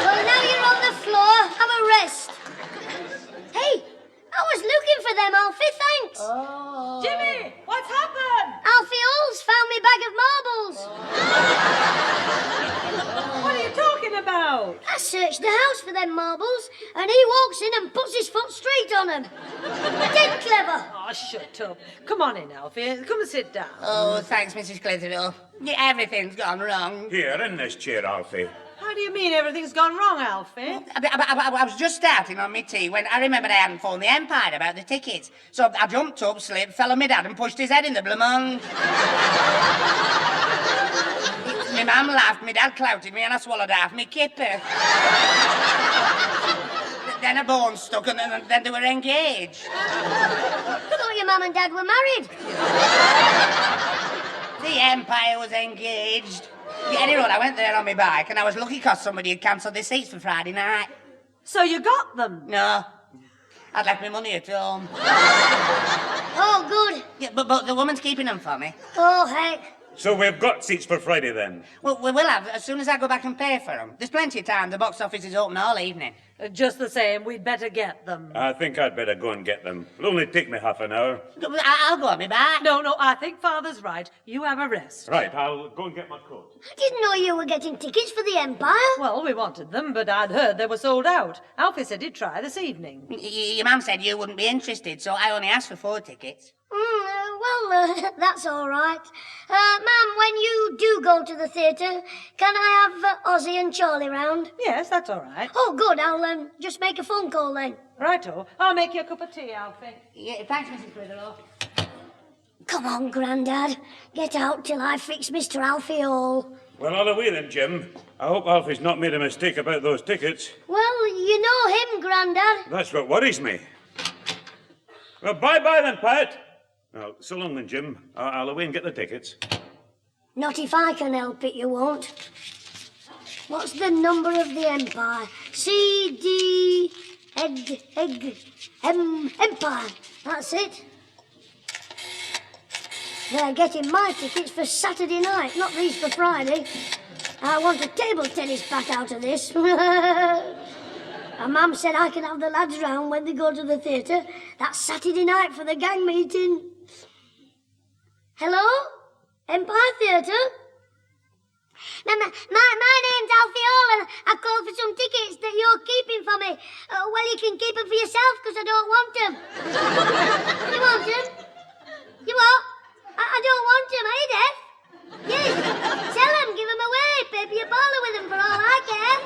S2: Well, now you're on the floor. Have a rest. Hey, I was looking for them, Alfie, thanks.
S3: Jimmy, what's happened?
S2: Alfie Halls found me bag of marbles.
S3: What are you talking about?
S2: I searched the house for them marbles, and he walks in and puts his foot straight on them. Dead clever.
S3: Oh, shut up. Come on in, Alfie. Come and sit down.
S7: Oh, thanks, Mrs. Clitheroe. Yeah, everything's gone wrong.
S4: Here, in this chair, Alfie.
S3: How do you mean everything's gone wrong, Alfie?
S7: I was just starting on my tea when I remembered I hadn't phoned the Empire about the tickets. So I jumped up, slipped, fell on my dad and pushed his head in the blamong. My mum laughed, my dad clouted me and I swallowed half my kipper. Then a bone stuck and then they were engaged.
S2: I thought your mum and dad were married.
S7: The Empire was engaged. Yeah, anyway, I went there on my bike and I was lucky because somebody had cancelled their seats for Friday night.
S3: So you got them?
S7: No. I'd left my money at home.
S2: Oh, good.
S7: Yeah, but the woman's keeping them for me.
S2: Oh, heck.
S4: So we've got seats for Friday, then?
S7: Well, we will have, as soon as I go back and pay for them. There's plenty of time. The box office is open all evening.
S3: Just the same, we'd better get them.
S4: I think I'd better go and get them. It'll only take me half an hour.
S7: I'll go on my back.
S3: No, I think Father's right. You have a rest.
S4: Right, I'll go and get my coat.
S2: I didn't know you were getting tickets for the Empire.
S3: Well, we wanted them, but I'd heard they were sold out. Alfie said he'd try this evening.
S7: Your mum said you wouldn't be interested, so I only asked for 4 tickets.
S2: Well, well, that's all right. Ma'am, when you do go to the theatre, can I have Ozzy and Charlie round?
S3: Yes, that's all right.
S2: Oh, good. I'll just make a phone call then.
S3: Righto. I'll make you a cup of tea, Alfie.
S7: Yeah, thanks, Mrs. Clitheroe.
S2: Come on, Grandad. Get out till I fix Mr. Alfie Hall.
S4: Well, all away then, Jim. I hope Alfie's not made a mistake about those tickets.
S2: Well, you know him, Grandad.
S4: That's what worries me. Well, bye-bye then, Pat. Well, so long then, Jim. I'll away and get the tickets.
S2: Not if I can help it, you won't. What's the number of the Empire? C, D, Empire. That's it. They're getting my tickets for Saturday night, not these for Friday. I want a table tennis bat out of this. And Mum said I can have the lads round when they go to the theatre. That's Saturday night for the gang meeting. Hello? Empire Theatre?
S9: My name's Alfie Hall and I called for some tickets that you're keeping for me. Well, you can keep them for yourself because I don't want them. You want them? You what? I don't want them, are you deaf? Yes. Sell them, give them away, paper your parlour with them for all I care.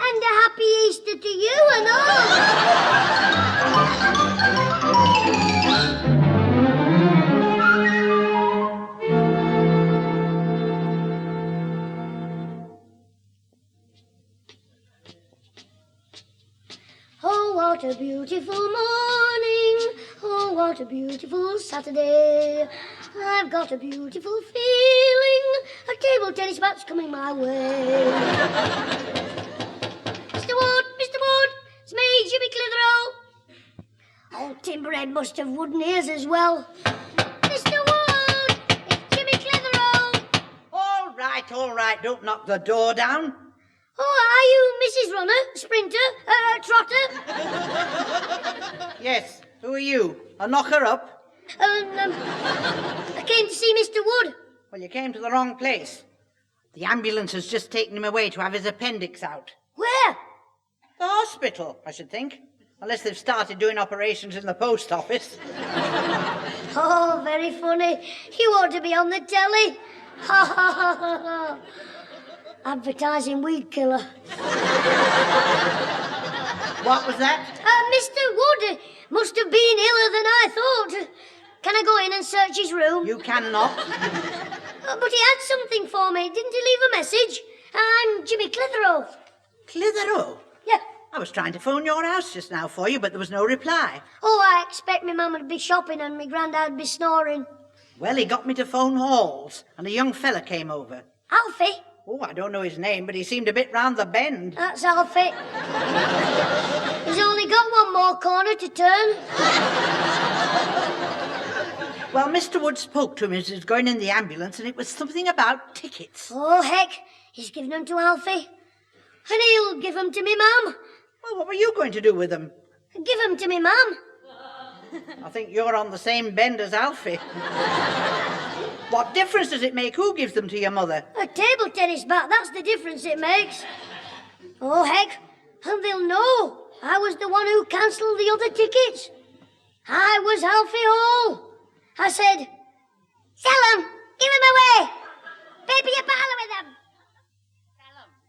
S9: And a happy Easter to you and
S2: Oh, what a beautiful morning. Oh, what a beautiful Saturday. I've got a beautiful feeling. A table tennis match coming my way. Mr. Wood, it's me, Jimmy Clitheroe. Old Timberhead must have wooden ears as well. Mr. Wood, it's Jimmy Clitheroe.
S19: All right, don't knock the door down.
S2: Oh, are you Mrs. Runner, Sprinter, Trotter?
S19: Yes, who are you? I'll knock her up.
S2: I came to see Mr. Wood.
S19: Well, you came to the wrong place. The ambulance has just taken him away to have his appendix out.
S2: Where?
S19: The hospital, I should think. Unless they've started doing operations in the post office.
S2: Oh, very funny. You ought to be on the telly. Ha ha ha ha ha. Advertising weed killer.
S19: What was that?
S2: Mr. Wood must have been iller than I thought. Can I go in and search his room?
S19: You cannot.
S2: But he had something for me. Didn't he leave a message? I'm Jimmy Clitheroe.
S19: Clitheroe?
S2: Yeah.
S19: I was trying to phone your house just now for you, but there was no reply.
S2: Oh, I expect my mum would be shopping and my granddad would be snoring.
S19: Well, he got me to phone Halls, and a young fella came over.
S2: Alfie?
S19: Oh, I don't know his name, but he seemed a bit round the bend.
S2: That's Alfie. He's only got one more corner to turn.
S19: Well, Mr. Wood spoke to him as he was going in the ambulance, and it was something about tickets.
S2: Oh, heck. He's giving them to Alfie. And he'll give them to me mum.
S19: Well, what were you going to do with them?
S2: Give them to me mum.
S19: I think you're on the same bend as Alfie. What difference does it make who gives them to your mother?
S2: A table tennis bat, that's the difference it makes. Oh, heck. And they'll know I was the one who cancelled the other tickets. I was Alfie Hall. I said, sell them, give them away, paper your parlour with them.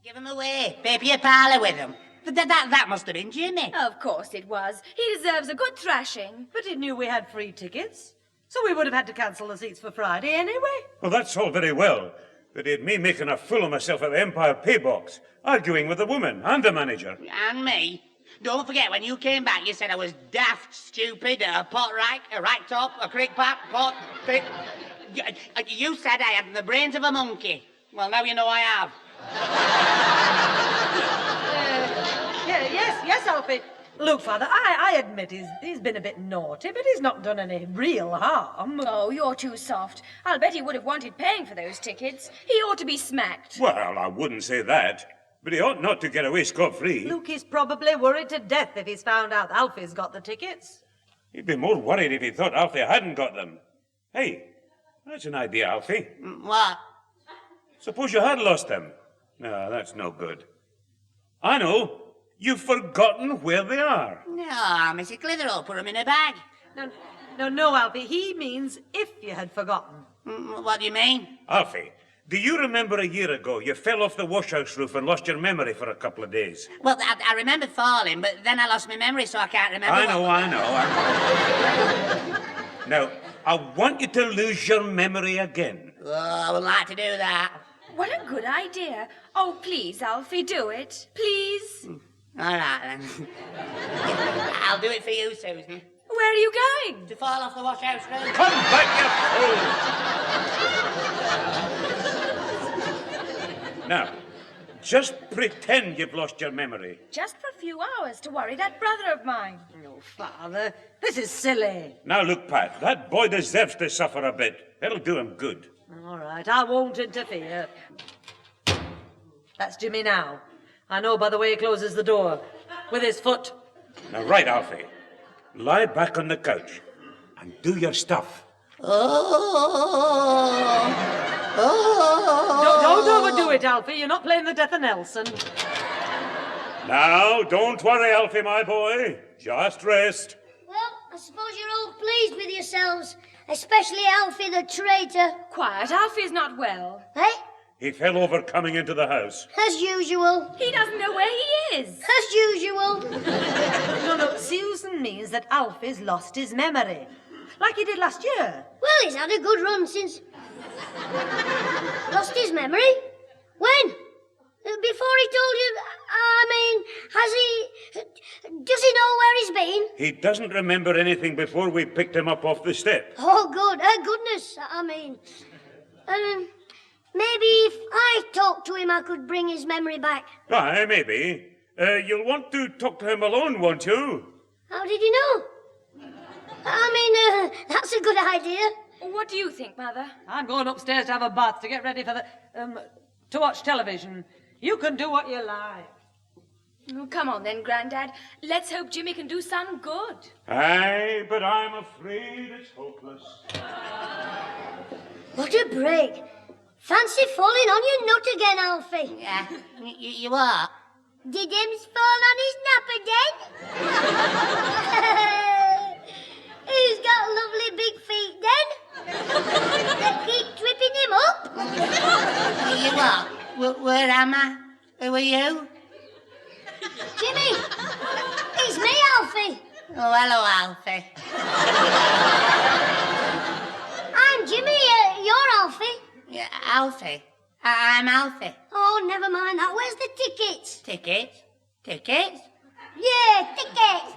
S7: Give him away. Paper your parlour with him. That must have been Jimmy.
S5: Of course it was. He deserves a good thrashing.
S3: But he knew we had free tickets, so we would have had to cancel the seats for Friday anyway.
S4: Well, that's all very well. But it me making a fool of myself at the Empire paybox, arguing with the woman and the manager.
S7: And me. Don't forget, when you came back, you said I was daft, stupid, a pot rack, a rack top, a crick pot, pick. You said I had the brains of a monkey. Well, now you know I have.
S3: Yes, Alfie. Look, Father, I admit he's been a bit naughty, but he's not done any real harm.
S5: Oh, you're too soft. I'll bet he would have wanted paying for those tickets. He ought to be smacked.
S4: Well, I wouldn't say that. But he ought not to get away scot-free.
S3: Luke is probably worried to death if he's found out Alfie's got the tickets.
S4: He'd be more worried if he thought Alfie hadn't got them. Hey, that's an idea, Alfie.
S7: What?
S4: Suppose you had lost them. No, that's no good. I know. You've forgotten where they are.
S7: No, Mrs. Clitheroe put them in a bag.
S3: No, Alfie. He means if you had forgotten.
S7: What do you mean?
S4: Alfie, do you remember a year ago you fell off the washhouse roof and lost your memory for a couple of days?
S7: Well, I remember falling, but then I lost my memory, so I can't remember.
S4: I know. Now, I want you to lose your memory again.
S7: Oh, I would like to do that.
S5: What a good idea. Oh, please, Alfie, do it. Please.
S7: All right, then. I'll do it for you, Susan.
S5: Where are you going?
S7: To fall off the washhouse roof.
S4: Come back, you fool! Now, just pretend you've lost your memory.
S5: Just for a few hours to worry that brother of mine.
S3: No, Father, this is silly.
S4: Now, look, Pat, that boy deserves to suffer a bit. It'll do him good.
S3: All right, I won't interfere. That's Jimmy now. I know by the way he closes the door. With his foot.
S4: Now, right, Alfie. Lie back on the couch and do your stuff.
S3: Don't overdo it, Alfie. You're not playing the death of Nelson.
S4: Now, don't worry, Alfie, my boy. Just rest.
S2: Well, I suppose you're all pleased with yourselves, especially Alfie the traitor.
S5: Quiet, Alfie's not well.
S2: Eh?
S4: He fell over coming into the house.
S2: As usual.
S5: He doesn't know where he is.
S2: As usual.
S3: No, Susan means that Alfie's lost his memory. Like he did last year.
S2: Well, he's had a good run since... Lost his memory? When? Before he told you... has he... Does he know where he's been?
S4: He doesn't remember anything before we picked him up off the step.
S2: Oh, good. Goodness. Maybe if I talked to him, I could bring his memory back.
S4: Aye, maybe. You'll want to talk to him alone, won't you?
S2: How did you know? That's a good idea.
S5: What do you think, Mother?
S3: I'm going upstairs to have a bath to get ready for to watch television. You can do what you like.
S5: Oh, come on then, Grandad. Let's hope Jimmy can do some good.
S4: Aye, but I'm afraid it's hopeless.
S2: What a break. Fancy falling on your nut again, Alfie.
S7: Yeah, you are.
S2: Did him fall on his napper then? He's got lovely big feet then. That keep tripping him up.
S7: You are? Where am I? Who are you?
S2: Jimmy, it's me, Alfie.
S7: Oh, hello, Alfie.
S2: I'm Jimmy, you're Alfie.
S7: Yeah, Alfie. I'm Alfie.
S2: Oh, never mind that. Where's the tickets?
S7: Tickets? Tickets?
S2: Yeah, tickets.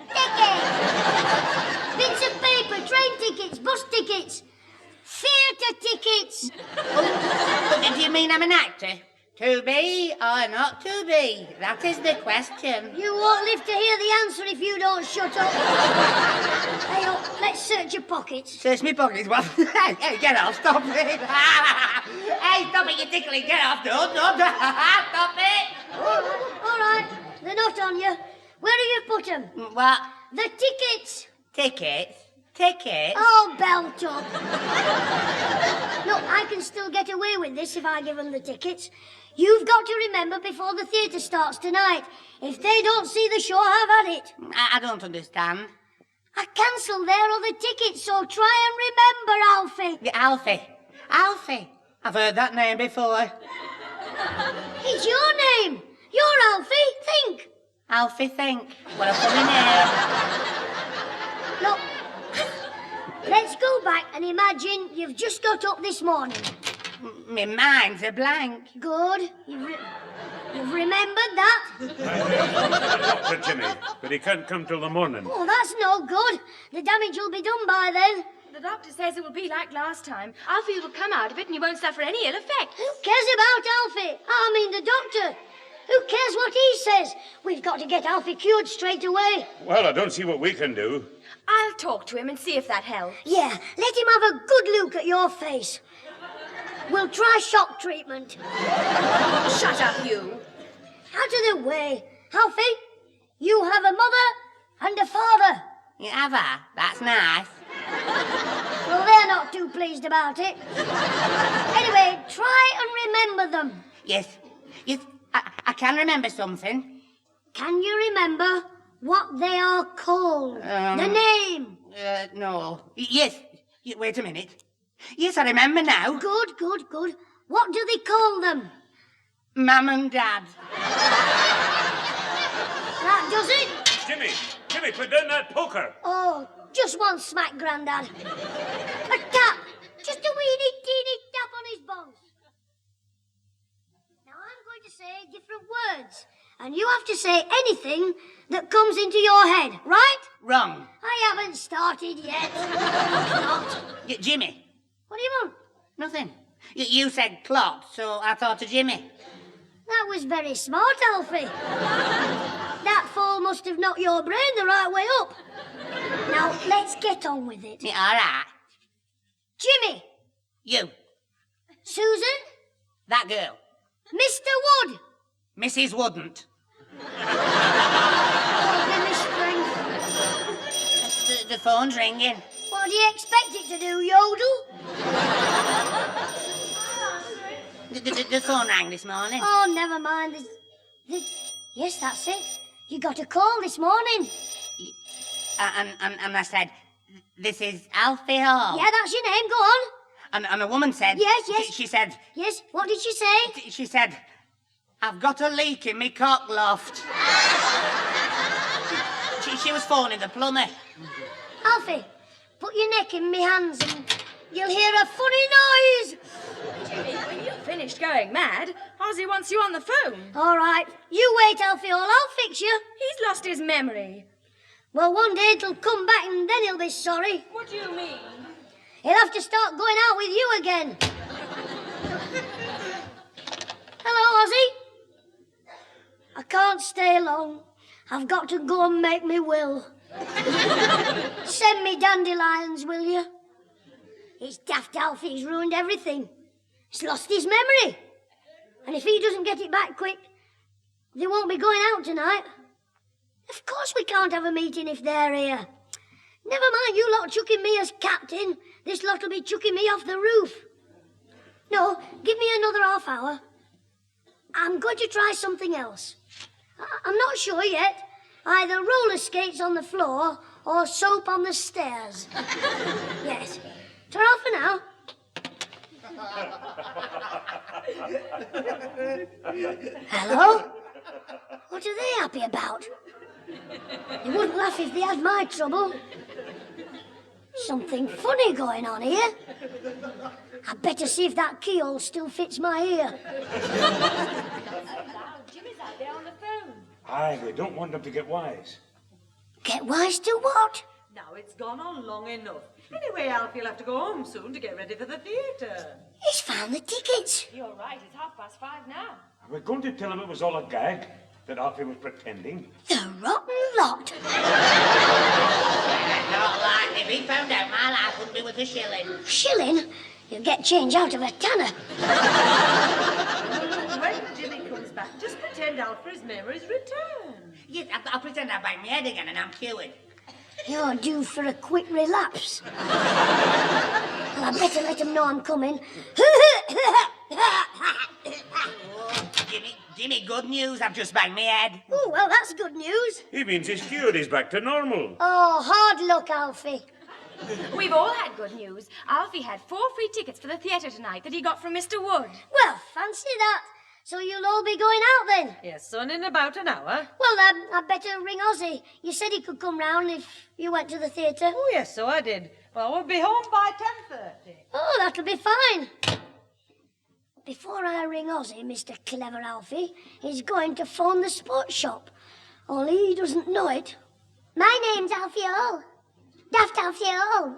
S2: Bits of paper, train tickets, bus tickets, theatre tickets.
S7: Oh, do you mean I'm an actor? To be or not to be? That is the question.
S2: You won't live to hear the answer if you don't shut up. Hey, let's search your pockets.
S7: Search me pockets? What? Hey, get off, stop it. Hey, stop it, you're tickling. Get off, don't. Stop it.
S2: All right, they're not on you. Where have you put them?
S7: What?
S2: The tickets.
S7: Tickets? Tickets?
S2: Oh, belt up. Look, I can still get away with this if I give them the tickets. You've got to remember before the theatre starts tonight. If they don't see the show, I've had it.
S7: I don't understand.
S2: I cancelled their other tickets, so try and remember, Alfie.
S7: Yeah, Alfie. I've heard that name before.
S2: It's your name. You're Alfie. Think.
S7: Alfie Think. What a funny name.
S2: Look, let's go back and imagine you've just got up this morning.
S7: My mind's a blank.
S2: Good. You've remembered that?
S4: Doctor Jimmy, but he can't come till the morning.
S2: Oh, that's no good. The damage will be done by then.
S5: The doctor says it will be like last time. Alfie will come out of it and you won't suffer any ill effect.
S2: Who cares about Alfie? The doctor. Who cares what he says? We've got to get Alfie cured straight away.
S4: Well, I don't see what we can do.
S5: I'll talk to him and see if that helps.
S2: Yeah, let him have a good look at your face. We'll try shock treatment.
S5: Shut up, you.
S2: Out of the way. Alfie, you have a mother and a father.
S7: You have her? That's nice.
S2: Well, they're not too pleased about it. Anyway, try and remember them.
S7: Yes. I can remember something.
S2: Can you remember what they are called? The name.
S7: no. Yes. Wait a minute. Yes, I remember now.
S2: Good. What do they call them?
S7: Mum and Dad.
S2: That does it?
S4: Jimmy, put down that poker.
S2: Oh, just one smack, Grandad. A tap. Just a weeny, teeny tap on his bones. Now I'm going to say different words, and you have to say anything that comes into your head, right?
S7: Wrong.
S2: I haven't started yet. Not.
S7: Jimmy.
S2: What do you want?
S7: Nothing. You said clot, so I thought of Jimmy.
S2: That was very smart, Alfie. That fall must have knocked your brain the right way up. Now, let's get on with it.
S7: Yeah, all right.
S2: Jimmy.
S7: You.
S2: Susan.
S7: That girl.
S2: Mr. Wood.
S7: Mrs. Wouldn't.
S2: Oh, give me strength.
S7: The phone's ringing.
S2: What do you expect it to do, yodel?
S7: The phone rang this morning.
S2: Oh, never mind. Yes, that's it. You got a call this morning.
S7: And I said, this is Alfie Hall.
S2: Yeah, that's your name. Go on.
S7: And a woman said...
S2: Yes.
S7: She said...
S2: Yes, what did she say?
S7: She said, I've got a leak in me cock loft. she was phoning the plumber.
S2: Alfie, put your neck in me hands and you'll hear a funny noise.
S5: Jimmy, when you've finished going mad, Ozzy wants you on the phone.
S2: All right, you wait, Alfie, or I'll fix you.
S5: He's lost his memory.
S2: Well, one day it'll come back and then he'll be sorry.
S5: What do you mean?
S2: He'll have to start going out with you again. Hello, Ozzy. I can't stay long. I've got to go and make me will. Send me dandelions, will you? It's daft Alfie, he's ruined everything. He's lost his memory. And if he doesn't get it back quick, they won't be going out tonight. Of course we can't have a meeting if they're here. Never mind you lot chucking me as captain. This lot will be chucking me off the roof. No, give me another half hour. I'm going to try something else. I'm not sure yet. Either roller skates on the floor or soap on the stairs. Yes. Ta-ra for now. Hello? What are they happy about? They wouldn't laugh if they had my trouble. Something funny going on here. I'd better see if that keyhole still fits my ear.
S5: Jimmy's out there on the phone.
S4: Aye, we don't want them to get wise.
S2: Get wise to what?
S3: Now it's gone on long enough. Anyway, Alfie will have to go home soon to get ready for the theatre.
S2: He's found the tickets.
S5: You're right, it's 5:30 now.
S4: We're going to tell him it was all a gag, that Alfie was pretending.
S2: The rotten lot.
S7: Not likely. If he found out, my life wouldn't be worth a shilling.
S2: Shilling? You'll get change out of a tanner.
S3: When Jimmy comes back, just pretend Alfred's memory's returned.
S7: Yes, I'll pretend I bang my head again and I'm cured.
S2: You're due for a quick relapse. Well, I better let him know I'm coming.
S7: Jimmy, good news. I've just banged my head.
S2: Oh, well, that's good news.
S4: He means he's cured, he's back to normal.
S2: Oh, hard luck, Alfie.
S5: We've all had good news. Alfie had 4 free tickets for the theatre tonight that he got from Mr. Wood.
S2: Well, fancy that. So you'll all be going out then?
S3: Yes, son, in about an hour.
S2: Well, I'd better ring Ozzy. You said he could come round if you went to the theatre.
S3: Oh, yes, so I did. Well, we'll be home by 10:30.
S2: Oh, that'll be fine. Before I ring Ozzy, Mr. Clever Alfie, he's going to phone the sports shop. Only he doesn't know it. My name's Alfie Hall. Daft Alfie Hall.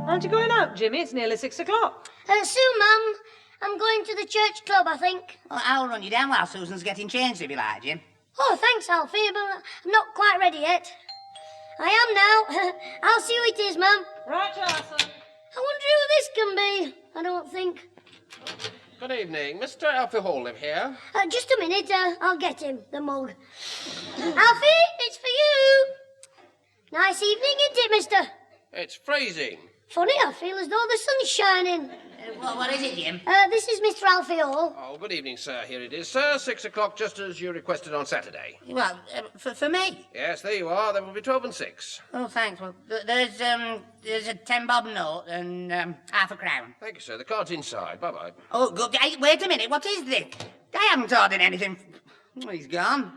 S3: Aren't you going out, Jimmy? It's nearly 6 o'clock.
S2: Soon, Mum. I'm going to the church club, I think.
S7: Well, I'll run you down while Susan's getting changed, if you like, Jim.
S2: Oh, thanks, Alfie, but I'm not quite ready yet. I am now. I'll see who it is, Mum.
S3: Right, Arthur.
S2: I wonder who this can be. I don't think.
S6: Good evening. Mr. Alfie Hall live here?
S2: Just a minute. I'll get him, the mug. Alfie, it's for you. Nice evening, isn't it, mister?
S20: It's freezing.
S2: Funny, I feel as though the sun's shining.
S7: What is it, Jim?
S2: This is Mr. Alfie Hall.
S20: Oh, good evening, sir. Here it is, sir. 6 o'clock, just as you requested on Saturday.
S7: Well, for me?
S20: Yes, there you are. There will be 12 and 6.
S7: Oh, thanks. Well, there's a 10-bob note and half a crown.
S20: Thank you, sir. The card's inside. Bye-bye.
S7: Oh, good. Hey, wait a minute. What is this? I haven't ordered anything. Oh, he's gone.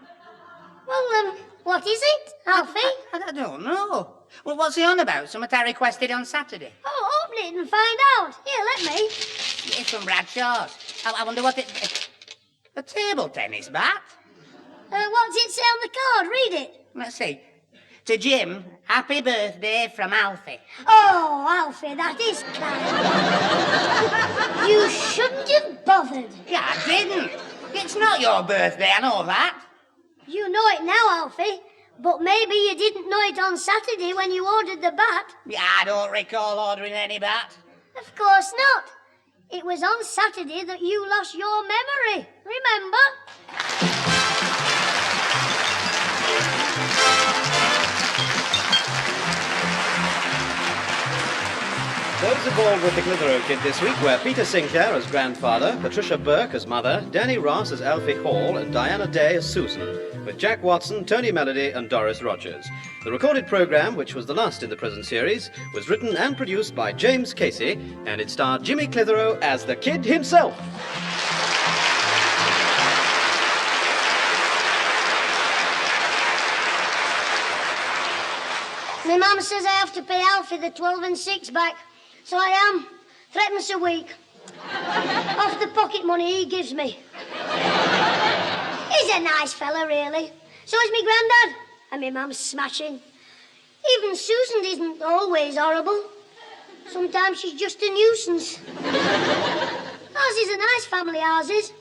S2: Well, what is it, Alfie?
S7: I don't know. Well, what's he on about? Something I requested on Saturday.
S2: Oh, open it and find out. Here, let me.
S7: It's from Bradshaw's. I wonder what it... A table tennis bat?
S2: What's it say on the card? Read it.
S7: Let's see. To Jim, happy birthday from Alfie.
S2: Oh, Alfie, that is kind. You shouldn't have bothered.
S7: Yeah, I didn't. It's not your birthday, I know that.
S2: You know it now, Alfie. But maybe you didn't know it on Saturday when you ordered the bat.
S7: Yeah, I don't recall ordering any bat.
S2: Of course not. It was on Saturday that you lost your memory. Remember?
S1: Those involved with the Clitheroe Kid this week were Peter Sinclair as grandfather, Patricia Burke as mother, Danny Ross as Alfie Hall, and Diana Day as Susan, with Jack Watson, Tony Melody, and Doris Rogers. The recorded programme, which was the last in the present series, was written and produced by James Casey, and it starred Jimmy Clitheroe as the Kid himself.
S2: My mum says I have to pay Alfie the 12 and 6 back, so I am. Threepence a week. Off the pocket money he gives me. He's a nice fella, really. So is me granddad. And me mum's smashing. Even Susan isn't always horrible. Sometimes she's just a nuisance. Ours is a nice family, ours is.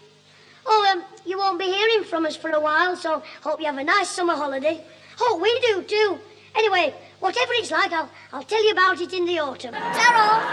S2: Oh, you won't be hearing from us for a while, so hope you have a nice summer holiday. Hope we do, too. Anyway, whatever it's like, I'll tell you about it in the autumn. Ta-ra!